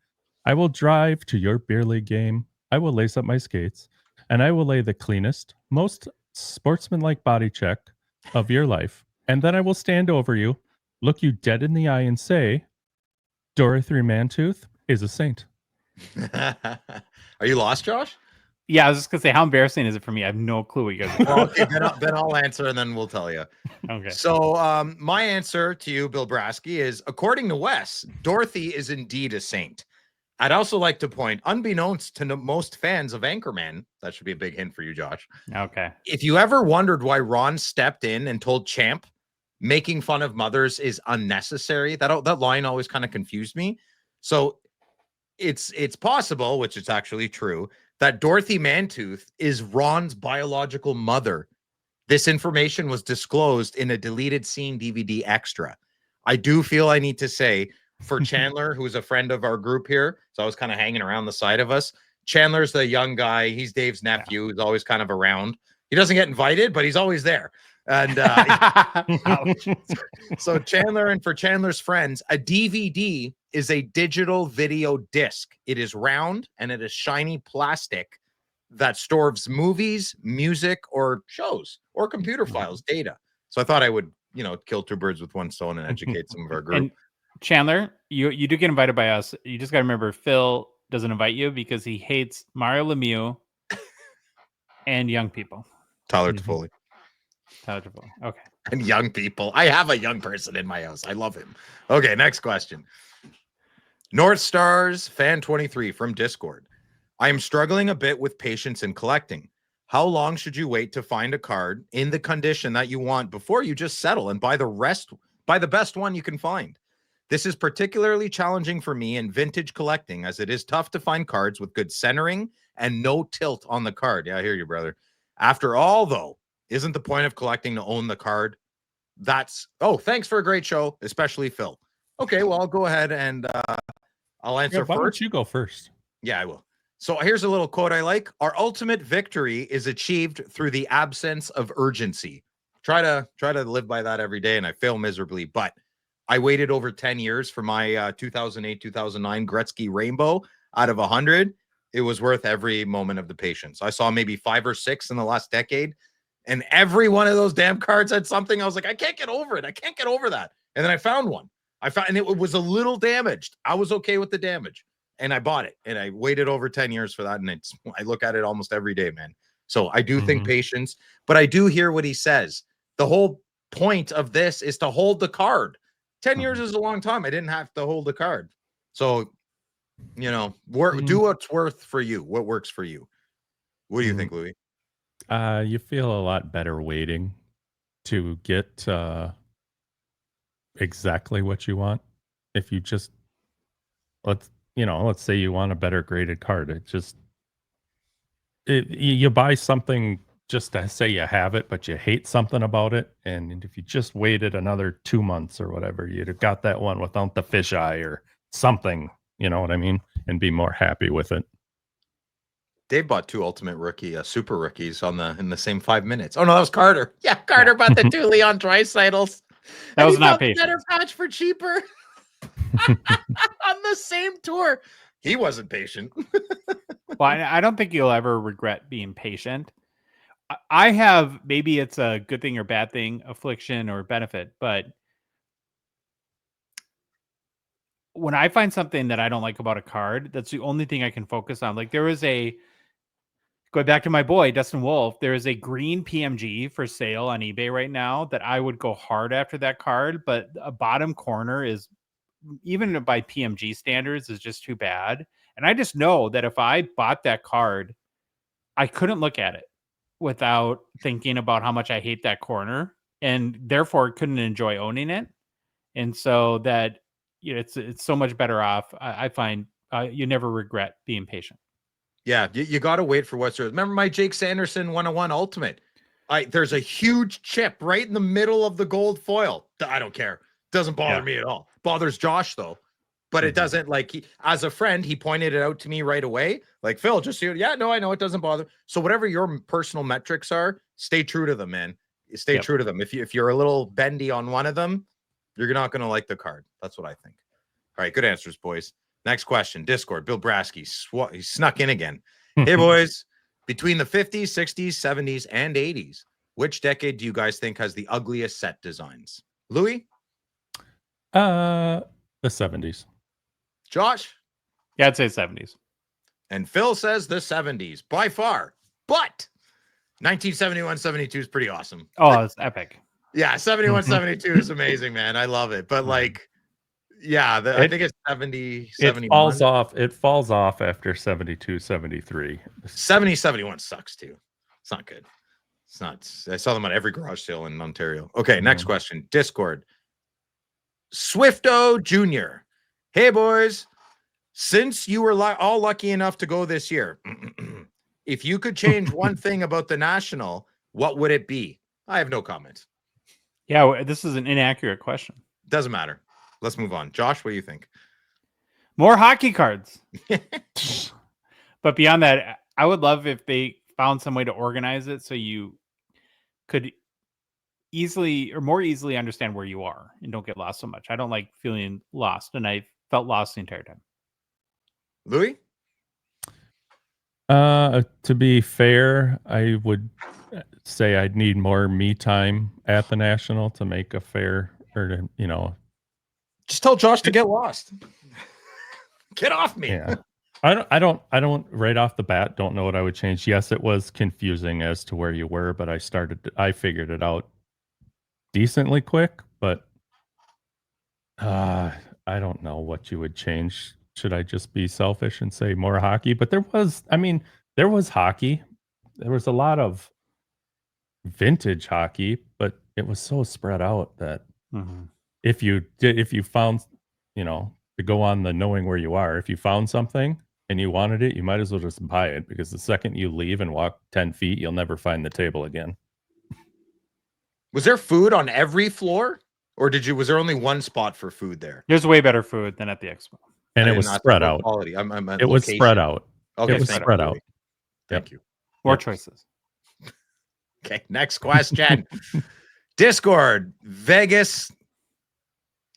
I will drive to your beer league game. I will lace up my skates, and I will lay the cleanest, most sportsmanlike body check of your life. And then I will stand over you, look you dead in the eye, and say, Dorothy Mantooth is a saint. Are you lost, Josh? Yeah, I was just gonna say, how embarrassing is it for me? I have no clue what you guys are Well, okay, then I'll answer and then we'll tell you. Okay. So my answer to you, Bill Brasky, is according to Wes, Dorothy is indeed a saint. I'd also like to point, unbeknownst to most fans of Anchorman, that should be a big hint for you, Josh. Okay. If you ever wondered why Ron stepped in and told Champ making fun of mothers is unnecessary, that line always kind of confused me. So it's possible, which is actually true, that Dorothy Mantooth is Ron's biological mother. This information was disclosed in a deleted scene DVD extra. I do feel I need to say, for Chandler, who's a friend of our group here, so I was kind of hanging around the side of us. Chandler's the young guy. He's Dave's nephew. He's always kind of around. He doesn't get invited, but he's always there. And so Chandler, and for Chandler's friends, a DVD is a digital video disc. It is round and it is shiny plastic that stores movies, music, or shows, or computer files, data. So I thought I would, kill two birds with one stone and educate some of our group. And Chandler, you do get invited by us. You just got to remember, Phil doesn't invite you because he hates Mario Lemieux and young people. Tyler Toffoli. Tyler Toffoli. Okay. And young people. I have a young person in my house. I love him. Okay, next question. North Stars Fan 23 from Discord. I am struggling a bit with patience in collecting. How long should you wait to find a card in the condition that you want before you just settle and buy the best one you can find? This is particularly challenging for me in vintage collecting, as it is tough to find cards with good centering and no tilt on the card. Yeah, I hear you, brother. After all, though, isn't the point of collecting to own the card? Thanks for a great show, especially Phil. Okay, well, I'll go ahead and I'll answer why first. don't you go first? Yeah, I will. So here's a little quote I like. Our ultimate victory is achieved through the absence of urgency. Try to live by that every day, and I fail miserably. But I waited over 10 years for my 2008-2009 Gretzky Rainbow out of 100. It was worth every moment of the patience. I saw maybe 5 or 6 in the last decade, and every one of those damn cards had something. I was like, I can't get over it. I can't get over that. And then I found one. And it was a little damaged. I was okay with the damage. And I bought it, and I waited over 10 years for that. And I look at it almost every day, man. So I do think patience, but I do hear what he says. The whole point of this is to hold the card. 10 years is a long time. I didn't have to hold the card. So, do what's worth for you. What works for you? What do you think, Louis? You feel a lot better waiting to get exactly what you want. If you just let's say you want a better graded card. You buy something just to say you have it, but you hate something about it. And if you just waited another 2 months or whatever, you'd have got that one without the fisheye or something, you know what I mean? And be more happy with it. Dave bought 2 Ultimate Rookie super rookies in the same 5 minutes. Oh no, that was Carter. Yeah, Carter bought the 2 Leon Draisaitl's. That was not patient. Better patch for cheaper on the same tour. He wasn't patient. Well, I don't think you'll ever regret being patient. I have, maybe it's a good thing or bad thing, affliction or benefit, but when I find something that I don't like about a card, that's the only thing I can focus on. Like going back to my boy, Dustin Wolf, there is a green PMG for sale on eBay right now that I would go hard after that card, but a bottom corner is, even by PMG standards, is just too bad. And I just know that if I bought that card I couldn't look at it without thinking about how much I hate that corner, and therefore couldn't enjoy owning it. And so that, it's so much better off. I find you never regret being patient. Yeah, you got to wait for what's there. Remember my Jake Sanderson 101 Ultimate? There's a huge chip right in the middle of the gold foil. I don't care. Doesn't bother me at all. Bothers Josh though. But it doesn't, like, as a friend, he pointed it out to me right away. Like, Phil, just so yeah, no, I know it doesn't bother. So whatever your personal metrics are, stay true to them, man. Stay true to them. If you're a little bendy on one of them, you're not going to like the card. That's what I think. All right, good answers, boys. Next question. Discord. Bill Brasky. He snuck in again. Hey, boys. Between the 50s, 60s, 70s, and 80s, which decade do you guys think has the ugliest set designs? Louis? The 70s. Josh? Yeah, I'd say 70s. And Phil says the 70s by far. But 1971-72 is pretty awesome. Oh, it's epic. Yeah, 71-72 is amazing, man. I love it. But like, yeah, I think it's 70, 71. It falls off after 72, 73. 70-71 sucks too. It's not good. It's not. I saw them on every garage sale in Ontario. Okay, next question. Discord. Swifto Jr. Hey, boys. Since you were all lucky enough to go this year, if you could change one thing about the National, what would it be? I have no comments. Yeah, this is an inaccurate question. Doesn't matter. Let's move on. Josh, what do you think? More hockey cards. But beyond that, I would love if they found some way to organize it so you could more easily understand where you are and don't get lost so much. I don't like feeling lost, and I felt lost the entire time. Louis? To be fair, I would say I'd need more me time at the National to make a fair, or to, just tell Josh to get lost. Get off me. Yeah. I don't right off the bat don't know what I would change. Yes, it was confusing as to where you were, but I figured it out decently quick, but I don't know what you would change. Should I just be selfish and say more hockey? But there was hockey. There was a lot of vintage hockey, but it was so spread out that if you found, to go on the knowing where you are, if you found something and you wanted it, you might as well just buy it, because the second you leave and walk 10 feet, you'll never find the table again. Was there food on every floor, or was there only one spot for food there? There's way better food than at the expo. And it was spread out. Quality. It was spread out. Okay, it was spread out. Thank you. More choices. Okay, next question. Discord, Vegas.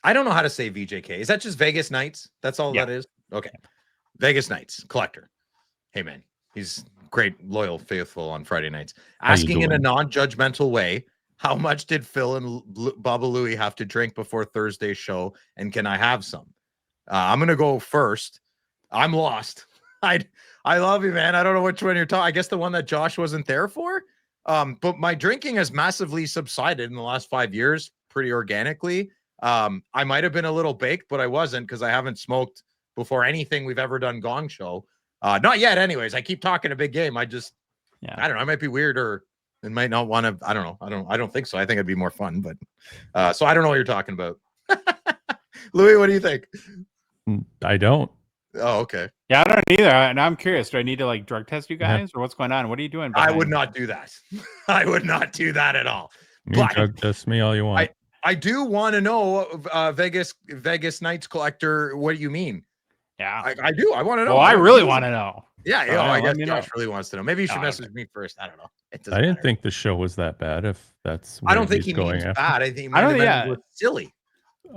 I don't know how to say VJK. Is that just Vegas Knights? That's all that is? Okay. Vegas Knights, collector. Hey, man. He's great, loyal, faithful on Friday nights. Asking in a non-judgmental way, how much did Phil and BabaLewi have to drink before Thursday's show, and can I have some? I'm going to go first. I'm lost. I love you, man. I don't know which one you're talking. I guess the one that Josh wasn't there for. But my drinking has massively subsided in the last 5 years, pretty organically. I might have been a little baked, but I wasn't, because I haven't smoked before anything we've ever done Gongshow. Not yet, anyways. I keep talking a big game. I don't know. I might be weird, or it might not want to. I don't know. I don't think so. I think it'd be more fun, but so I don't know what you're talking about. Louis, what do you think? I don't. Oh, okay. Yeah, I don't either. And I'm curious. Do I need to drug test you guys, or what's going on? What are you doing? I would not do that. I would not do that at all. You drug test me all you want. I do want to know, Vegas Knights collector, what do you mean? Yeah, I do. I want to know. Well, I really want to know. Yeah, I guess Josh really wants to know. Maybe you should message me first. I don't know. I didn't think the show was that bad. If that's, I don't think he means bad. I think he was silly.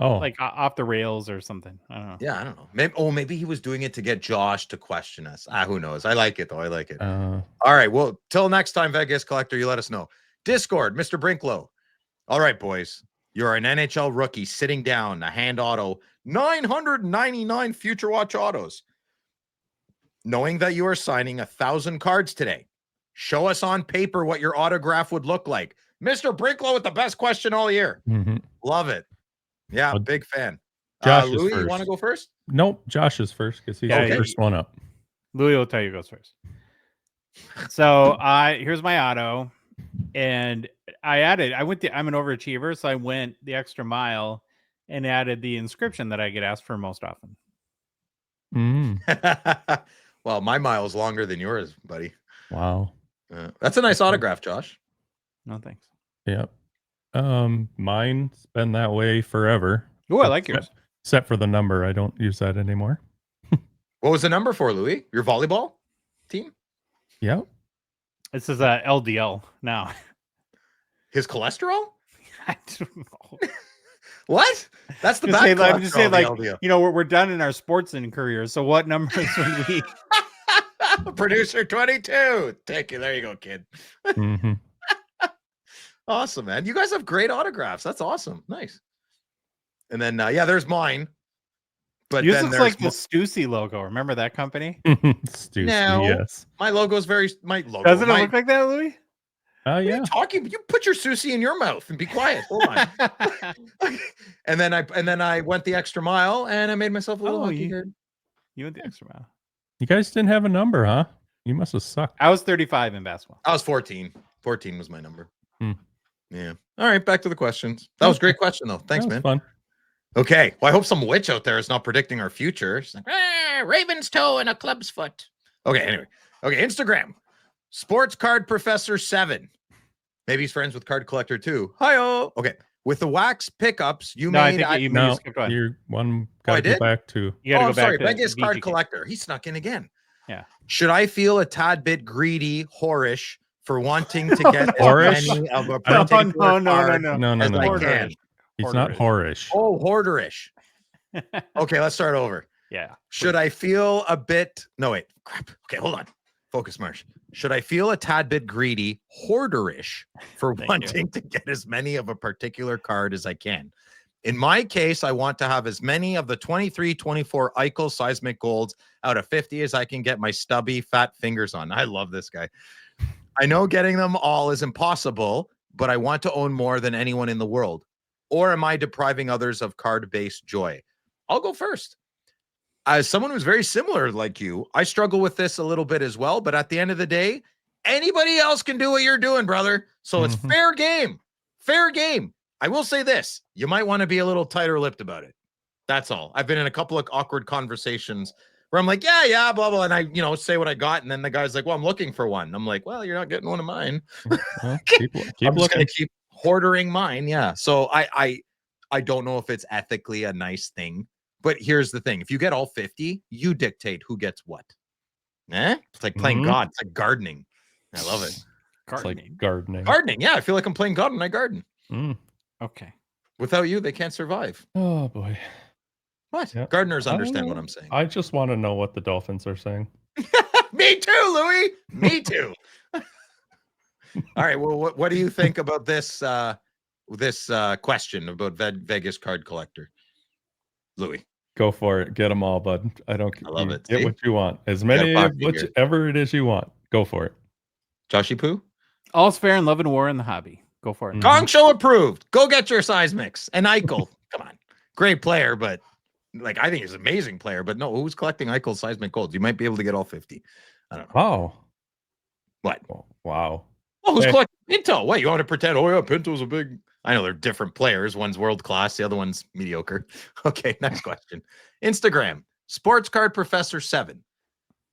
Oh, like off the rails or something. I don't know. Yeah, I don't know. Maybe he was doing it to get Josh to question us. Who knows? I like it though. I like it. All right. Well, till next time, Vegas collector, you let us know. Discord, Mr. Brinklow. All right, boys. You're an NHL rookie sitting down, a hand auto, 999 Future Watch autos. Knowing that you are signing 1,000 cards today, show us on paper what your autograph would look like. Mr. Brinklow with the best question all year. Love it. Yeah, big fan. Louis, you want to go first? Nope, Josh is first, because he's the first one up. Louis will tell you goes first. So here's my auto, and I'm an overachiever, so I went the extra mile and added the inscription that I get asked for most often. Well, my mile's longer than yours, buddy. Wow. That's a nice autograph, Josh. No thanks. Yep. Mine's been that way forever. Oh, I like yours. Except for the number. I don't use that anymore. What was the number for, Louis? Your volleyball team? Yep. This is a LDL now. His cholesterol? I don't know. What? That's the Just bad say, I'm just saying, like, LDL. you know, we're done in our sports and careers. So what numbers would we? Producer 22. Thank you. There you go, kid. Mm-hmm. Awesome, man. You guys have great autographs. That's awesome. Nice. And then, yeah, there's mine. But Yours then looks like the Stussy logo. Remember that company? Stussy, No. yes. My logo is my logo. Doesn't it look like that, Louis? Oh, What are yeah. you talking? You put your sushi in your mouth and be quiet. Hold on. and then I went the extra mile and I made myself a little hockey card. You went the extra mile. You guys didn't have a number, huh? You must have sucked. I was 35 in basketball. I was 14. 14 was my number. Hmm. Yeah. All right, back to the questions. That was a great question, though. Thanks, That was man. fun. Okay. Well, I hope some witch out there is not predicting our future. She's like, Raven's toe and a club's foot. Okay, anyway. Okay, Instagram. Sports Card Professor 7. Maybe he's friends with Card Collector 2. Hi-oh. Okay. With the wax pickups, you No, I made... think you No, skipped one. you're one I got to did? go back to. You got to go I'm back sorry. to Vegas Card VGK. Collector. He snuck in again. Yeah. Should I feel a tad bit greedy, whorish, for wanting to get as Whorish? many of a I don't particular think- no, card No, as I no. can? He's not whorish. Oh, hoarderish. Okay, let's start over. Yeah. Should I feel a bit... No, wait. Crap. Okay, hold on. Focus, Marsh. Should I feel a tad bit greedy, hoarderish, for Thank wanting to get as many of a particular card as I can? In my case, I want to have as many of the 23, 24 Eichel seismic golds out of 50 as I can get my stubby, fat fingers on. I love this guy. I know getting them all is impossible, but I want to own more than anyone in the world. Or am I depriving others of card-based joy? I'll go first. As someone who's very similar like you, I struggle with this a little bit as well. But at the end of the day, anybody else can do what you're doing, brother. So it's fair game. Fair game. I will say this. You might want to be a little tighter-lipped about it. That's all. I've been in a couple of awkward conversations where I'm like, yeah, blah, blah. And I, say what I got. And then the guy's like, well, I'm looking for one. I'm like, well, you're not getting one of mine. Well, keep I'm just looking. going to keep hoarding mine. Yeah. So I don't know if it's ethically a nice thing. But here's the thing. If you get all 50, you dictate who gets what. It's like playing God. It's like gardening. I love it. It's like gardening. Gardening. Yeah. I feel like I'm playing God when I garden. Okay. Without you, they can't survive. Oh, boy. What? Yeah. Gardeners I don't understand know. what I'm saying. I just want to know what the Dolphins are saying. Me too, Louis. Me too. All right. Well, what do you think about this question about Vegas Card Collector, Louis? Go for it. Get them all, bud. I love it. Get See? what you want. As many, whichever it is you want. Go for it. Joshy Poo? All's fair in love and war in the hobby. Go for it. Gongshow approved. Go get your seismics. And Eichel. Come on. Great player, but I think he's an amazing player. But no, who's collecting Eichel seismic golds? You might be able to get all 50. I don't know. Wow. What? Wow. Oh, who's collecting Pinto? What, you want to pretend, oh, yeah, Pinto's a big... I know they're different players. One's world class. The other one's mediocre. Okay, next question. Instagram. Sports Card Professor 7.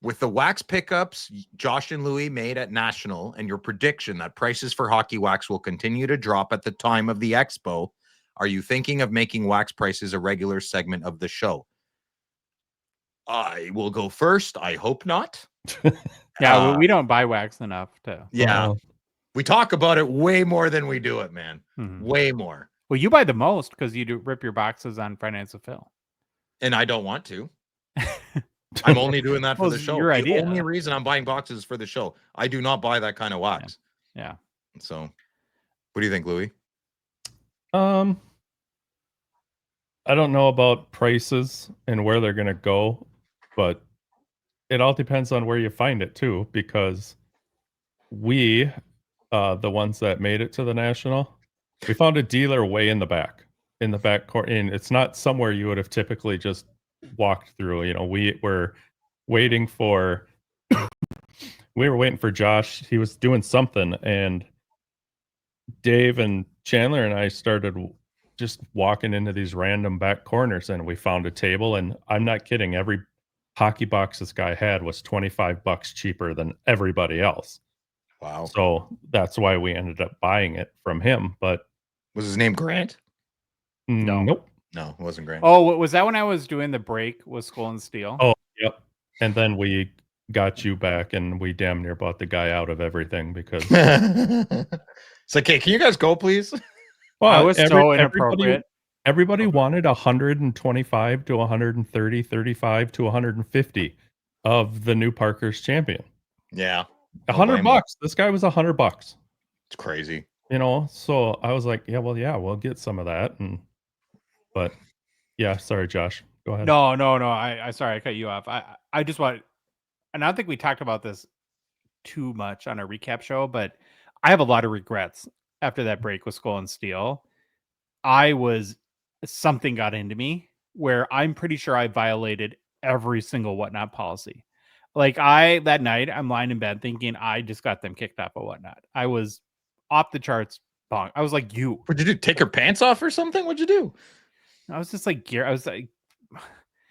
With the wax pickups Josh and Louis made at National and your prediction that prices for hockey wax will continue to drop at the time of the expo, are you thinking of making wax prices a regular segment of the show? I will go first. I hope not. Yeah, we don't buy wax enough to. Yeah. We talk about it way more than we do it, man. Way more. Well, you buy the most because you do rip your boxes on Finance of Phil. And I don't want to. I'm only doing that for the show. Your idea. The only reason I'm buying boxes is for the show. I do not buy that kind of wax. Yeah. So, what do you think, Louis? I don't know about prices and where they're going to go, but it all depends on where you find it too, because we, the ones that made it to the National, we found a dealer way in the back court. And it's not somewhere you would have typically just walked through. We were waiting for we were waiting for Josh. He was doing something, and Dave and Chandler and I started just walking into these random back corners, and we found a table. And I'm not kidding. Every hockey box this guy had was $25 cheaper than everybody else. Wow. So that's why we ended up buying it from him. But Was his name Grant? No. Nope. No, it wasn't Grant. Oh, was that when I was doing the break with Skull and Steel? Oh, yep. And then we got you back, and we damn near bought the guy out of everything because It's like, hey, can you guys go, please? well, I was so inappropriate. Everybody wanted 125 to 130, 35 to 150 of the new Parker's champion. Yeah. $100. This guy was $100. It's crazy. You know, so I was like, yeah, we'll get some of that. But yeah, sorry, Josh. Go ahead. No. I sorry, I cut you off. I just want, and I don't think we talked about this too much on a recap show, but I have a lot of regrets after that break with Skull and Steel. Something got into me where I'm pretty sure I violated every single whatnot policy. Like that night, I'm lying in bed thinking I just got them kicked off of whatnot. I was off the charts. Bonk. I was like, What'd you do? Take her pants off or something? What'd you do? I was just like, I was like,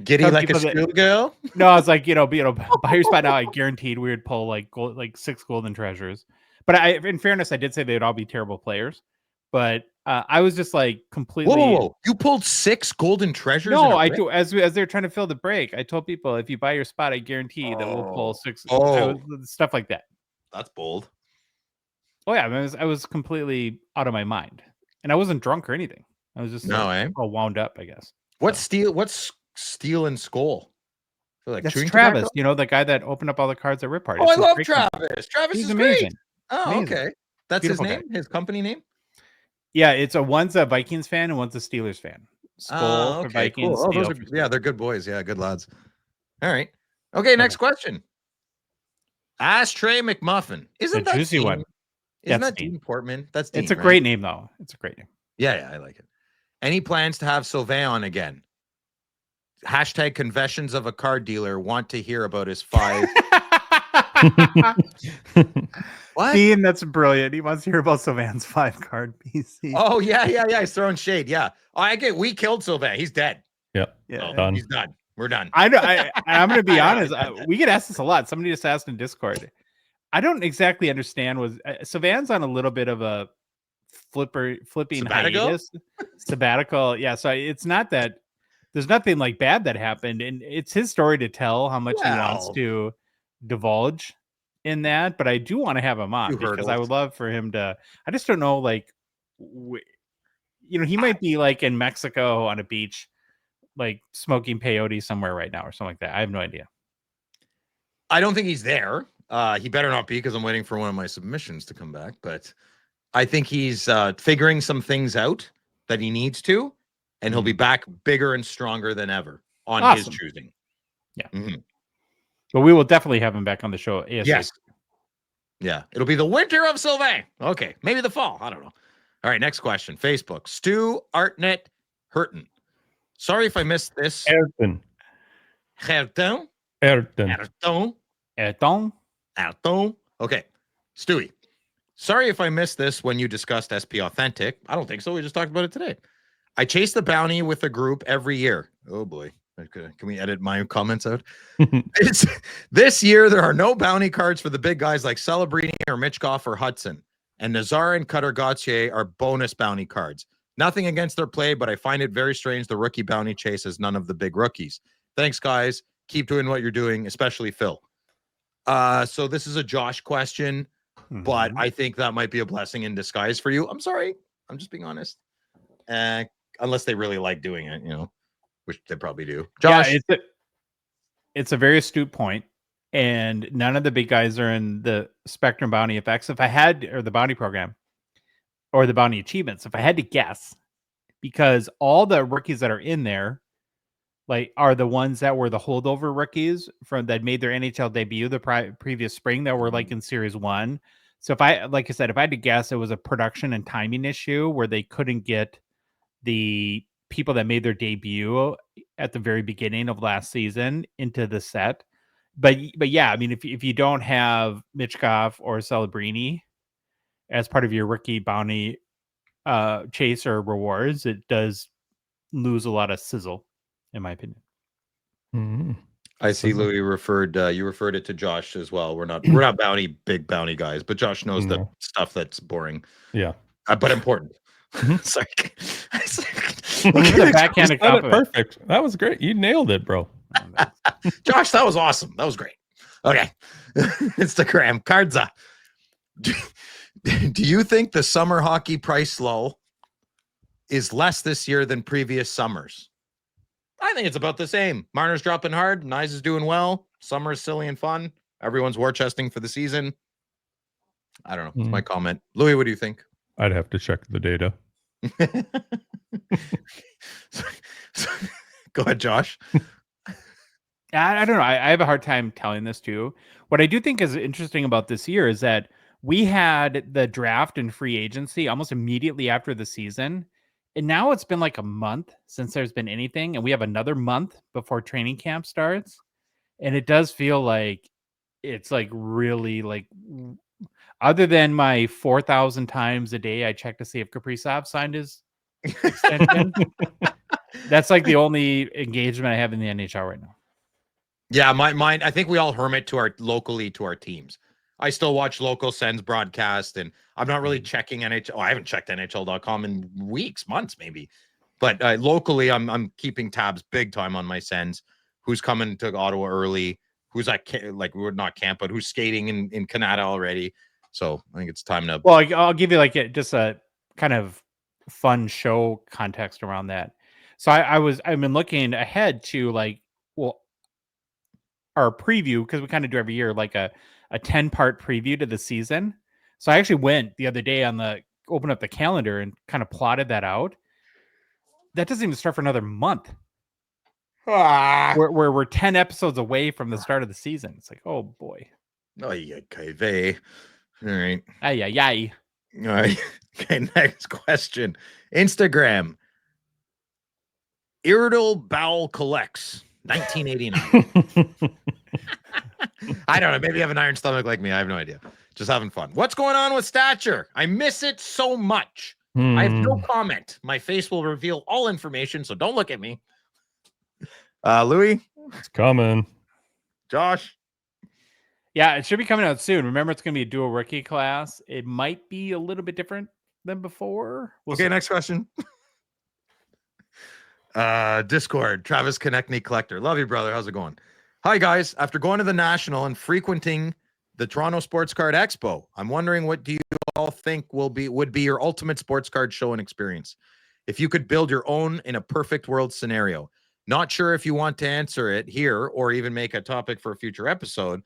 Giddy like a schoolgirl? No, I was like, buy your spot now. I guaranteed we would pull like 6 golden treasures. But in fairness, I did say they would all be terrible players. But I was just like completely. Whoa! You pulled 6 golden treasures? No, I do. As they're trying to fill the break, I told people if you buy your spot, I guarantee that we'll pull 6. Stuff like that. That's bold. Oh yeah, I was completely out of my mind, and I wasn't drunk or anything. I was just all wound up, I guess. What's Steel and Skull? Like that's Travis, tobacco? The guy that opened up all the cards at Rip Party. Oh, I love Travis. Travis is amazing. Great. Oh, amazing. Okay. That's Beautiful his name? guy. His company name? Yeah, one's a Vikings fan and one's a Steelers fan. Skull for Vikings. Cool. Oh, they're good boys. Yeah, good lads. All right. Okay, next question. Ashtray McMuffin. Isn't that juicy one? Isn't that Dean Portman? That's Dean, it's a great name, though. It's a great name. Yeah, I like it. Any plans to have Sylvain on again? Hashtag confessions of a card dealer. Want to hear about his 5. What? Dean, that's brilliant. He wants to hear about Sylvain's 5-card PC. Oh, yeah. He's throwing shade. Yeah. We killed Sylvain. He's dead. Yep. Yeah. Done. He's done. We're done. I know. I'm going to be honest. We get asked this a lot. Somebody just asked in Discord. I don't exactly understand. Sylvain's on a little bit of a flipping hiatus. Sabbatical. Yeah. So it's not that there's nothing like bad that happened. And it's his story to tell how much he wants to divulge in that, but I do want to have him on because I would love for him to. I just don't know, like, he might be like in Mexico on a beach, like smoking peyote somewhere right now or something like that. I have no idea. I don't think he's there. He better not be because I'm waiting for one of my submissions to come back. But I think he's figuring some things out that he needs to, and he'll be back bigger and stronger than ever on his choosing. Yeah. Mm-hmm. But we will definitely have him back on the show. ASAP. Yes. Yeah. It'll be the winter of Sylvain. Okay. Maybe the fall. I don't know. All right. Next question. Facebook. Stu Artnet Hurton. Sorry if I missed this. Ayrton. Okay. Stewie. Sorry if I missed this when you discussed SP Authentic. I don't think so. We just talked about it today. I chase the bounty with a group every year. Oh, boy. Can we edit my comments out? This year, there are no bounty cards for the big guys like Celebrini or Mitchkoff or Hudson. And Nazar and Cutter Gauthier are bonus bounty cards. Nothing against their play, but I find it very strange the rookie bounty chases none of the big rookies. Thanks, guys. Keep doing what you're doing, especially Phil. So this is a Josh question, but I think that might be a blessing in disguise for you. I'm sorry. I'm just being honest. Unless they really like doing it, which they probably do. Josh, yeah, it's a very astute point, and none of the big guys are in the Spectrum Bounty Effects. If I had, or the Bounty Program, or the Bounty Achievements, if I had to guess, because all the rookies that are in there, like, are the ones that were the holdover rookies that made their NHL debut the previous spring that were like in Series 1. So if I had to guess, it was a production and timing issue where they couldn't get the people that made their debut at the very beginning of last season into the set. but yeah, I mean, if you don't have Michkov or Celebrini as part of your rookie bounty chase or rewards, it does lose a lot of sizzle, in my opinion. Mm. I see Louis referred you referred it to Josh as well. We're not big bounty guys, but Josh knows the stuff that's boring. Yeah. But important. Sorry. The backhanded compliment. Perfect. That was great. You nailed it, bro. Josh, that was awesome. That was great. Okay. Instagram. Cardza. Do you think the summer hockey price lull is less this year than previous summers? I think it's about the same. Marner's dropping hard. Nyes is doing well. Summer is silly and fun. Everyone's war chesting for the season. I don't know. It's my comment. Louis, what do you think? I'd have to check the data. Go ahead, Josh. I don't know. I have a hard time telling this too. What I do think is interesting about this year is that we had the draft and free agency almost immediately after the season. And now it's been like a month since there's been anything. And we have another month before training camp starts. And it does feel like it's like really like, other than my 4,000 times a day I check to see if Kaprizov signed his extension. That's like the only engagement I have in the NHL right now. Yeah, mine. I think we all hermit locally to our teams. I still watch local Sens broadcast, and I'm not really checking NHL. Oh, I haven't checked NHL.com in weeks, months, maybe. But locally, I'm keeping tabs big time on my Sens. Who's coming to Ottawa early? Who's we're not camp, but who's skating in Canada already? So I think it's time to. Well, I'll give you just a kind of fun show context around that. So I've been looking ahead to our preview, because we kind of do every year like a 10-part preview to the season. So I actually went the other day open up the calendar and kind of plotted that out. That doesn't even start for another month. We're 10 episodes away from the start of the season. It's like, oh boy. Oh yeah, okay. All right. Ay. All right. Okay, next question. Instagram. Irritable Bowel Collects. 1989. I don't know. Maybe you have an iron stomach like me. I have no idea. Just having fun. What's going on with stature? I miss it so much. I have no comment. My face will reveal all information, so don't look at me. Louis? It's coming. Josh? Yeah, it should be coming out soon. Remember, it's going to be a dual rookie class. It might be a little bit different than before. Next question. Discord, Travis Konechny Collector. Love you, brother. How's it going? Hi, guys. After going to the National and frequenting the Toronto Sports Card Expo, I'm wondering, what do you all think would be your ultimate sports card show and experience? If you could build your own in a perfect world scenario. Not sure if you want to answer it here or even make a topic for a future episode.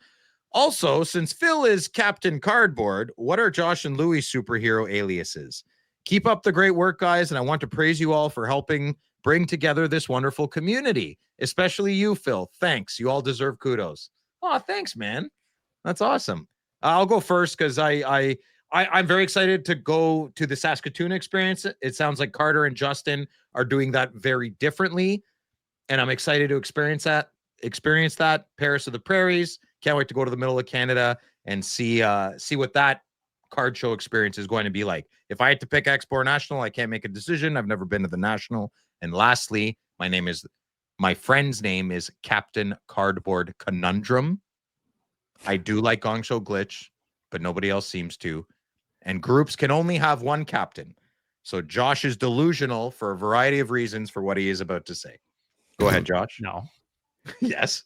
Also, since Phil is Captain Cardboard, what are Josh and Louis' superhero aliases? Keep up the great work, guys, and I want to praise you all for helping bring together this wonderful community, especially you, Phil. Thanks. You all deserve kudos. Oh, thanks, man. That's awesome. I'll go first because I'm very excited to go to the Saskatoon experience. It sounds like Carter and Justin are doing that very differently, and I'm excited to experience that. Paris of the Prairies. Can't wait to go to the middle of Canada and see what that card show experience is going to be like. If I had to pick Expo or National, I can't make a decision. I've never been to the National. And lastly, my friend's name is Captain Cardboard Conundrum. I do like Gongshow Glitch, but nobody else seems to. And groups can only have one captain. So Josh is delusional for a variety of reasons for what he is about to say. Go ahead, Josh. No. Yes.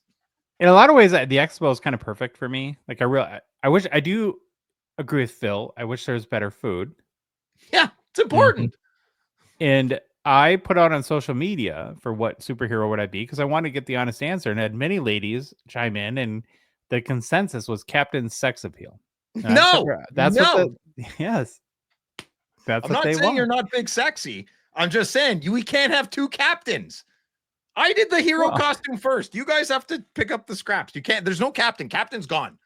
In a lot of ways, the Expo is kind of perfect for me. Like I do agree with Phil. I wish there was better food. Yeah, it's important. And I put out on social media for what superhero would I be, because I wanted to get the honest answer, and had many ladies chime in, and the consensus was Captain Sex Appeal. That's what yes. That's I'm not saying you're not big sexy. I'm just saying we can't have two captains. I did the hero costume first. You guys have to pick up the scraps. You can't. There's no captain. Captain's gone.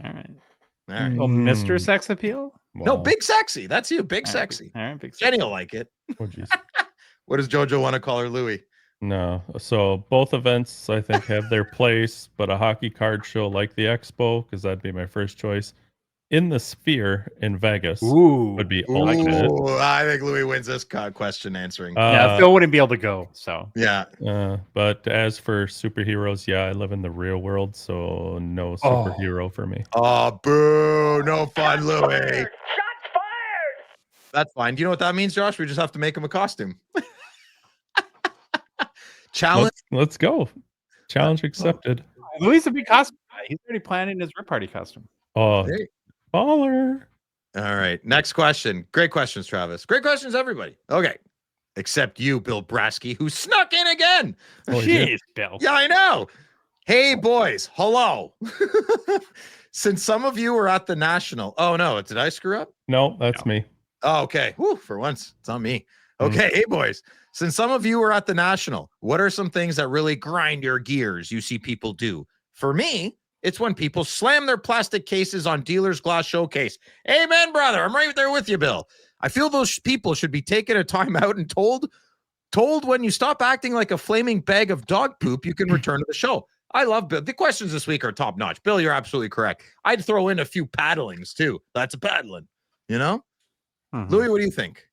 All right. Well, Mr. Sex Appeal? Wow. No, big sexy. That's you. Big sexy. All right, big Jenny will like it. Oh, geez. What does JoJo want to call her, Louis? No. So both events, I think, have their place, but a hockey card show like the Expo, because that'd be my first choice, in the Sphere in Vegas would be ultimate. Ooh, I think Louis wins this question answering. Yeah, Phil wouldn't be able to go. So Yeah. But as for superheroes, yeah, I live in the real world, so no superhero for me. Oh, boo. No fun, Louis. Shots fired. That's fine. Do you know what that means, Josh? We just have to make him a costume. Challenge. Let's go. Challenge accepted. Louis is a big costume guy. He's already planning his Rip Party costume. Oh, Hey. baller. All right. Next question. Great questions, Travis. Great questions, everybody. Okay. Except you, Bill Brasky, who snuck in again. Oh, yeah. Jeez, Bill. Yeah, I know. Hey, boys. Hello. Since some of you were at the National. Oh, no. Did I screw up? No, that's me. Oh, okay. Whew, for once, it's on me. Okay. Hey, boys. Since some of you were at the National, what are some things that really grind your gears you see people do? For me, it's when people slam their plastic cases on dealer's glass showcase. Amen, brother. I'm right there with you, Bill. I feel those people should be taken a time out and told when you stop acting like a flaming bag of dog poop, you can return to the show. I love Bill. The questions this week are top notch. Bill, you're absolutely correct. I'd throw in a few paddlings too. That's a paddling, you know? Louis, what do you think?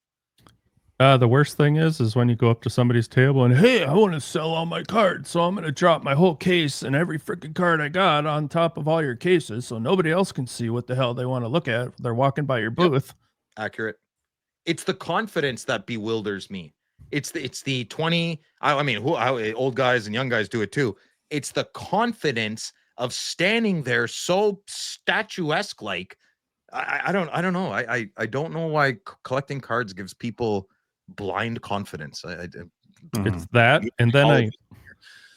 The worst thing is when you go up to somebody's table and, hey, I want to sell all my cards, so I'm going to drop my whole case and every freaking card I got on top of all your cases so nobody else can see what the hell they want to look at. They're walking by your booth. Accurate. It's the confidence that bewilders me. It's the 20. I mean, old guys and young guys do it too. It's the confidence of standing there so statuesque like. I don't know. I don't know why collecting cards gives people blind confidence. It's that, and then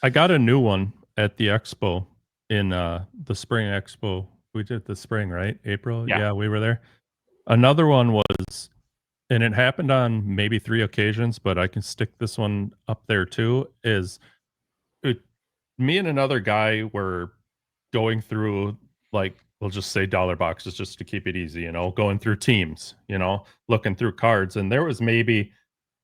I got a new one at the expo in the spring expo. We did the spring, right? April. Yeah, we were there. Another one was, and it happened on maybe 3 occasions, but I can stick this one up there too. Me and another guy were going through, like, we'll just say dollar boxes just to keep it easy, going through teams, looking through cards, and there was maybe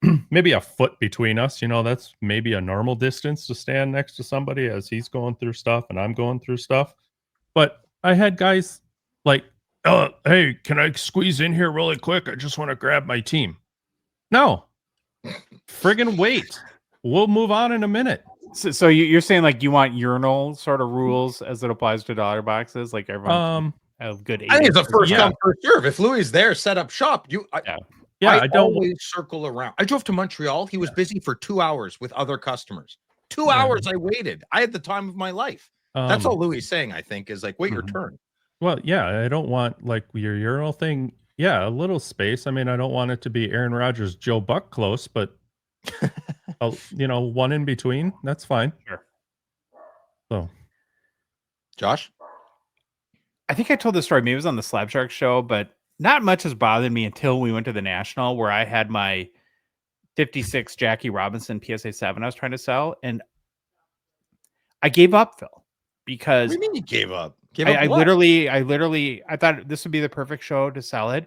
a foot between us. That's maybe a normal distance to stand next to somebody as he's going through stuff and I'm going through stuff. But I had guys like, oh, hey, can I squeeze in here really quick? I just want to grab my team. No, friggin' wait. We'll move on in a minute. So you're saying like you want urinal sort of rules as it applies to dollar boxes, like everyone have good. I think it's a first come first serve. If Louis is there, set up shop. I don't always circle around. I drove to Montreal. He was busy for 2 hours with other customers. 2 hours I waited. I had the time of my life. That's all Louis is saying, I think, is like, wait your turn. Well, yeah, I don't want like your urinal thing. Yeah, a little space. I mean, I don't want it to be Aaron Rodgers, Joe Buck close, but one in between. That's fine. Sure. So, Josh, I think I told this story. Maybe it was on the Slab Shark show, but not much has bothered me until we went to the National, where I had my 56 Jackie Robinson PSA 7 I was trying to sell, and I gave up, Phil, because what do you mean you gave up? I literally I thought this would be the perfect show to sell it.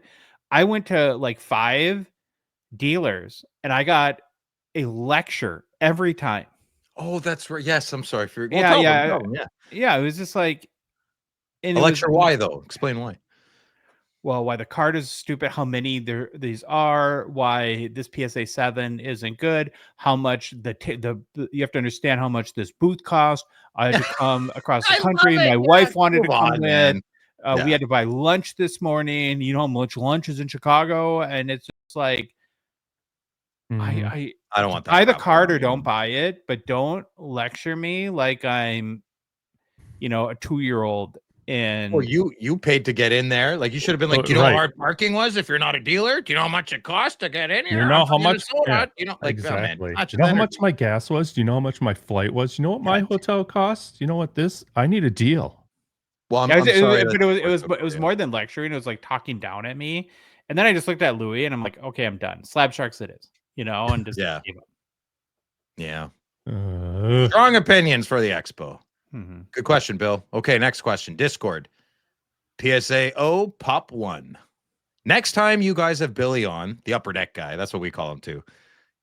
I went to like 5 dealers and I got a lecture every time. Oh, that's right. Yes, I'm sorry for Yeah. It was just like a lecture. Why though? Explain why. Well, why the card is stupid, how many these are, why this PSA 7 isn't good, how much you have to understand how much this booth cost. I had to come across the country. My wife wanted to come in. We had to buy lunch this morning. You know how much lunch is in Chicago? And it's just like, I don't want that. Buy the card or don't buy it, but don't lecture me like I'm, a 2-year-old. And you paid to get in there. Like you should have been like, do you know how hard parking was if you're not a dealer? Do you know how much it cost to get in here? You know how much? Like exactly. You know how much my gas was? Do you know how much my flight was? You know what my hotel cost? You know what this? I need a deal. Well, I'm sorry, but it was more than lecturing. It was like talking down at me. And then I just looked at Louis and I'm like, okay, I'm done. Slab Sharks it is, and just gave up. Yeah. Strong opinions for the expo. Good question, Bill. Okay, next question. Discord. PSA Pop 1. Next time you guys have Billy on, the upper deck guy, that's what we call him too.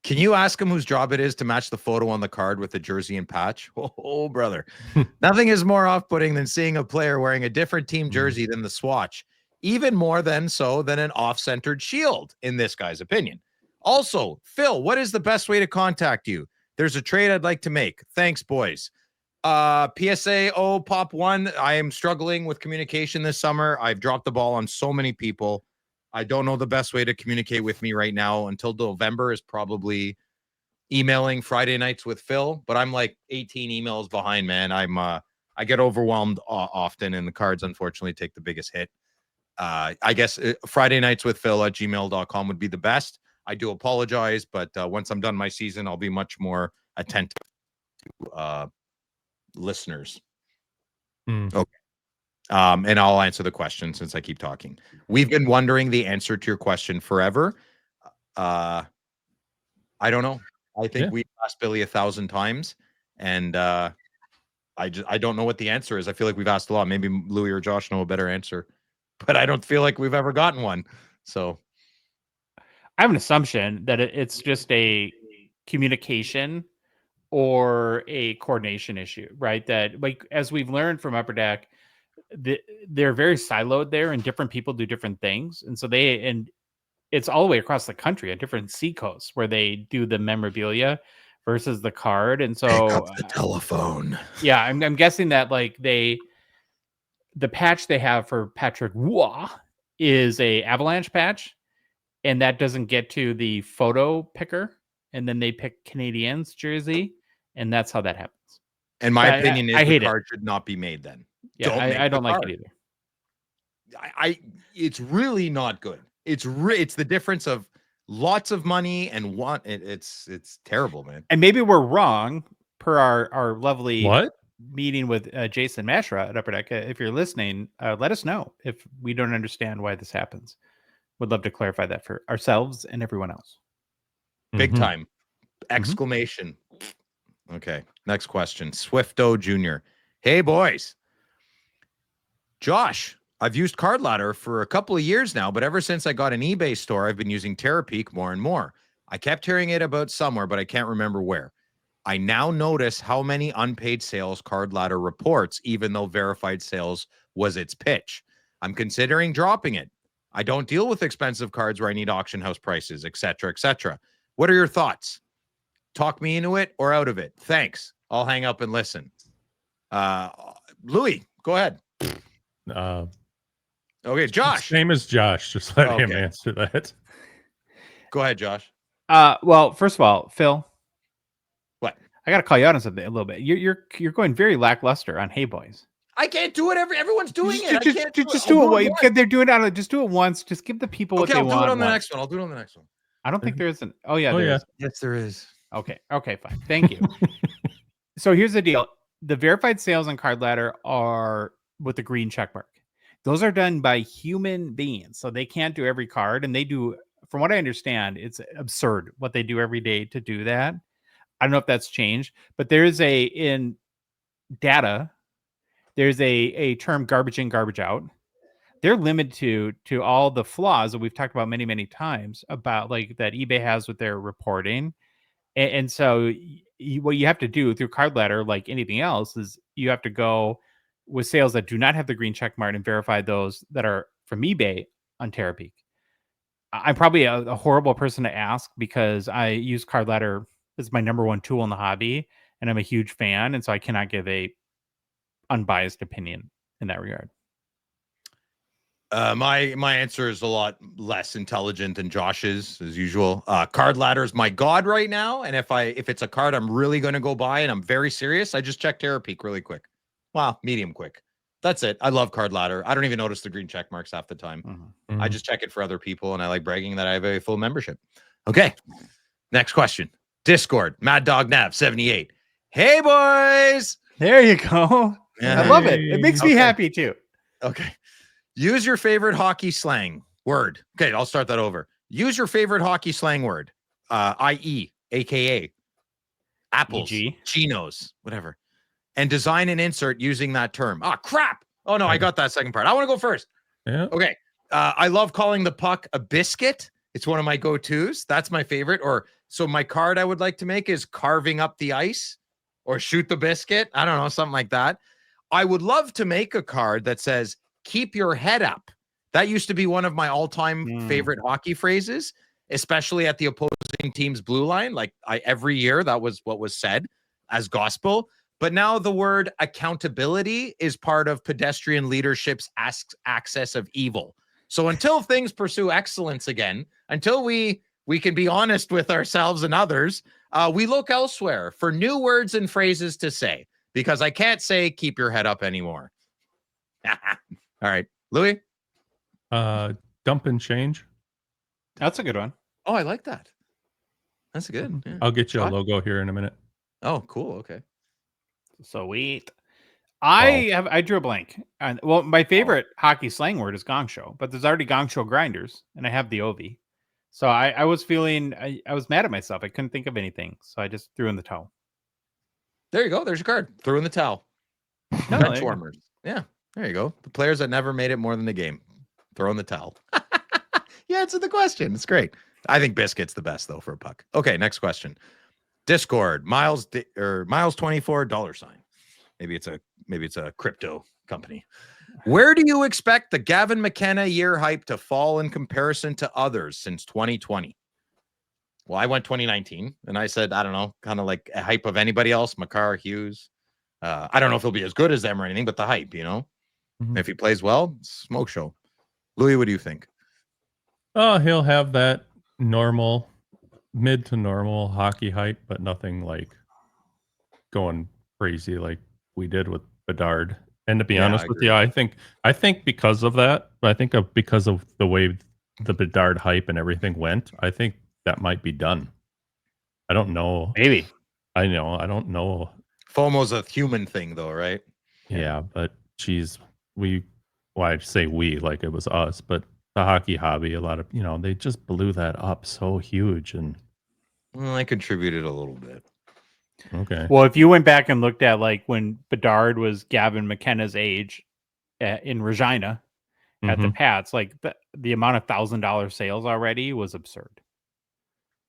Can you ask him whose job it is to match the photo on the card with the jersey and patch? Oh, brother. Nothing is more off-putting than seeing a player wearing a different team jersey than the swatch. Even more than an off-centered shield, in this guy's opinion. Also, Phil, what is the best way to contact you? There's a trade I'd like to make. Thanks, boys. PSA Pop 1. I am struggling with communication this summer. I've dropped the ball on so many people. I don't know the best way to communicate with me right now until November is probably emailing Friday nights with Phil, but I'm like 18 emails behind, man. I get overwhelmed often, and the cards unfortunately take the biggest hit. I guess Friday nights with Phil at gmail.com would be the best. I do apologize, but once I'm done my season, I'll be much more attentive to listeners. Okay. And I'll answer the question since I keep talking. We've been wondering the answer to your question forever. I don't know. I think we asked Billy 1,000 times, and I don't know what the answer is. I feel like we've asked a lot. Maybe Louis or Josh know a better answer, but I don't feel like we've ever gotten one. So I have an assumption that it's just a communication or a coordination issue, right? That, like, as we've learned from Upper Deck, they're very siloed there, and different people do different things, and so it's all the way across the country at different seacoasts where they do the memorabilia versus the card. And so pick up the telephone. Yeah, I'm guessing that like the patch they have for Patrick Waugh is a Avalanche patch, and that doesn't get to the photo picker, and then they pick Canadiens jersey, and that's how that happens. And my opinion is the card should not be made then. Yeah, I don't like it either. It's really not good. It's the difference of lots of money and it's terrible, man. And maybe we're wrong per our lovely meeting with Jason Mashra at Upper Deck. If you're listening, let us know if we don't understand why this happens. Would love to clarify that for ourselves and everyone else. Big time. Exclamation. Okay. Next question. Swifto Jr. Hey, boys. Josh, I've used Card Ladder for a couple of years now, but ever since I got an eBay store, I've been using Terapeak more and more. I kept hearing it about somewhere, but I can't remember where. I now notice how many unpaid sales Card Ladder reports, even though verified sales was its pitch. I'm considering dropping it. I don't deal with expensive cards where I need auction house prices, etc., etc. What are your thoughts? Talk me into it or out of it. Thanks. I'll hang up and listen. Louis, go ahead. Okay, Josh. Same as Josh. Just let him answer that. Go ahead, Josh. Well, first of all, Phil. What? I got to call you out on something a little bit. You're going very lackluster on Hey Boys. I can't do it. Everyone's doing it. Just do it. They're doing it. Just do it once. Just give the people what they want. I'll do it on the next one. I'll do it on the next one. I don't think there is an. Oh yeah, there is. Yes, there is. Okay, fine. Thank you. So here's the deal: the verified sales on Card Ladder are with the green check mark. Those are done by human beings, so they can't do every card, and they do. From what I understand, it's absurd what they do every day to do that. I don't know if that's changed, but there is in data. There's a term garbage in, garbage out. They're limited to all the flaws that we've talked about many, many times about like that eBay has with their reporting. And so what you have to do through Card Ladder, like anything else, is you have to go with sales that do not have the green check mark and verify those that are from eBay on Terapeak. I'm probably a horrible person to ask because I use Card Ladder as my number one tool in the hobby, and I'm a huge fan, and so I cannot give a unbiased opinion in that regard. My answer is a lot less intelligent than Josh's, as usual. Card Ladder is my god right now, and if it's a card I'm really going to go buy and I'm very serious, I just check Terapeak really quick. Well, medium quick. That's it. I love Card Ladder. I don't even notice the green check marks half the time. I just check it for other people, and I like bragging that I have a full membership. Okay. Next question. Discord. Mad Dog Nav 78. Hey boys. There you go. I love it. It makes me happy too. Okay. Use your favorite hockey slang word. Okay, I'll start that over. Use your favorite hockey slang word. I.e., aka apples, Chinos, whatever. And design an insert using that term. Ah, crap. Oh no, I got that second part. I want to go first. Yeah. Okay. I love calling the puck a biscuit It's one of my go-tos. That's my favorite. Or so my card I would like to make is carving up the ice or shoot the biscuit. I don't know, something like that. I would love to make a card that says, keep your head up. That used to be one of my all-time favorite hockey phrases, especially at the opposing team's blue line. Like every year, that was what was said as gospel. But now the word accountability is part of pedestrian leadership's axis of evil. So until things pursue excellence again, until we can be honest with ourselves and others, we look elsewhere for new words and phrases to say, because I can't say keep your head up anymore. All right, Louis? Dump and change. That's a good one. Oh, I like that. That's good. Yeah. I'll get you a logo here in a minute. Oh, cool. Okay. Sweet. I drew a blank. Well, my favorite hockey slang word is Gongshow, but there's already Gongshow grinders, and I have the O-V. So I was feeling I was mad at myself. I couldn't think of anything, so I just threw in the towel. There you go. There's your card. Threw in the towel. Bench warmers. Yeah, there you go. The players that never made it more than the game. Throw in the towel. You answered the question. It's great. I think biscuit's the best though for a puck. Okay, next question. Discord. Miles 24 $. Maybe it's a crypto company. Where do you expect the Gavin McKenna year hype to fall in comparison to others since 2020? Well, I went 2019 and I said, I don't know, kind of like a hype of anybody else, Makar, Hughes. I don't know if he'll be as good as them or anything, but the hype, If he plays well, smoke show. Louis, what do you think? Oh, he'll have that normal, mid to normal hockey hype, but nothing like going crazy like we did with Bedard. And to be honest with you, I think because of that, because of the way the Bedard hype and everything went, I think that might be done. I don't know. Maybe. I don't know. FOMO's a human thing though, right? Yeah, but geez, I'd say we, like it was us, but the hockey hobby, a lot of, they just blew that up so huge. And well, I contributed a little bit. Okay. Well, if you went back and looked at like when Bedard was Gavin McKenna's age in Regina at the Pats, like the amount of $1,000 sales already was absurd.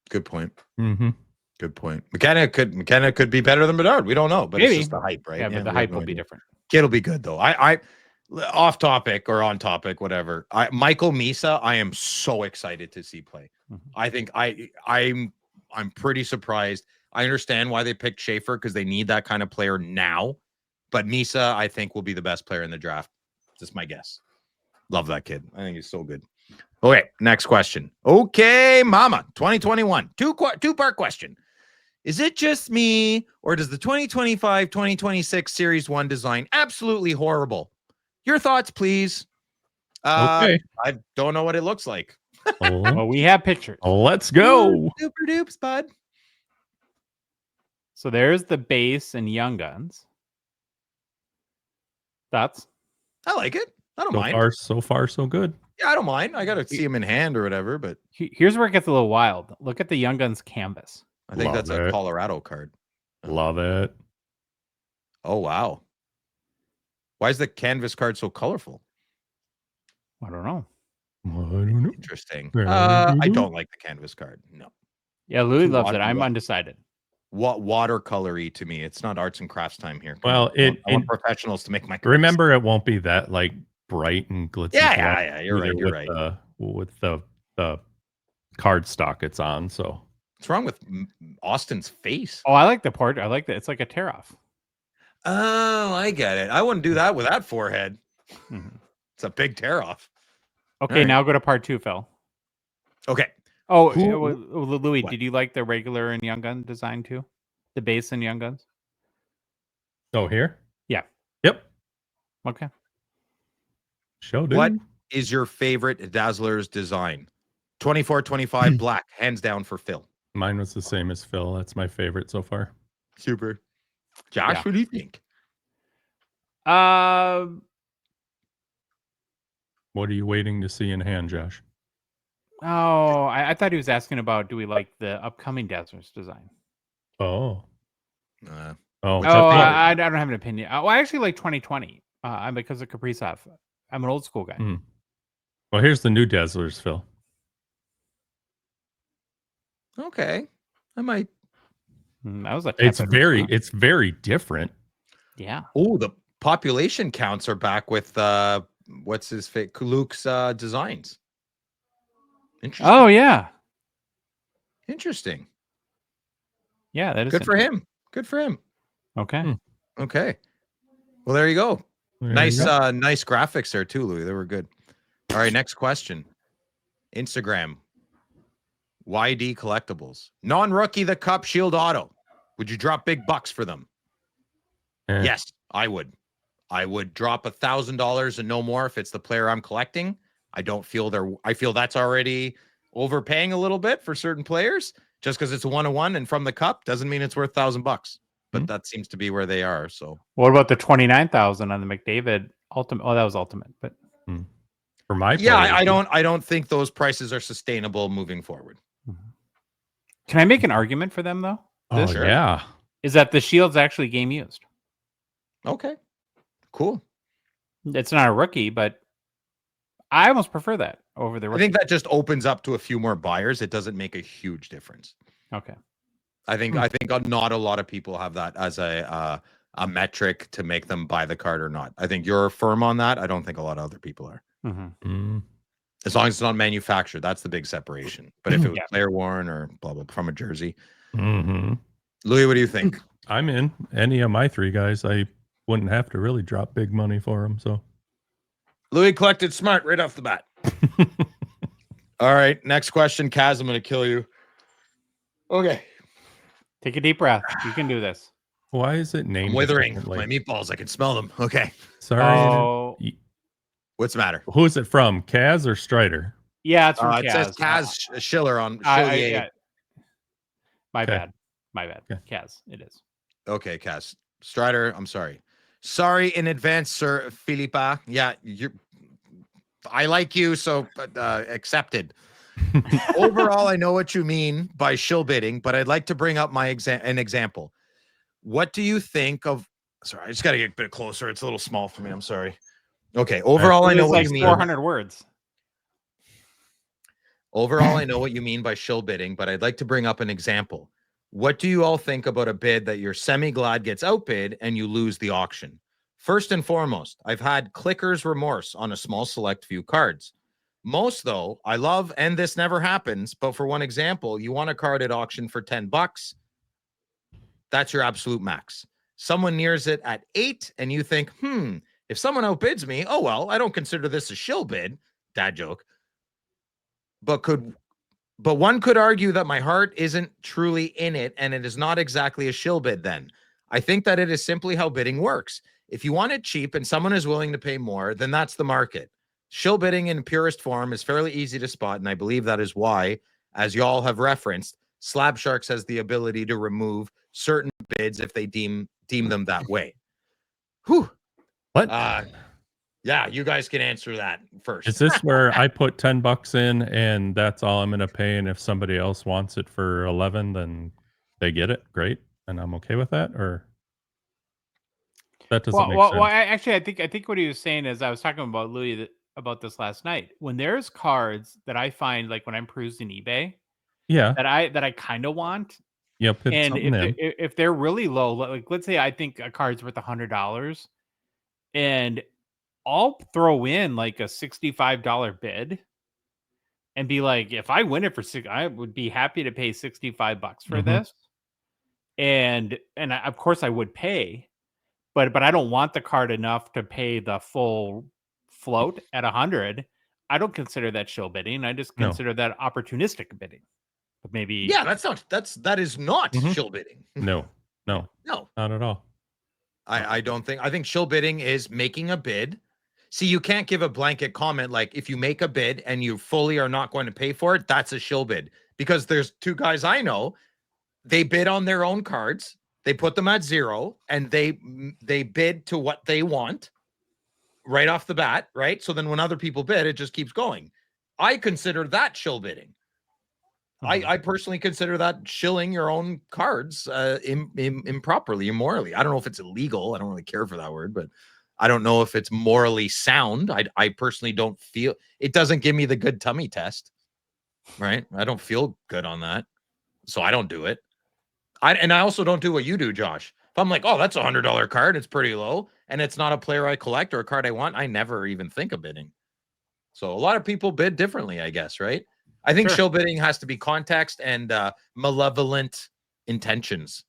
Good point. Mm-hmm. Good point. McKenna could be better than Bedard. We don't know, but Maybe. It's just the hype, right? Yeah, but the hype will be different. It'll be good though. I off topic or on topic, whatever. Michael Misa, I am so excited to see play. I think I'm pretty surprised. I understand why they picked Schaefer because they need that kind of player now. But Misa, I think, will be the best player in the draft. Just my guess. Love that kid. I think he's so good. Okay, next question. Okay, Mama, 2021. Two-part question. Is it just me, or does the 2025-2026 Series 1 design absolutely horrible? Your thoughts, please. Okay. I don't know what it looks like. Well, we have pictures. Let's go. Super dupes, bud. So there's the base and Young Guns. Thoughts? I like it. I don't mind. So far, so good. Yeah, I don't mind. I got to see him in hand or whatever, but here's where it gets a little wild. Look at the Young Guns canvas. I think that's a Colorado card. Love it. Oh, wow. Why is the canvas card so colorful? I don't know. Interesting. I don't like the canvas card. No. Yeah, Louis loves it. I'm undecided. Watercolory to me. It's not arts and crafts time here. Well, I want professionals to make my cards. Remember, it won't be that like bright and glitzy. Yeah. You're right. With the card stock it's on. So what's wrong with Austin's face? Oh, I like the part. I like that. It's like a tear off. Oh, I get it. I wouldn't do that with that forehead. It's a big tear off. Okay, now go to part 2, Phil. Okay. Oh, Louis, did you like the regular and Young Gun design too? The base and Young Guns? Oh, here? Yeah. Yep. Okay. What is your favorite Dazzlers design? 24-25 black, hands down for Phil. Mine was the same as Phil. That's my favorite so far. Super. Josh, what do you think? What are you waiting to see in hand, Josh? Oh, I thought he was asking about do we like the upcoming Dazzlers design? Oh. I don't have an opinion. I actually like 2020 because of Kaprizov. I'm an old school guy. Well, here's the new Dazzlers, Phil. Okay. I might. That was a It's tepid very, response. it's very different. Yeah. Oh, the population counts are back with what's his fake Luke's designs. Interesting. Oh yeah. Interesting. Yeah, that is Good for interesting. him. Good for him. Okay. Hmm. Okay. Well, there you go. There Nice, you go. nice graphics there too, Louis. They were good. All right, next question. Instagram. YD Collectibles. Non-rookie the Cup Shield Auto. Would you drop big bucks for them? Eh. Yes, I would. I would drop $1,000 and no more if it's the player I'm collecting. I don't feel I feel that's already overpaying a little bit for certain players. Just because it's a 1-1 and from the cup doesn't mean it's worth $1,000. But that seems to be where they are. So What about the 29,000 on the McDavid ultimate? Oh, that was ultimate, but For my yeah, players, I don't think those prices are sustainable moving forward. can I make an argument for them though? oh Sure. yeah, Is that the shield's actually game used? Okay. Cool. It's not a rookie, but I almost prefer that over the I rookie. think that just opens up to a few more buyers. It doesn't make a huge difference. Okay. I think not a lot of people have that as a metric to make them buy the card or not. I think you're firm on that. I don't think a lot of other people are. As long as it's not manufactured, that's the big separation. But if it was player worn or blah blah from a jersey, Louis, what do you think? I'm in. Any of my three guys, I wouldn't have to really drop big money for them. So Louis collected smart right off the bat. All right, next question, Kaz. I'm going to kill you. Okay. Take a deep breath. You can do this. why is it named? I'm withering. differently? My meatballs, I can smell them. Okay. Sorry. Oh, What's the matter? Who is it from? Kaz or Strider? yeah, it's from It says Kaz. Kaz Schiller on Yeah. Chillier. My Okay. bad. My bad. Okay. Kaz, it is. Okay, Kaz. Strider, I'm sorry. Sorry in advance, Sir Philippa. Yeah, I like you, so accepted. Overall, I know what you mean by shill bidding, but I'd like to bring up an example. What do you think of? Sorry, I just got to get a bit closer. It's a little small for me. I'm sorry. Okay. Overall, I know what like you mean. 400 words. Overall, I know what you mean by shill bidding, but I'd like to bring up an example. What do you all think about a bid that you're semi-glad gets outbid and you lose the auction? First and foremost, I've had clicker's remorse on a small select few cards. Most, though, I love, and this never happens, but for one example, you want a card at auction for $10. That's your absolute max. Someone nears it at 8, and you think, if someone outbids me, oh, well, I don't consider this a shill bid. Dad joke. But one could argue that my heart isn't truly in it, and it is not exactly a shill bid then. I think that it is simply how bidding works. If you want it cheap and someone is willing to pay more, then that's the market. Shill bidding in purest form is fairly easy to spot, and I believe that is why, as y'all have referenced, Slab Sharks has the ability to remove certain bids if they deem them that way. Whew. What? Yeah, you guys can answer that first. Is this where I put $10 in and that's all I'm going to pay? And if somebody else wants it for 11, then they get it. Great. And I'm okay with that. Or that doesn't make sense. Well, actually, I think what he was saying is I was talking about Louis about this last night. When there's cards that I find, like when I'm perusing eBay, Yeah. that I kind of want, Yep. and if they're really low, like let's say I think a card's worth $100, and I'll throw in like a $65 bid and be like, if I win it for I would be happy to pay $65 for this. And of course I would pay, but I don't want the card enough to pay the full float at 100. I don't consider that shill bidding. I just consider that opportunistic bidding. But maybe that is not shill bidding. No, not at all. I don't think. I think shill bidding is making a bid. See, you can't give a blanket comment like if you make a bid and you fully are not going to pay for it, that's a shill bid. Because there's two guys I know, they bid on their own cards, they put them at 0, and they bid to what they want right off the bat, right? So then when other people bid, it just keeps going. I consider that shill bidding. I personally consider that shilling your own cards improperly, immorally. I don't know if it's illegal. I don't really care for that word, but I don't know if it's morally sound. I personally don't feel it doesn't give me the good tummy test, right? I don't feel good on that. So I don't do it. I also don't do what you do, Josh. If I'm like, oh, that's $100 card, it's pretty low, and it's not a player I collect or a card I want, I never even think of bidding. So a lot of people bid differently, I guess, right? I think show bidding has to be context and malevolent intentions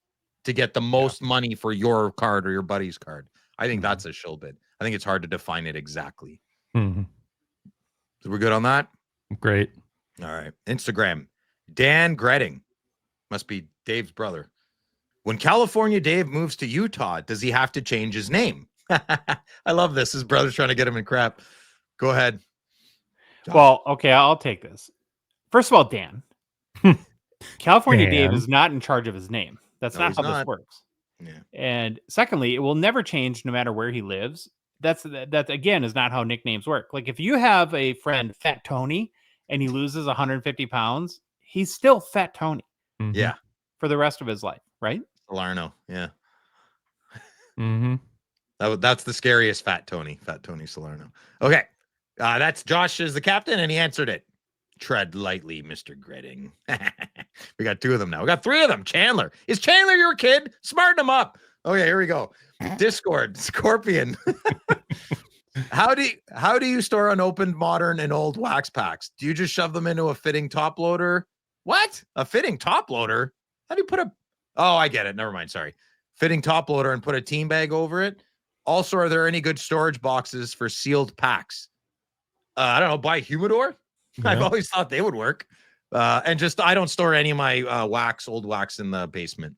to get the most money for your card or your buddy's card. I think that's a shill bid. I think it's hard to define it exactly. Mm-hmm. So we're good on that? Great. All right. Instagram. Dan Gretting. Must be Dave's brother. When California Dave moves to Utah, does he have to change his name? I love this. His brother's trying to get him in crap. Go ahead. Josh. Well, okay, I'll take this. First of all, Dan. California Dave is not in charge of his name. That's not how this works. Yeah. And secondly, it will never change no matter where he lives. That again is not how nicknames work. Like if you have a friend, Fat Tony, and he loses 150 pounds, he's still Fat Tony. Mm-hmm. Yeah. For the rest of his life, right? Salerno. Yeah. Mm-hmm. That's the scariest Fat Tony Salerno. Okay. That's Josh is the captain, and he answered it. Tread lightly, Mr. Gretting. We got 2 of them now. We got 3 of them. Chandler. Is Chandler your kid? Smarten him up. Okay, here we go. Discord, Scorpion. How do you store unopened modern and old wax packs? Do you just shove them into a fitting top loader? What? A fitting top loader? How do you put a... Oh, I get it. Never mind. Sorry. Fitting top loader and put a team bag over it. Also, are there any good storage boxes for sealed packs? I don't know. Buy humidor. Yeah. I've always thought they would work. And just, I don't store any of my old wax in the basement.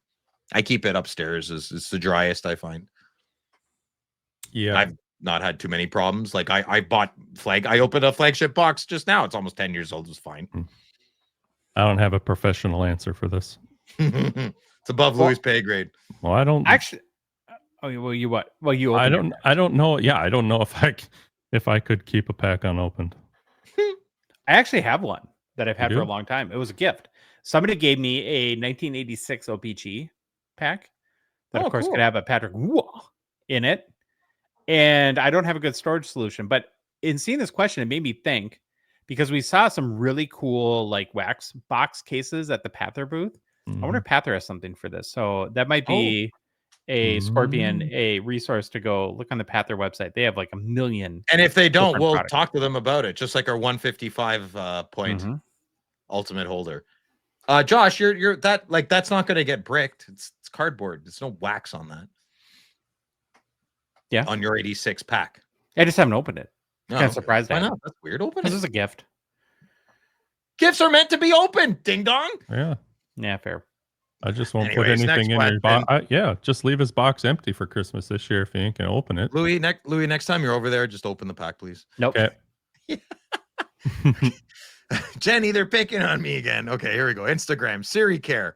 I keep it upstairs. It's the driest I find. Yeah. I've not had too many problems. Like I opened a flagship box just now. It's almost 10 years old. It's fine. I don't have a professional answer for this. It's above Louis' pay grade. Well, I don't actually. Oh, well, you what? Well, you. I don't know. Yeah, I don't know if I could keep a pack unopened. I actually have one that I've had for a long time. It was a gift. Somebody gave me a 1986 O-Pee-Chee pack that, of course, could have a Patrick in it. And I don't have a good storage solution. But in seeing this question, it made me think, because we saw some really cool like wax box cases at the Pather booth. I wonder if Pather has something for this. So that might be a Scorpion, a resource to go look on the Pather website. They have like 1 million. And if they don't, we'll talk to them about it. Just like our 155 point ultimate holder. Josh, you're that like that's not going to get bricked. It's cardboard. There's no wax on that. Yeah, on your 86 pack. I just haven't opened it. No, kind of surprised. Why not? That's weird. Open it. This is a gift. Gifts are meant to be open. Ding dong. Yeah, fair. I just won't put anything in your box. Just leave his box empty for Christmas this year if you ain't gonna open it. Louis, next time you're over there, just open the pack, please. Nope. Okay. Jenny, they're picking on me again. Okay, here we go. Instagram, Siri Care.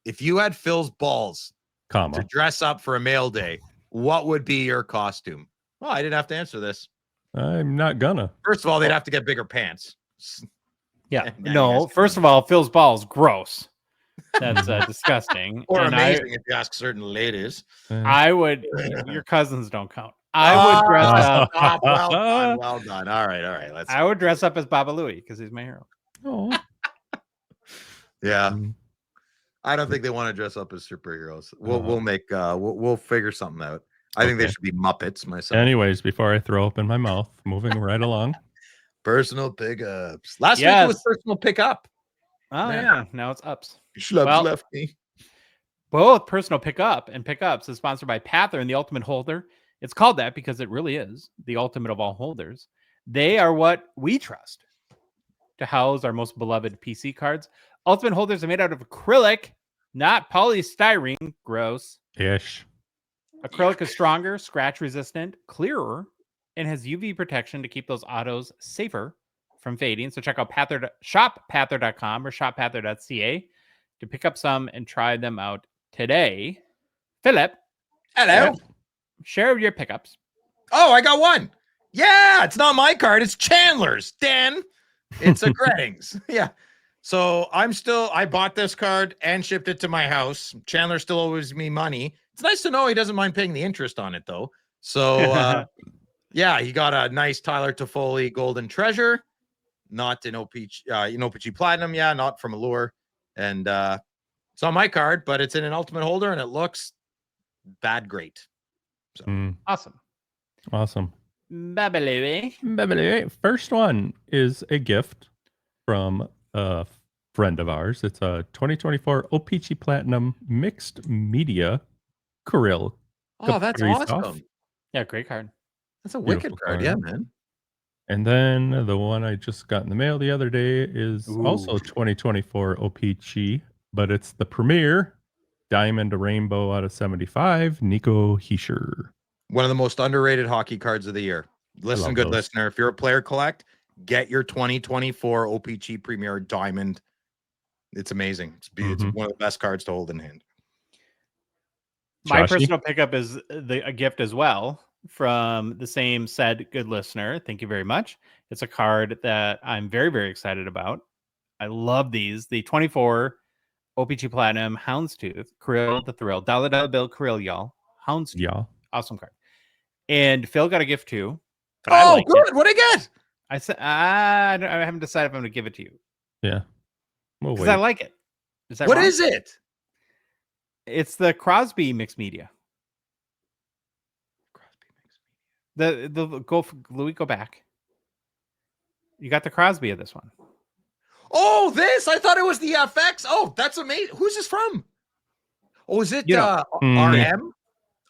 If you had Phil's balls to dress up for a mail day, what would be your costume? Well, I didn't have to answer this. I'm not gonna. First of all, they'd have to get bigger pants. Yeah. No, first of all, Phil's balls, gross. That's disgusting. Or amazing if you ask certain ladies. I would, your cousins don't count. I would dress up. Well done. All right. I would dress up as BabaLewi because he's my hero. Oh. Yeah. I don't think they want to dress up as superheroes. We'll figure something out. I think they should be Muppets myself. Anyways, before I throw up in my mouth, moving right along. Personal pickups. Last week it was personal pickup. Oh, yeah. Now it's ups. Left me. Both personal pickup and pickups is sponsored by Pather and the Ultimate Holder. It's called that because it really is the ultimate of all holders. They are what we trust to house our most beloved PC cards. Ultimate holders are made out of acrylic, not polystyrene. Gross. Ish. Acrylic is stronger, scratch resistant, clearer, and has UV protection to keep those autos safer from fading. So check out shoppather.com or shoppather.ca to pick up some and try them out today. Philip. Hello. Share your pickups. Oh, I got one. Yeah, it's not my card. It's Chandler's. Dan, it's a Grettings. Yeah. So I bought this card and shipped it to my house. Chandler still owes me money. It's nice to know he doesn't mind paying the interest on it, though. So, yeah, he got a nice Tyler Toffoli Golden Treasure, not an O-Pee-Chee Platinum. Yeah, not from Allure. And it's on my card, but it's in an Ultimate holder, and it looks bad great. So Awesome. BabaLewi. First one is a gift from a friend of ours. It's a 2024 O-Pee-Chee Platinum Mixed Media Krill. Oh, that's awesome. Yeah, great card. That's a wicked card. Yeah, man. And then the one I just got in the mail the other day is also 2024 O-Pee-Chee, but it's the premier Diamond Rainbow out of 75, Nico Hischier. One of the most underrated hockey cards of the year. Listen, good listener. If you're a player collect, get your 2024 O-Pee-Chee Premier Diamond. It's amazing. It's one of the best cards to hold in hand. My personal pickup is a gift as well from the same said good listener. Thank you very much. It's a card that I'm very, very excited about. I love these. The 24 O-Pee-Chee Platinum Houndstooth Krill the Thrill $1 bill Krill, y'all. Houndstooth. Yeah. Awesome card. And Phil got a gift too. Oh, good. What'd I get? I said I haven't decided if I'm going to give it to you. Yeah. Because I like it. What is it? It's the Crosby Mixed Media. Louis, go back. You got the Crosby of this one. Oh, this? I thought it was the FX. Oh, that's amazing. Who's this from? Oh, is it RM?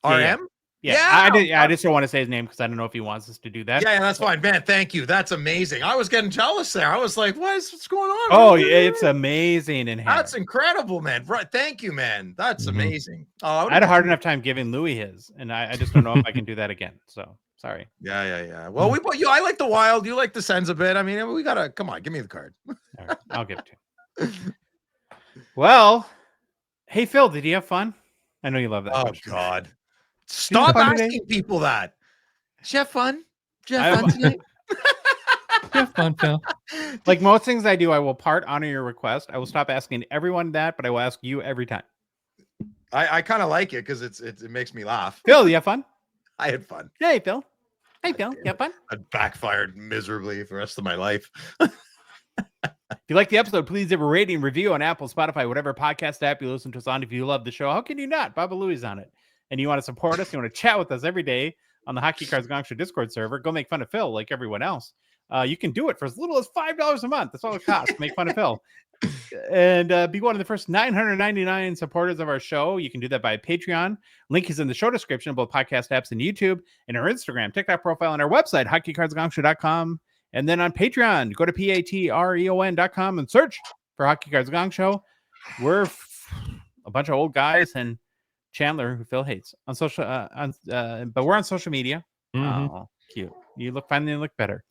RM? Yeah. I just don't want to say his name because I don't know if he wants us to do that. Yeah, that's fine, man. Thank you. That's amazing. I was getting jealous there. I was like, what's going on? Oh, it's amazing in here. That's incredible, man. Right. Thank you, man. That's amazing. Oh, I had a hard enough time giving Louis his, and I just don't know if I can do that again. So sorry. Yeah. Well, I like the Wild. You like the Sens a bit. I mean, we gotta come on. Give me the card. All right, I'll give it to you. Well, hey Phil, did you have fun? I know you love that. Oh question. God. Stop asking people that. Did you have fun? Did you have fun tonight? Have fun, Phil. Like most things I do, I will honor your request. I will stop asking everyone that, but I will ask you every time. I kind of like it because it makes me laugh. Phil, you have fun? I had fun. Hey, Phil. Hey, Phil. You have fun? I backfired miserably for the rest of my life. If you like the episode, please give a rating, review on Apple, Spotify, whatever podcast app you listen to us on. If you love the show, how can you not? BabaLewi's on it. And you want to support us, you want to chat with us every day on the Hockey Cards Gongshow Discord server, go make fun of Phil like everyone else. You can do it for as little as $5 a month. That's all it costs to make fun of Phil. And be one of the first 999 supporters of our show. You can do that by Patreon. Link is in the show description of both podcast apps and YouTube, and our Instagram, TikTok profile, and our website, hockeycardsgongshow.com. And then on Patreon, go to patreon.com and search for Hockey Cards Gong Show. We're a bunch of old guys and Chandler, who Phil hates, on social, but we're on social media. Oh, cute! You finally look better.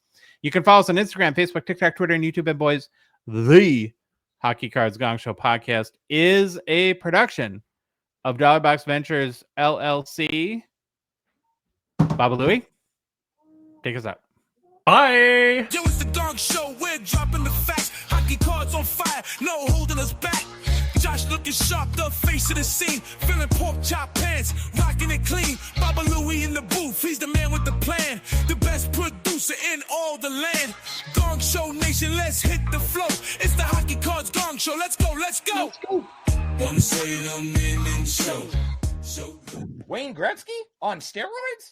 You can follow us on Instagram, Facebook, TikTok, Twitter, and YouTube. And boys, the Hockey Cards Gong Show podcast is a production of Dollar Box Ventures LLC. BabaLewi, take us out. Bye. Yo, it's the Gong Show. We're dropping the facts. Hockey cards on fire. No holding us back. Josh looking sharp, the face of the scene. Feeling pork chop pants, rocking it clean. BabaLewi in the booth, he's the man with the plan. The best producer in all the land. Gong Show Nation, let's hit the flow. It's the Hockey Cards Gong Show. Let's go, let's go. Wanna say the minute show. Wayne Gretzky on steroids?